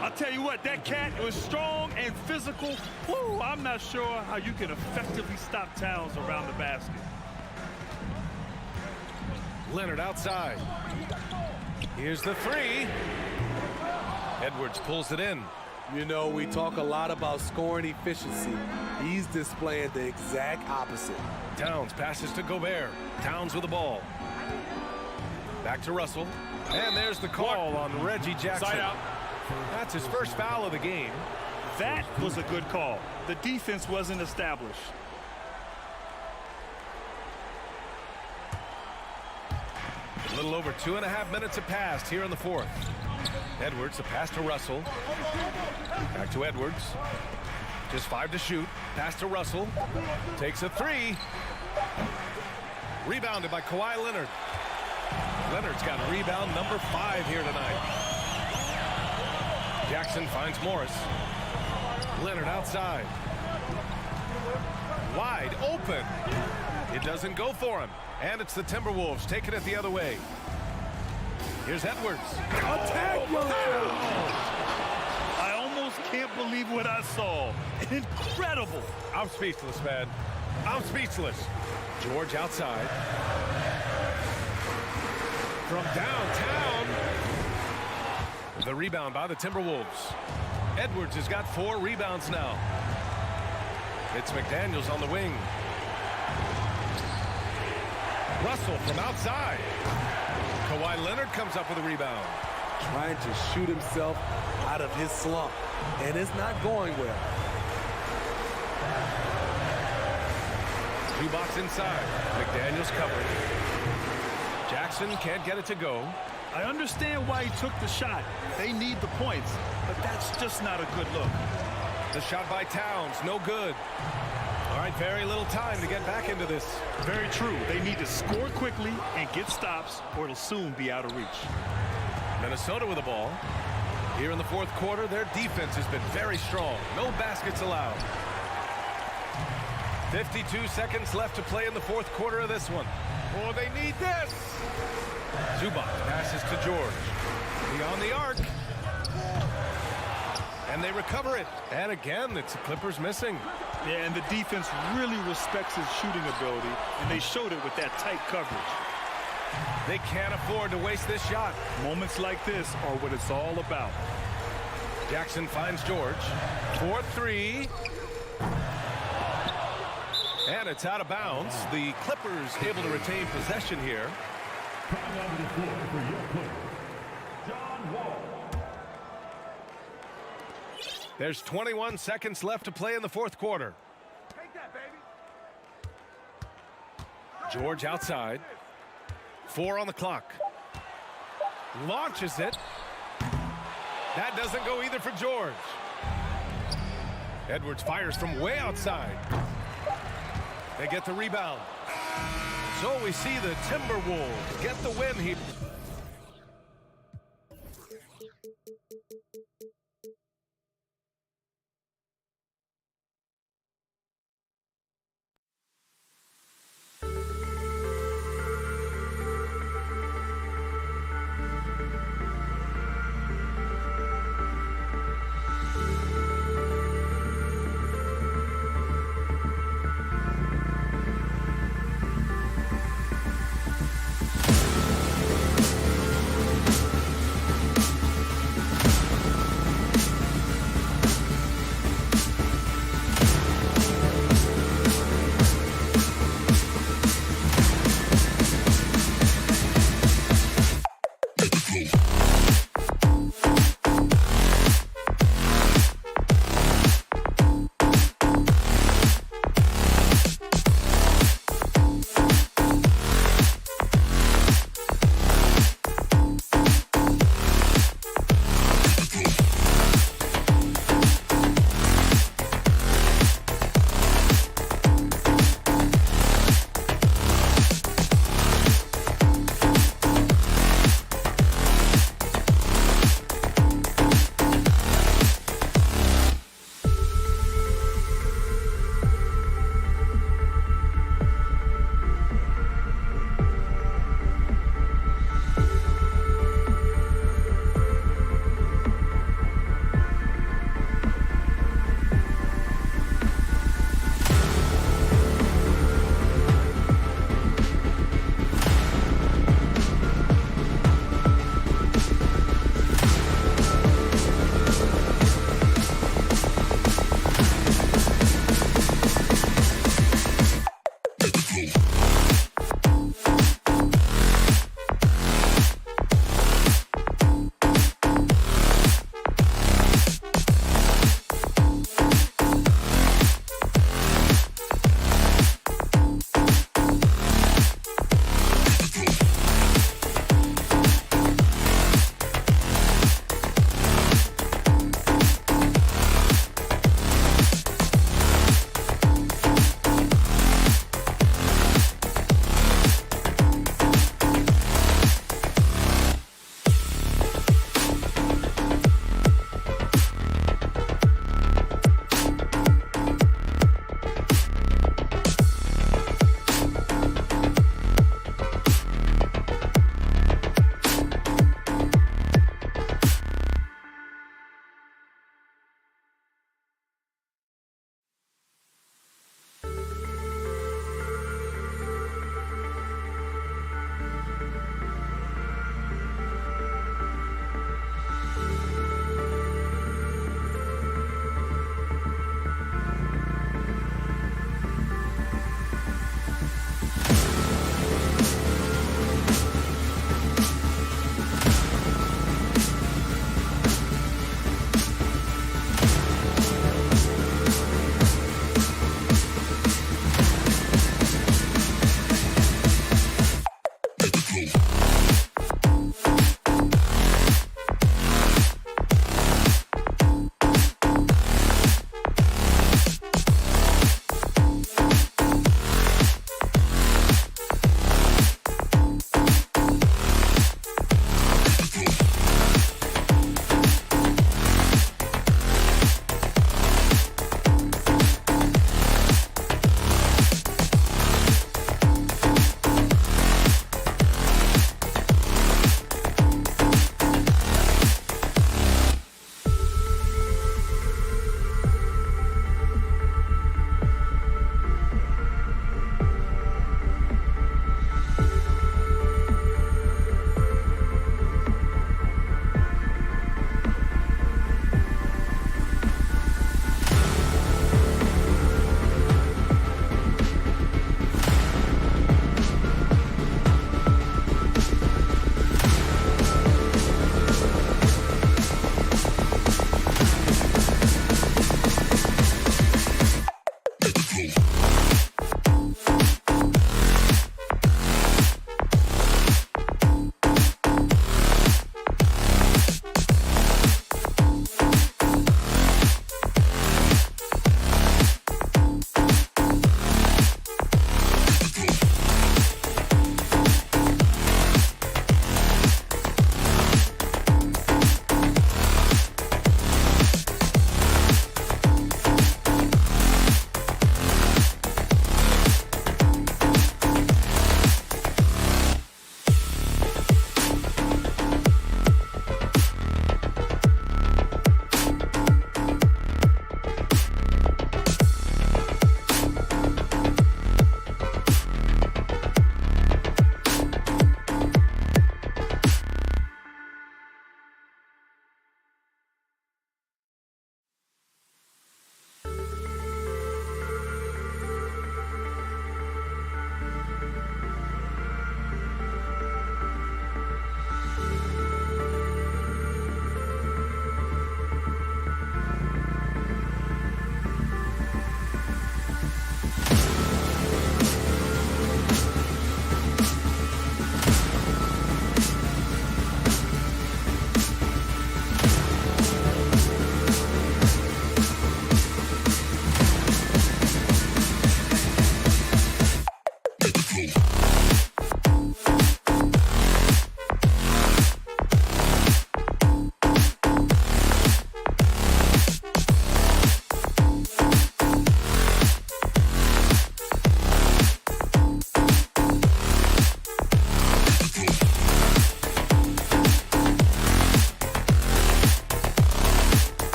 I'll tell you what, that cat was strong and physical. Woo, I'm not sure how you can effectively stop Towns around the basket. Leonard outside. Here's the three. Edwards pulls it in. You know, we talk a lot about scoring efficiency. He's displaying the exact opposite. Towns passes to Gobert. Towns with the ball. Back to Russell. And there's the call on Reggie Jackson. Side out. That's his first foul of the game. That was a good call. The defense wasn't established. A little over 2.5 minutes have passed here in the fourth. Edwards, a pass to Russell. Back to Edwards. Just 5 to shoot. Pass to Russell. Takes a three. Rebounded by Kawhi Leonard. Leonard's got rebound number 5 here tonight. Jackson finds Morris. Leonard outside. Wide open. It doesn't go for him. And it's the Timberwolves taking it the other way. Here's Edwards. Attack! I almost can't believe what I saw. Incredible. I'm speechless, man. I'm speechless. George outside. From downtown. The rebound by the Timberwolves. Edwards has got 4 rebounds now. It's McDaniels on the wing. Russell from outside. Kawhi Leonard comes up with a rebound. Trying to shoot himself out of his slump, and it's not going well. Zubac inside. McDaniels covered. Jackson can't get it to go. I understand why he took the shot. They need the points, but that's just not a good look. The shot by Towns, no good. All right, very little time to get back into this. Very true. They need to score quickly and get stops, or it'll soon be out of reach. Minnesota with the ball. Here in the fourth quarter, their defense has been very strong. No baskets allowed. 52 seconds left to play in the fourth quarter of this one. Oh, they need this. Zubac passes to George. Beyond the arc. And they recover it. And again, it's the Clippers missing. Yeah, and the defense really respects his shooting ability, and they showed it with that tight coverage. They can't afford to waste this shot. Moments like this are what it's all about. Jackson finds George. 4-3. And it's out of bounds. The Clippers able to retain possession here. There's 21 seconds left to play in the fourth quarter. Take that, baby. George outside. 4 on the clock. Launches it. That doesn't go either for George. Edwards fires from way outside. They get the rebound. So we see the Timberwolves get the win here.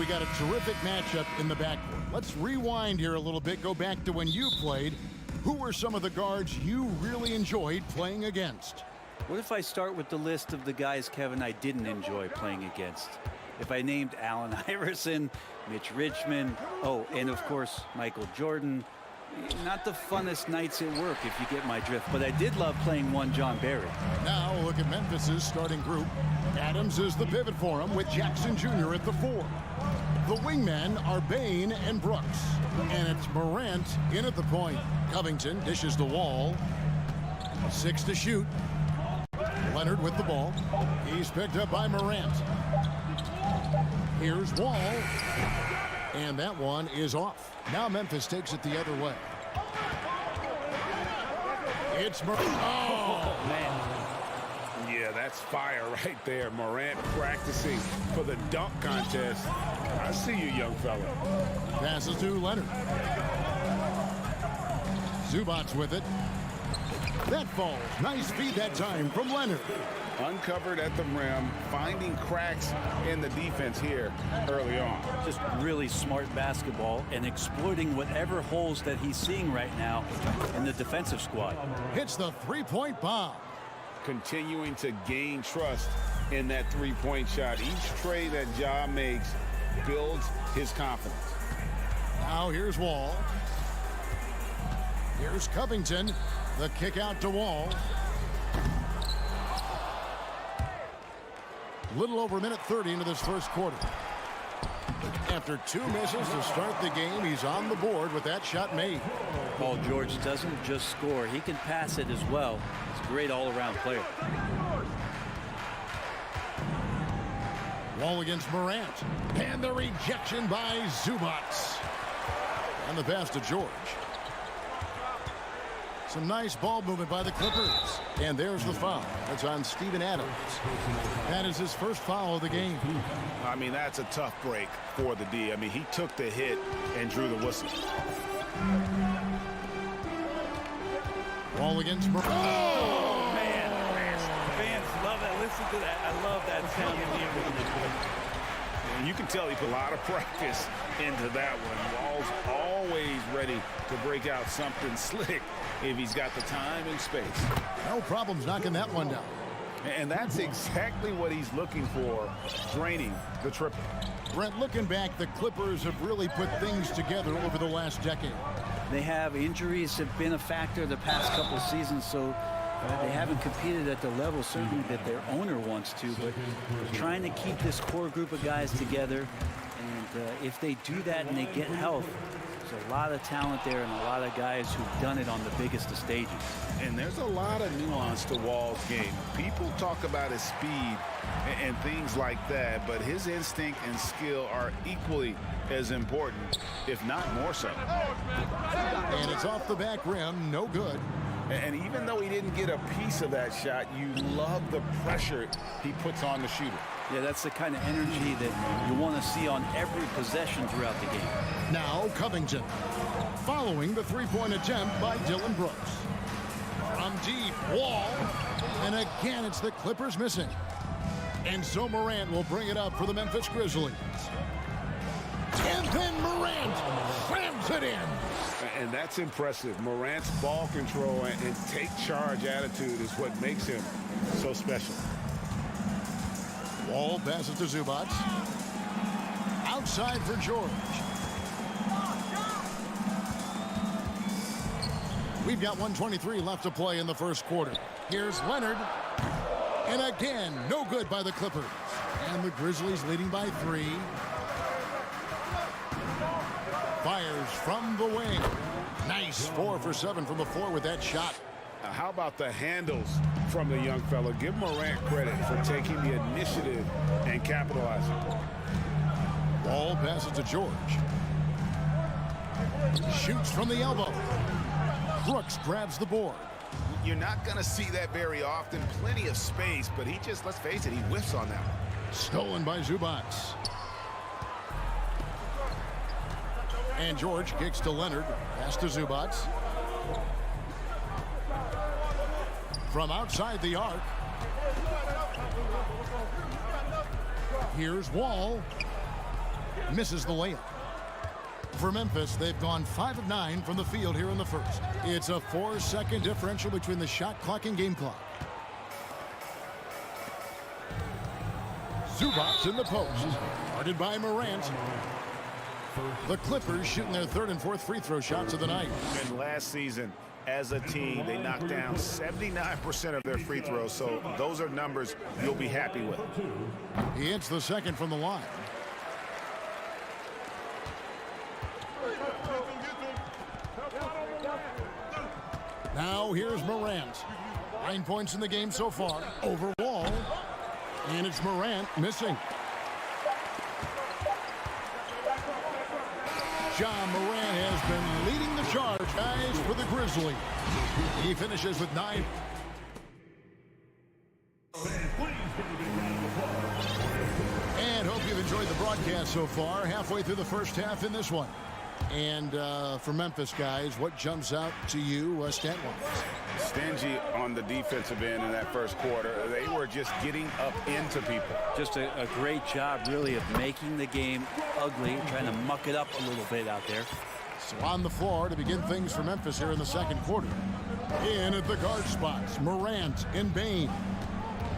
got a terrific matchup in the backcourt. Let's rewind here a little bit. Go back to when you played. Who were some of the guards you really enjoyed playing against? What if I start with the list of the guys, Kevin, I didn't enjoy playing against? If I named Allen Iverson, Mitch Richmond, oh, and of course, Michael Jordan. Not the funnest nights at work, if you get my drift, but I did love playing one John Barry. Now look at Memphis's starting group. Adams is the pivot for him with Jackson Jr. at the 4. The wingmen are Bain and Brooks. And it's Morant in at the point. Covington dishes the Wall. 6 to shoot. Leonard with the ball. He's picked up by Morant. Here's Wall. And that one is off. Now Memphis takes it the other way. It's Morant. Oh, man. Yeah, that's fire right there. Morant practicing for the dunk contest. I see you, young fella. Passes to Leonard. Zubac's with it. That falls. Nice feed that time from Leonard. Uncovered at the rim, finding cracks in the defense here early on. Just really smart basketball and exploiting whatever holes that he's seeing right now in the defensive squad. Hits the three-point bomb. Continuing to gain trust in that three-point shot. Each trade that Ja makes builds his confidence. Now here's Wall. Here's Covington. The kick out to Wall. Little over a minute 30 into this first quarter. After 2 misses to start the game, he's on the board with that shot made. Paul George doesn't just score, he can pass it as well. He's a great all-around player. Wall against Morant. And the rejection by Zubac. And the pass to George. Some nice ball movement by the Clippers. And there's the foul. That's on Steven Adams. That is his first foul of the game. I mean, that's a tough break for the D. I mean, he took the hit and drew the whistle. Wall against Morant. Oh, man. Fans love that. Listen to that. I love that sound in the end. And you can tell he put a lot of practice into that one. Wall's always ready to break out something slick if he's got the time and space. No problems knocking that one down. And that's exactly what he's looking for, draining the triple. Brent, looking back, the Clippers have really put things together over the last decade. They have. Injuries have been a factor the past couple of seasons, so they haven't competed at the level certainly that their owner wants to, but they're trying to keep this core group of guys together. And if they do that and they get health, there's a lot of talent there and a lot of guys who've done it on the biggest of stages. And there's a lot of nuance to Wall's game. People talk about his speed and things like that, but his instinct and skill are equally as important, if not more so. And it's off the back rim, no good. And even though he didn't get a piece of that shot, you love the pressure he puts on the shooter. Yeah, that's the kind of energy that you want to see on every possession throughout the game. Now Covington, following the three-point attempt by Dylan Brooks. From deep, Wall, and again it's the Clippers missing. And so Morant will bring it up for the Memphis Grizzlies. And then Morant slams it in. And that's impressive. Morant's ball control and take charge attitude is what makes him so special. Wall passes to Zubac. Outside for George. We've got 1:23 left to play in the first quarter. Here's Leonard. And again, no good by the Clippers. And the Grizzlies leading by 3. Fires from the wing. Nice 4 for 7 from the floor with that shot. How about the handles from the young fella? Give Morant credit for taking the initiative and capitalizing. Ball passes to George. Shoots from the elbow. Brooks grabs the board. You're not going to see that very often. Plenty of space, but he just, let's face it, he whiffs on that one. Stolen by Zubac. And George kicks to Leonard. Pass to Zubac. From outside the arc. Here's Wall. misses the layup. For Memphis, they've gone 5 of 9 from the field here in the first. It's a 4-second differential between the shot clock and game clock. Zubac's in the post, guarded by Morant. The Clippers shooting their 3rd and 4th free throw shots of the night. And last season, as a team, they knocked down 79% of their free throws, so those are numbers you'll be happy with. He hits the second from the line. Now here's Morant. 9 points in the game so far. Over Wall. And it's Morant missing. John Morant has been leading the charge, guys, for the Grizzlies. He finishes with 9. And hope you've enjoyed the broadcast so far. Halfway through the first half in this one. And for Memphis, guys, what jumps out to you stat-wise? Stingy on the defensive end in that first quarter. They were just getting up into people. Just a great job, really, of making the game ugly, trying to muck it up a little bit out there. So on the floor to begin things for Memphis here in the second quarter. In at the guard spots, Morant and Bane.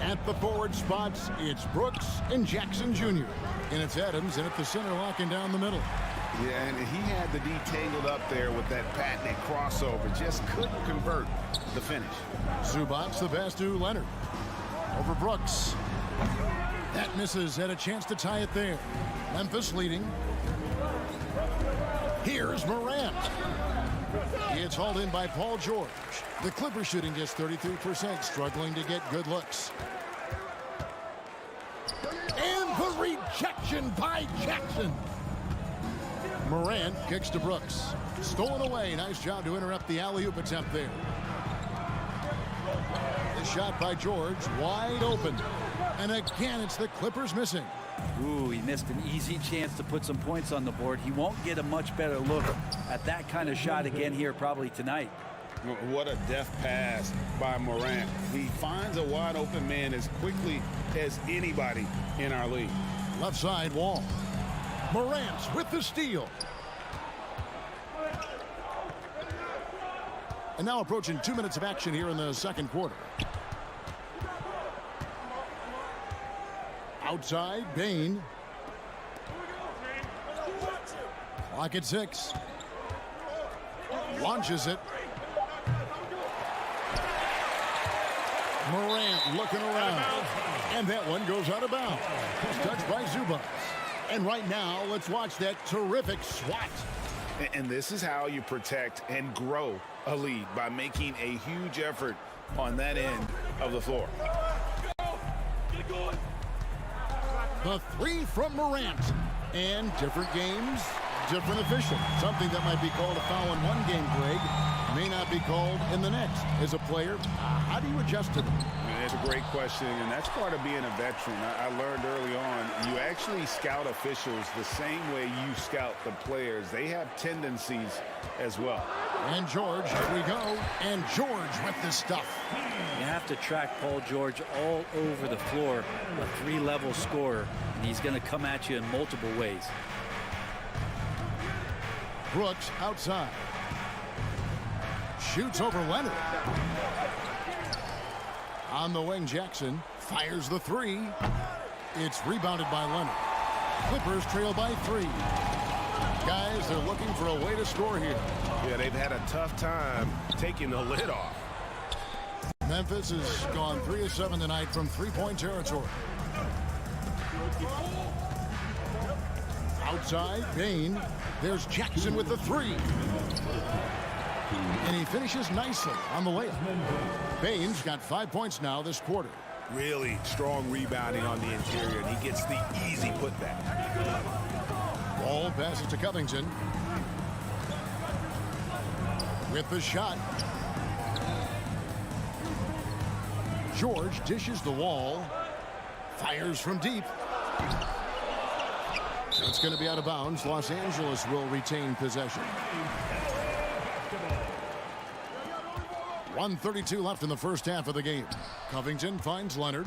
At the forward spots, it's Brooks and Jackson Jr. And it's Adams in at the center, locking down the middle. Yeah, and he had the D tangled up there with that patented crossover. Just couldn't convert the finish. Zubac's the pass to Leonard. Over Brooks. That misses. Had a chance to tie it there. Memphis leading. Here's Morant. It's hauled in by Paul George. The Clippers shooting just 33%, struggling to get good looks. And the rejection by Jackson. Morant kicks to Brooks. Stolen away. Nice job to interrupt the alley-oop attempt there. The shot by George, wide open. And again, it's the Clippers missing. Ooh, he missed an easy chance to put some points on the board. He won't get a much better look at that kind of shot again here probably tonight. What a deft pass by Morant. He finds a wide open man as quickly as anybody in our league. Left side Wall. Morant with the steal. And now approaching 2 minutes of action here in the second quarter. Outside, Bane. Clock at 6. Launches it. Morant looking around. And that one goes out of bounds. Touched by Zubac. And right now, let's watch that terrific swat. And this is how you protect and grow a lead, by making a huge effort on that end of the floor. The three from Morant. And different games, different official. Something that might be called a foul in one game, Greg, may not be called in the next. As a player, how do you adjust to them? It's a great question, and that's part of being a veteran. I learned early on, you actually scout officials the same way you scout the players. They have tendencies as well. And George, here we go. And George with the stuff. You have to track Paul George all over the floor, a 3-level scorer, and he's going to come at you in multiple ways. Brooks outside. Shoots over Leonard. On the wing, Jackson fires the 3. It's rebounded by Leonard. Clippers trail by 3. Guys, they're looking for a way to score here. Yeah, they've had a tough time taking the lid off. Memphis has gone 3 of 7 tonight from 3-point territory. Outside, Bane. There's Jackson with the 3. And he finishes nicely on the layup. Bane's got 5 points now this quarter. Really strong rebounding on the interior, and he gets the easy putback. Ball passes to Covington. With the shot. George dishes the Wall. Fires from deep. It's going to be out of bounds. Los Angeles will retain possession. 1:32 left in the first half of the game. Covington finds Leonard.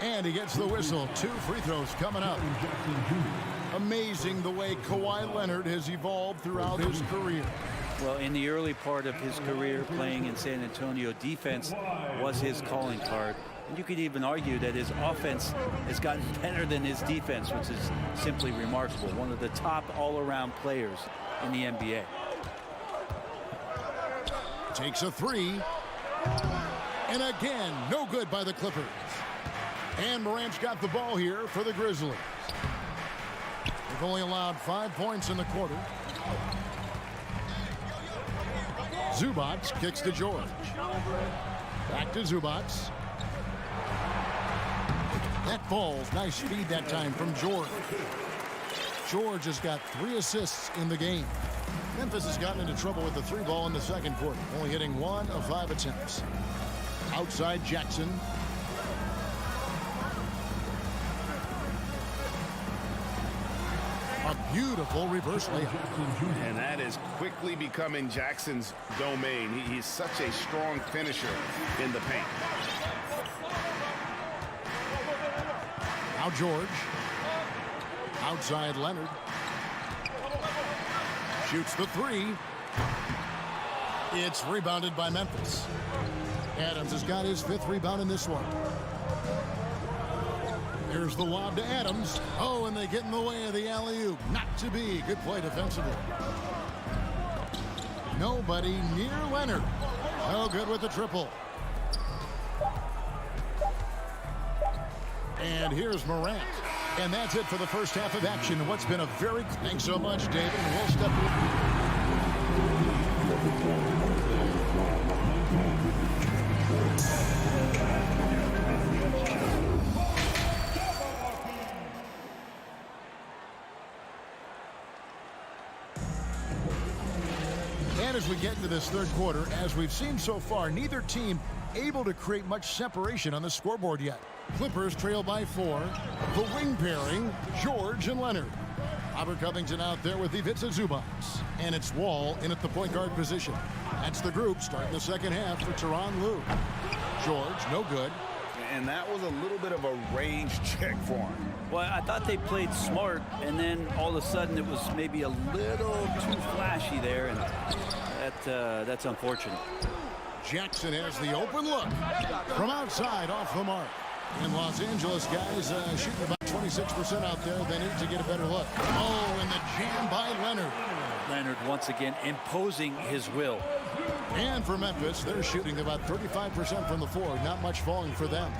And And he gets the whistle. 2 free throws coming up. Amazing the way Kawhi Leonard has evolved throughout his career. Well, in the early part of his career playing in San Antonio, defense was his calling card. And you could even argue that his offense has gotten better than his defense, which is simply remarkable. One of the top all-around players in the NBA. Takes a 3. And again, no good by the Clippers. And Morant's got the ball here for the Grizzlies. They've only allowed 5 points in the quarter. Zubac kicks to George. Back to Zubac. That falls. Nice speed that time from George. George has got 3 assists in the game. Memphis has gotten into trouble with the 3 ball in the second quarter, only hitting 1 of 5 attempts. Outside Jackson. A beautiful reverse layup. And that is quickly becoming Jackson's domain. He's such a strong finisher in the paint. Now George. Outside Leonard. Shoots the 3. It's rebounded by Memphis. Adams has got his 5th rebound in this one. Here's the lob to Adams. Oh, and they get in the way of the alley-oop. Not to be. Good play defensively. Nobody near Leonard. No good with the triple. And here's Morant. And that's it for the first half of action. What's been a very... Thanks so much, David. And we'll step... And as we get into this third quarter, as we've seen so far, neither team able to create much separation on the scoreboard yet. Clippers trail by 4. The wing pairing, George and Leonard. Robert Covington out there with Ivica Zubac. And it's Wall in at the point guard position. That's the group starting the second half for Tyronn Lue. George, no good. And that was a little bit of a range check for him. Well, I thought they played smart, and then all of a sudden it was maybe a little too flashy there, and that's unfortunate. Jackson has the open look from outside off the mark. And Los Angeles guys shooting about 26% out there. They need to get a better look. Oh, and the jam by Leonard. Leonard once again imposing his will. And for Memphis, they're shooting about 35% from the floor. Not much falling for them.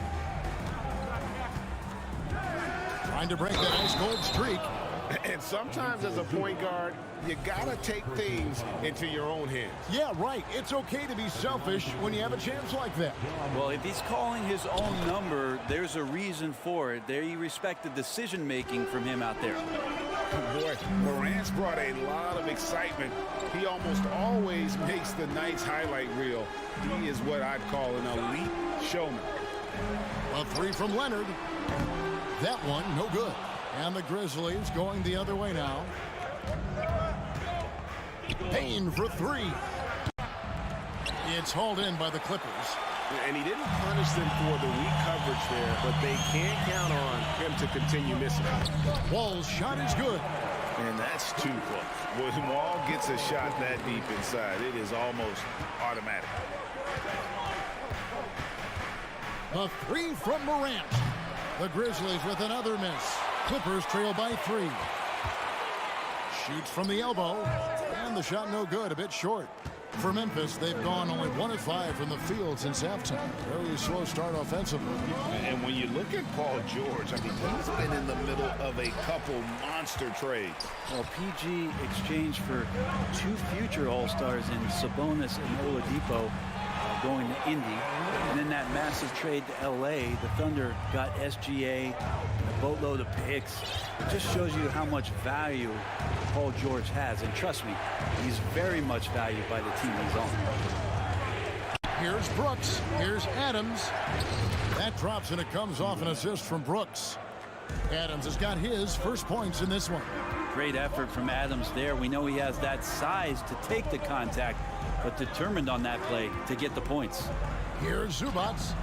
Trying to break that ice cold streak. And sometimes as a point guard, you gotta take things into your own hands. Yeah, right. It's okay to be selfish when you have a chance like that. Well, if he's calling his own number, there's a reason for it. They respect the decision-making from him out there. Boy, Morant's brought a lot of excitement. He almost always makes the night's highlight reel. He is what I'd call an elite showman. A 3 from Leonard. That one, no good. And the Grizzlies going the other way now. Payne for 3. It's hauled in by the Clippers. And he didn't punish them for the weak coverage there, but they can't count on him to continue missing. Wall's shot is good. And that's too close. When Wall gets a shot that deep inside, it is almost automatic. The 3 from Morant. The Grizzlies with another miss. Clippers trail by 3. Shoots from the elbow. And the shot no good, a bit short. For Memphis, they've gone only 1 of 5 from the field since halftime. Very slow start offensively. And when you look at Paul George, I mean, he's been in the middle of a couple monster trades. Well, PG exchanged for 2 future All-Stars in Sabonis and Oladipo going to Indy. And then that massive trade to L.A., the Thunder got SGA and a boatload of picks. It just shows you how much value Paul George has. And trust me, he's very much valued by the team he's on. Here's Brooks. Here's Adams. That drops, and it comes off an assist from Brooks. Adams has got his first points in this one. Great effort from Adams there. We know he has that size to take the contact, but determined on that play to get the points. Here's Zubats.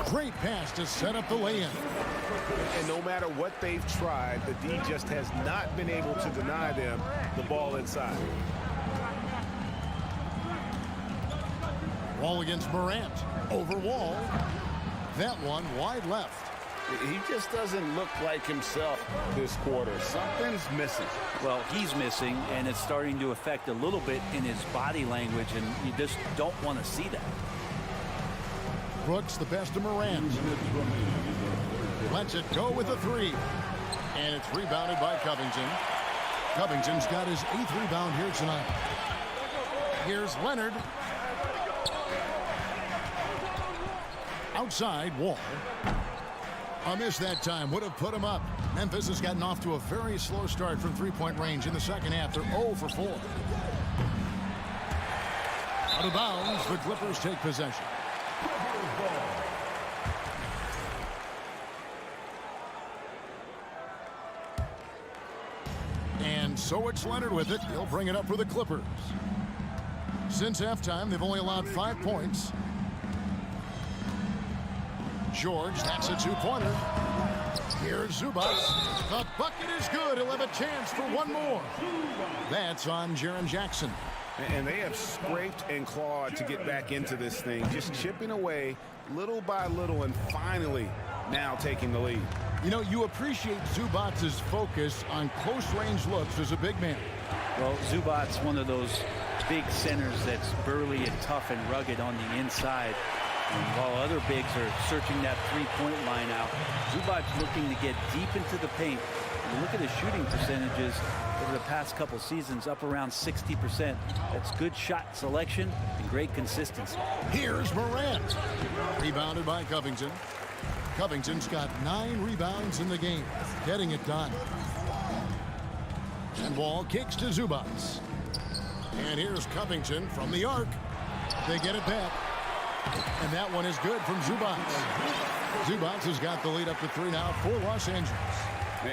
Great pass to set up the lay-in. And no matter what they've tried, the D just has not been able to deny them the ball inside. Wall against Morant. Over Wall. That one wide left. He just doesn't look like himself this quarter. Something's missing. Well, he's missing, and it's starting to affect a little bit in his body language, and you just don't want to see that. Brooks, the best of Morant. Lets it go with a three. And it's rebounded by Covington. Covington's got his 8th rebound here tonight. Here's Leonard. Outside, Wall. A miss that time would have put him up. Memphis has gotten off to a very slow start from three-point range in the second half. They're 0 for 4. Out of bounds, the Clippers take possession. And so it's Leonard with it. He'll bring it up for the Clippers. Since halftime, they've only allowed 5 points. George, that's a two-pointer. Here's Zubats. The bucket is good. He'll have a chance for one more. That's on Jaren Jackson. And they have scraped and clawed to get back into this thing, just chipping away little by little and finally now taking the lead. You know, you appreciate Zubats' focus on close-range looks as a big man. Well, Zubats, one of those big centers that's burly and tough and rugged on the inside. And while other bigs are searching that three-point line out, Zubats looking to get deep into the paint. And you look at his shooting percentages over the past couple seasons, up around 60%. That's good shot selection and great consistency. Here's Morant. Rebounded by Covington. Covington's got 9 rebounds in the game, getting it done. And Wall kicks to Zubats. And here's Covington from the arc. They get it back. And that one is good from Zubats. Zubats has got the lead up to 3 now for Los Angeles.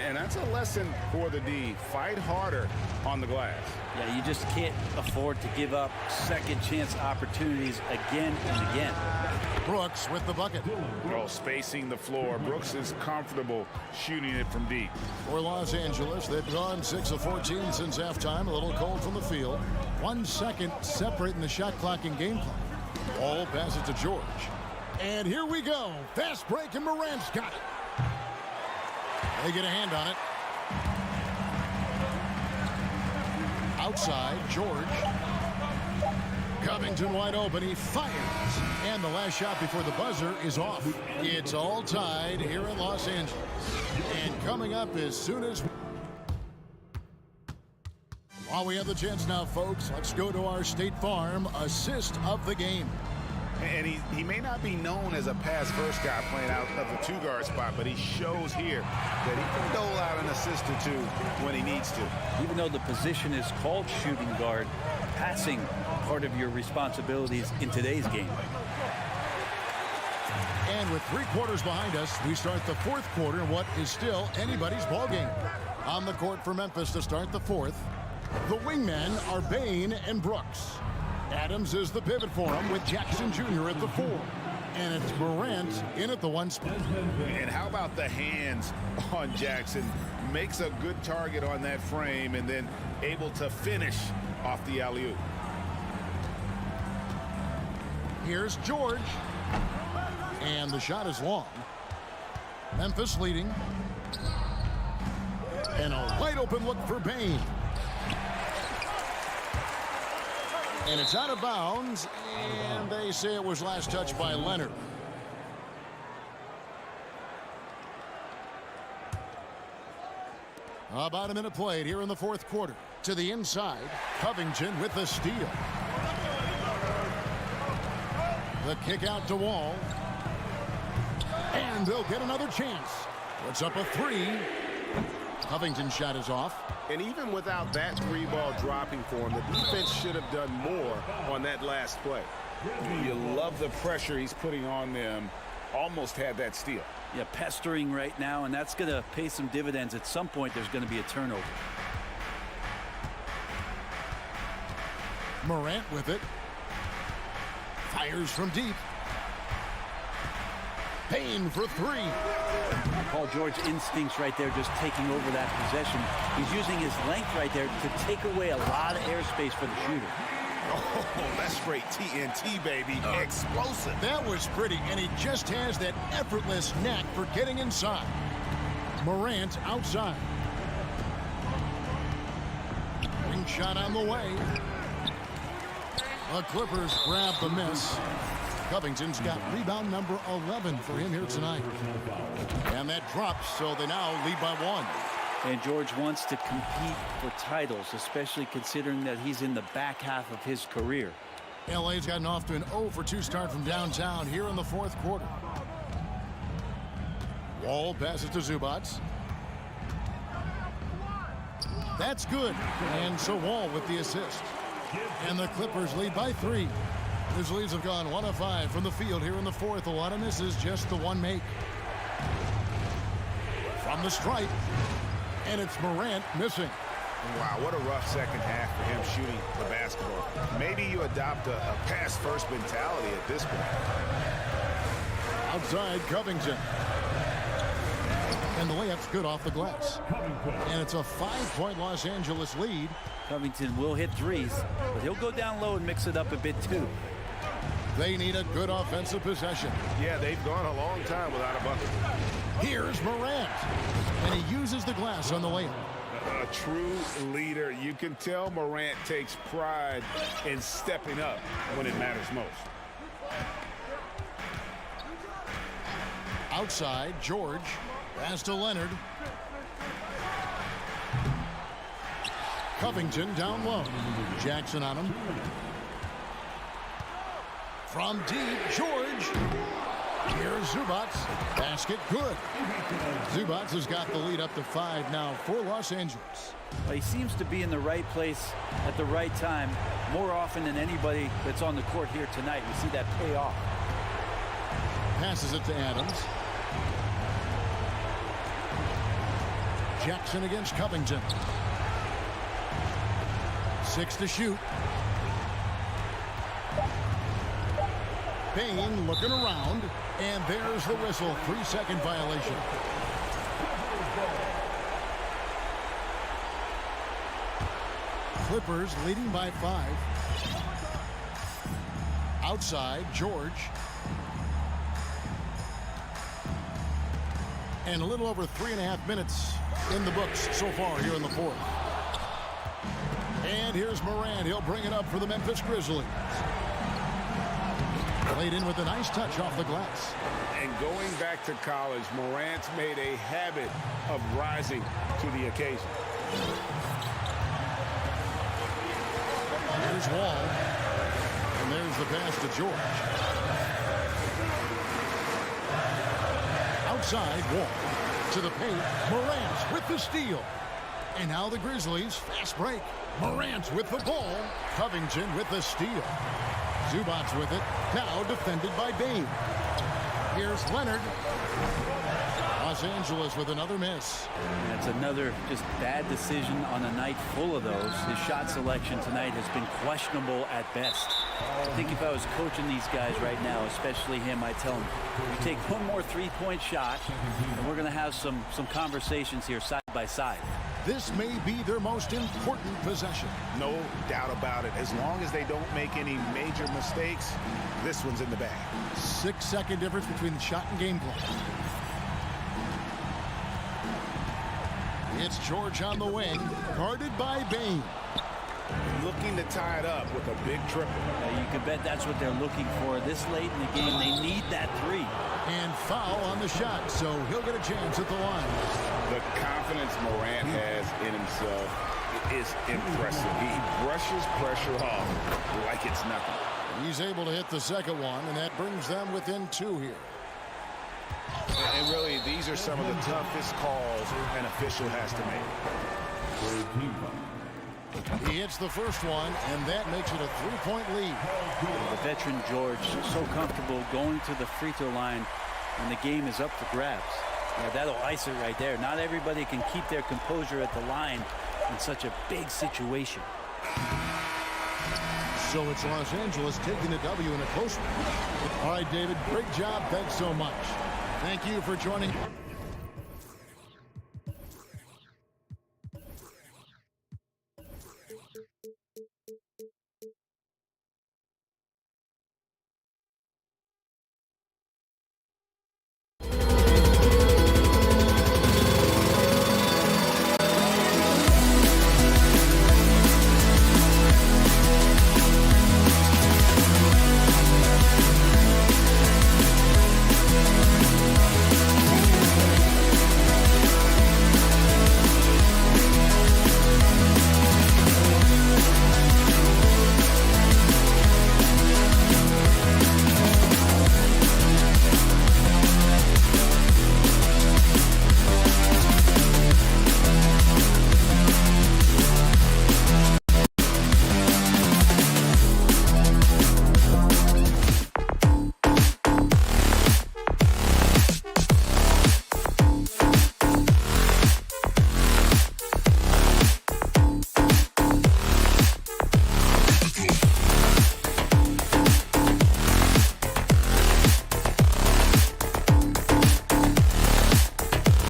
And that's a lesson for the D. Fight harder on the glass. Yeah, you just can't afford to give up second chance opportunities again and again. Brooks with the bucket. Oh, spacing the floor. Brooks is comfortable shooting it from deep. For Los Angeles, they've gone 6 of 14 since halftime. A little cold from the field. 1 second separating the shot clock and game clock. Ball passes to George. And here we go. Fast break, and Morant's got it. They get a hand on it. Outside, George. Covington wide open. He fires. And the last shot before the buzzer is off. It's all tied here in Los Angeles. And coming up as soon as... While we have the chance now, folks, let's go to our State Farm assist of the game. And he may not be known as a pass-first guy playing out of the two-guard spot, but he shows here that he can dole out an assist or two when he needs to. Even though the position is called shooting guard, passing part of your responsibilities in today's game. And with 3 quarters behind us, we start the 4th quarter in what is still anybody's ball game. On the court for Memphis to start the 4th, the wingmen are Bain and Brooks. Adams is the pivot for him with Jackson Jr. at the 4. And it's Morant in at the 1 spot. And how about the hands on Jackson? Makes a good target on that frame and then able to finish off the alley-oop. Here's George. And the shot is long. Memphis leading. And a wide open look for Bain. And it's out of bounds, and they say it was last touched by Leonard. About a minute played here in the 4th quarter. To the inside, Covington with the steal. The kick out to Wall. And they'll get another chance. Puts up a 3. Covington's shot is off. And even without that 3-ball dropping for him, the defense should have done more on that last play. You love the pressure he's putting on them almost had that steal. Yeah, pestering right now, and that's going to pay some dividends. At some point, there's going to be a turnover. Morant with it. Fires from deep. Payne for three. Paul George instincts right there, just taking over that possession. He's using his length right there to take away a lot of airspace for the shooter. Oh, that's straight TNT, baby. Explosive. That was pretty, and he just has that effortless knack for getting inside. Morant outside. Ring shot on the way. The Clippers grab the miss. Covington's got rebound number 11 for him here tonight. And that drops, so they now lead by 1. And George wants to compete for titles, especially considering that he's in the back half of his career. LA's gotten off to an 0-for-2 start from downtown here in the fourth quarter. Wall passes to Zubac. That's good. And so Wall with the assist. And the Clippers lead by 3. Grizzlies have gone 1 of 5 from the field here in the fourth. A lot of misses, just the one make. From the stripe. And it's Morant missing. Wow, what a rough second half for him shooting the basketball. Maybe you adopt a pass-first mentality at this point. Outside Covington. And the layup's good off the glass. And it's a 5-point Los Angeles lead. Covington will hit threes, but he'll go down low and mix it up a bit too. They need a good offensive possession. Yeah, they've gone a long time without a bucket. Here's Morant. And he uses the glass on the layup. A true leader. You can tell Morant takes pride in stepping up when it matters most. Outside, George. Pass to Leonard. Covington down low. Jackson on him. From deep, George. Here's Zubac. Basket good. Zubac has got the lead up to 5 now for Los Angeles. Well, he seems to be in the right place at the right time more often than anybody that's on the court here tonight. We see that pay off. Passes it to Adams. Jackson against Covington. 6 to shoot. Payne looking around, and there's the whistle. 3-second violation. Clippers leading by 5. Outside, George. And a little over 3.5 minutes in the books so far here in the fourth. And here's Morant. He'll bring it up for the Memphis Grizzlies. Played in with a nice touch off the glass. And going back to college, Morant's made a habit of rising to the occasion. Here's Wall. And there's the pass to George. Outside, Wall. To the paint. Morant with the steal. And now the Grizzlies. Fast break. Morant with the ball. Covington with the steal. Zubac with it. Now defended by Bane. Here's Leonard. Los Angeles with another miss. That's another just bad decision on a night full of those. His shot selection tonight has been questionable at best. I think if I was coaching these guys right now, especially him, I'd tell him, you take one more three-point shot, and we're going to have some conversations here side by side. This may be their most important possession. No doubt about it. As long as they don't make any major mistakes, this one's in the bag. 6-second difference between the shot and game plan. It's George on the wing, guarded by Bane. Looking to tie it up with a big triple. You can bet that's what they're looking for. This late in the game, they need that three. And foul on the shot, so he'll get a chance at the line. The confidence Morant has in himself is impressive. He brushes pressure off like it's nothing. He's able to hit the second one, and that brings them within 2 here. And really, these are some of the toughest calls an official has to make. He hits the first one, and that makes it a 3-point lead. The veteran George, so comfortable going to the free throw line and the game is up for grabs. Yeah, that'll ice it right there. Not everybody can keep their composure at the line in such a big situation. So it's Los Angeles taking the W in a close one. All right, David, great job. Thanks so much. Thank you for joining.